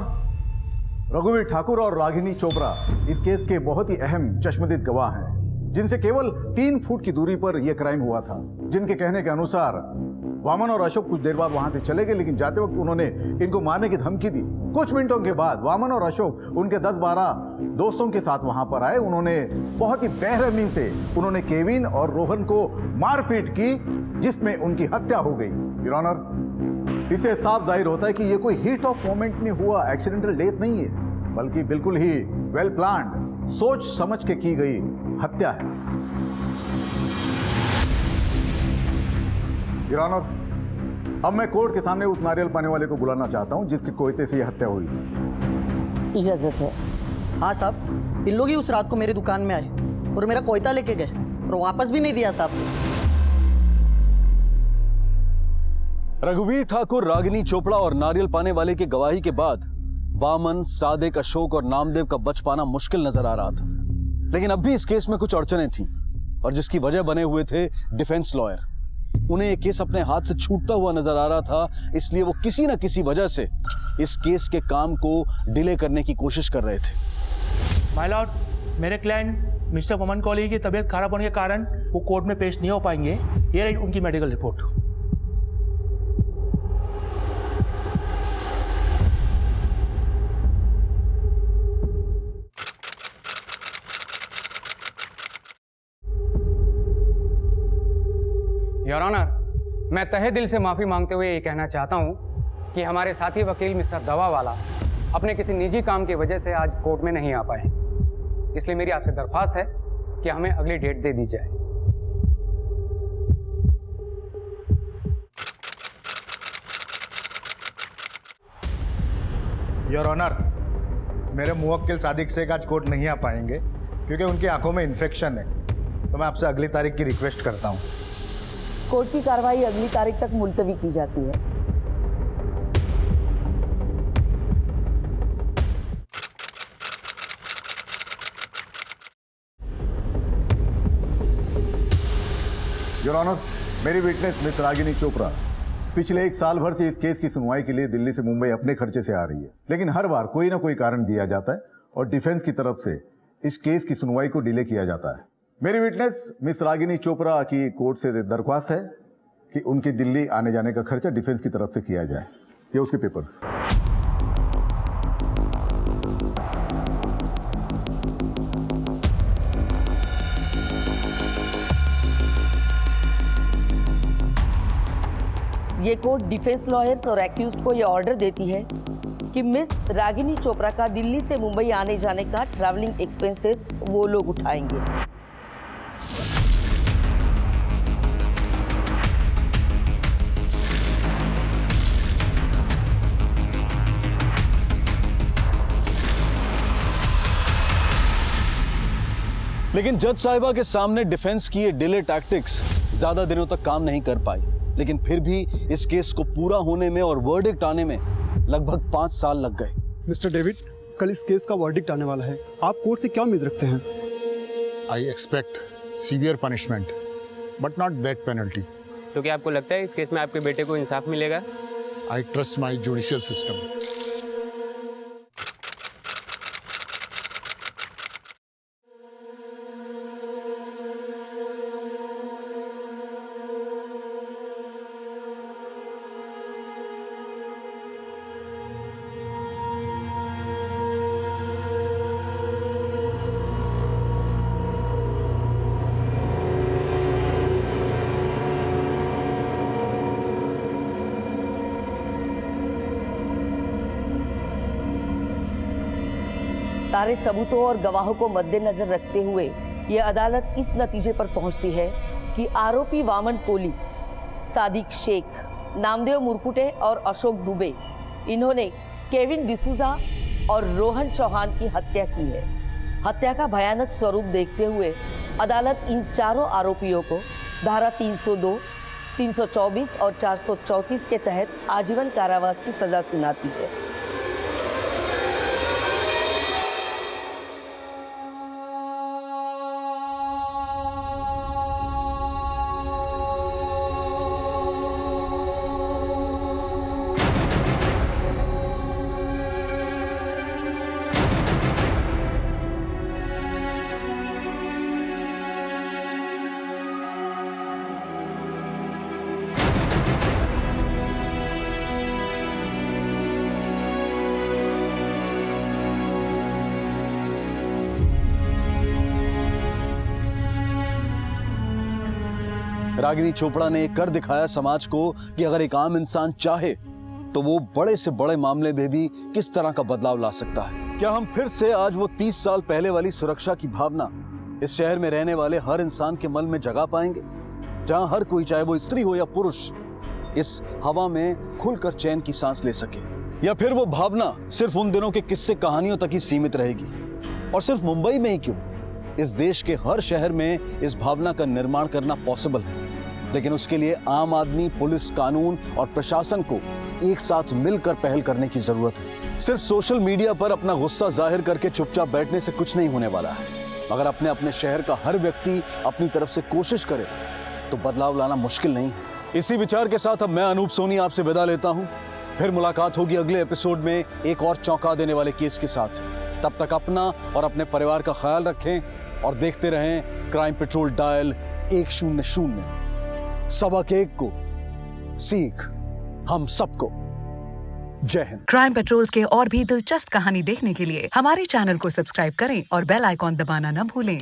रघुवीर ठाकुर और रागिनी चोपड़ा इस केस के बहुत ही अहम चश्मदीद गवाह हैं, जिनसे केवल 3 फुट की दूरी पर यह क्राइम हुआ था। जिनके कहने के अनुसार वामन और अशोक कुछ देर बाद वहां से चले गए, लेकिन जाते वक्त उन्होंने इनको मारने की धमकी दी। कुछ मिनटों के बाद वामन और अशोक उनके 10-12 दोस्तों के साथ वहां पर आए। उन्होंने बहुत ही बेरहमी से उन्होंने केविन और रोहन को मारपीट की, जिसमें उनकी हत्या हो गई। योर ऑनर, इससे साफ जाहिर होता है कि यह कोई हीट ऑफ मोमेंट में हुआ एक्सीडेंटल डेथ नहीं है, बल्कि बिल्कुल ही वेल प्लान्ड, सोच समझ के की गई हत्या है। योर ऑनर, अब मैं कोर्ट के सामने उस नारियल पाने वाले को बुलाना चाहता हूं जिसकी कोयते से यह हत्या हुई। इजाजत है? हाँ साहब, इन लोग ही उस रात को मेरी दुकान में आए और मेरा कोयता लेके गए और वापस भी नहीं दिया साहब। रघुवीर ठाकुर, रागिनी चोपड़ा और नारियल पाने वाले की गवाही के बाद वामन, सादिक, अशोक और नामदेव का बच पाना मुश्किल नजर आ रहा था। लेकिन अब भी इस केस में कुछ अड़चनें थीं और जिसकी वजह बने हुए थे डिफेंस लॉयर। उन्हें यह केस अपने हाथ से छूटता हुआ नजर आ रहा था, इसलिए वो किसी न किसी वजह से इस केस के काम को डिले करने की कोशिश कर रहे थे। माय लॉर्ड, मेरे क्लाइंट मिस्टर वमन कॉली की तबीयत खराब होने के कारण वो कोर्ट में पेश नहीं हो पाएंगे। ये रही उनकी मेडिकल रिपोर्ट। योर ऑनर, मैं तहे दिल से माफ़ी मांगते हुए ये कहना चाहता हूँ कि हमारे साथी वकील मिस्टर दवावाला अपने किसी निजी काम की वजह से आज कोर्ट में नहीं आ पाए, इसलिए मेरी आपसे दरख्वास्त है कि हमें अगली डेट दे दी जाए। योर ऑनर, मेरे मुवक्किल सादिक शेख आज कोर्ट नहीं आ पाएंगे क्योंकि उनकी आंखों में इन्फेक्शन है, तो मैं आपसे अगली तारीख की रिक्वेस्ट करता हूँ। कोर्ट की कार्रवाई अगली तारीख तक मुलतवी की जाती है। योर ऑनर, मेरी विटनेस मिस रागिनी चोपड़ा पिछले 1 साल भर से इस केस की सुनवाई के लिए दिल्ली से मुंबई अपने खर्चे से आ रही है, लेकिन हर बार कोई ना कोई कारण दिया जाता है और डिफेंस की तरफ से इस केस की सुनवाई को डिले किया जाता है। मेरी विटनेस मिस रागिनी चोपड़ा की कोर्ट से दरख्वास्त है कि उनके दिल्ली आने जाने का खर्चा डिफेंस की तरफ से किया जाए। ये उसके पेपर्स। ये कोर्ट डिफेंस लॉयर्स और एक्यूज्ड को ये ऑर्डर देती है कि मिस रागिनी चोपड़ा का दिल्ली से मुंबई आने जाने का ट्रैवलिंग एक्सपेंसेस वो लोग उठाएंगे। लेकिन जज साहिबा के सामने डिफेंस की ये डिले टैक्टिक्स ज्यादा दिनों तक काम नहीं कर पाई, लेकिन फिर भी इस केस को पूरा होने में और वर्डिक्ट आने में लगभग 5 साल लग गए। मिस्टर डेविड, कल इस केस का वर्डिक्ट आने वाला है, आप कोर्ट से क्या उम्मीद रखते हैं? I expect severe punishment but not death penalty. तो क्या आपको लगता है इस केस में आपके बेटे को इंसाफ मिलेगा? I trust my judicial system. सारे सबूतों और गवाहों को मद्देनजर रखते हुए ये अदालत इस नतीजे पर पहुंचती है कि आरोपी वामन कोली, सादिक शेख, नामदेव मुरकुटे और अशोक दुबे, इन्होंने केविन डिसूजा और रोहन चौहान की हत्या की है। हत्या का भयानक स्वरूप देखते हुए अदालत इन चारों आरोपियों को धारा 302, 324 और 434 के तहत आजीवन कारावास की सजा सुनाती है। रागिनी चोपड़ा ने कर दिखाया समाज को कि अगर एक आम इंसान चाहे तो वो बड़े से बड़े मामले में भी किस तरह का बदलाव ला सकता है। क्या हम फिर से आज वो 30 साल पहले वाली सुरक्षा की भावना इस शहर में रहने वाले हर इंसान के मन में जगा पाएंगे, जहां हर कोई, चाहे वो स्त्री हो या पुरुष, इस हवा में खुलकर चैन की सांस ले सके? या फिर वो भावना सिर्फ उन दिनों के किस्से कहानियों तक ही सीमित रहेगी? और सिर्फ मुंबई में ही क्यों, इस देश के हर शहर में इस भावना का निर्माण करना पॉसिबल है, लेकिन उसके लिए आम आदमी, पुलिस, कानून और प्रशासन को एक साथ मिलकर पहल करने की जरूरत है। सिर्फ सोशल मीडिया पर अपना गुस्सा जाहिर करके चुपचाप बैठने से कुछ नहीं होने वाला है। अगर अपने अपने शहर का हर व्यक्ति अपनी तरफ से कोशिश करे तो बदलाव लाना मुश्किल नहीं है। इसी विचार के साथ अब मैं अनूप सोनी आपसे विदा लेता हूं। फिर मुलाकात होगी अगले एपिसोड में एक और चौंका देने वाले केस के साथ। तब तक अपना और अपने परिवार का ख्याल रखें और देखते रहें क्राइम पेट्रोल डायल 100। सबक एक को सीख हम सबको। जय हिंद। क्राइम पेट्रोल के और भी दिलचस्प कहानी देखने के लिए हमारे चैनल को सब्सक्राइब करें और बेल आइकॉन दबाना न भूलें।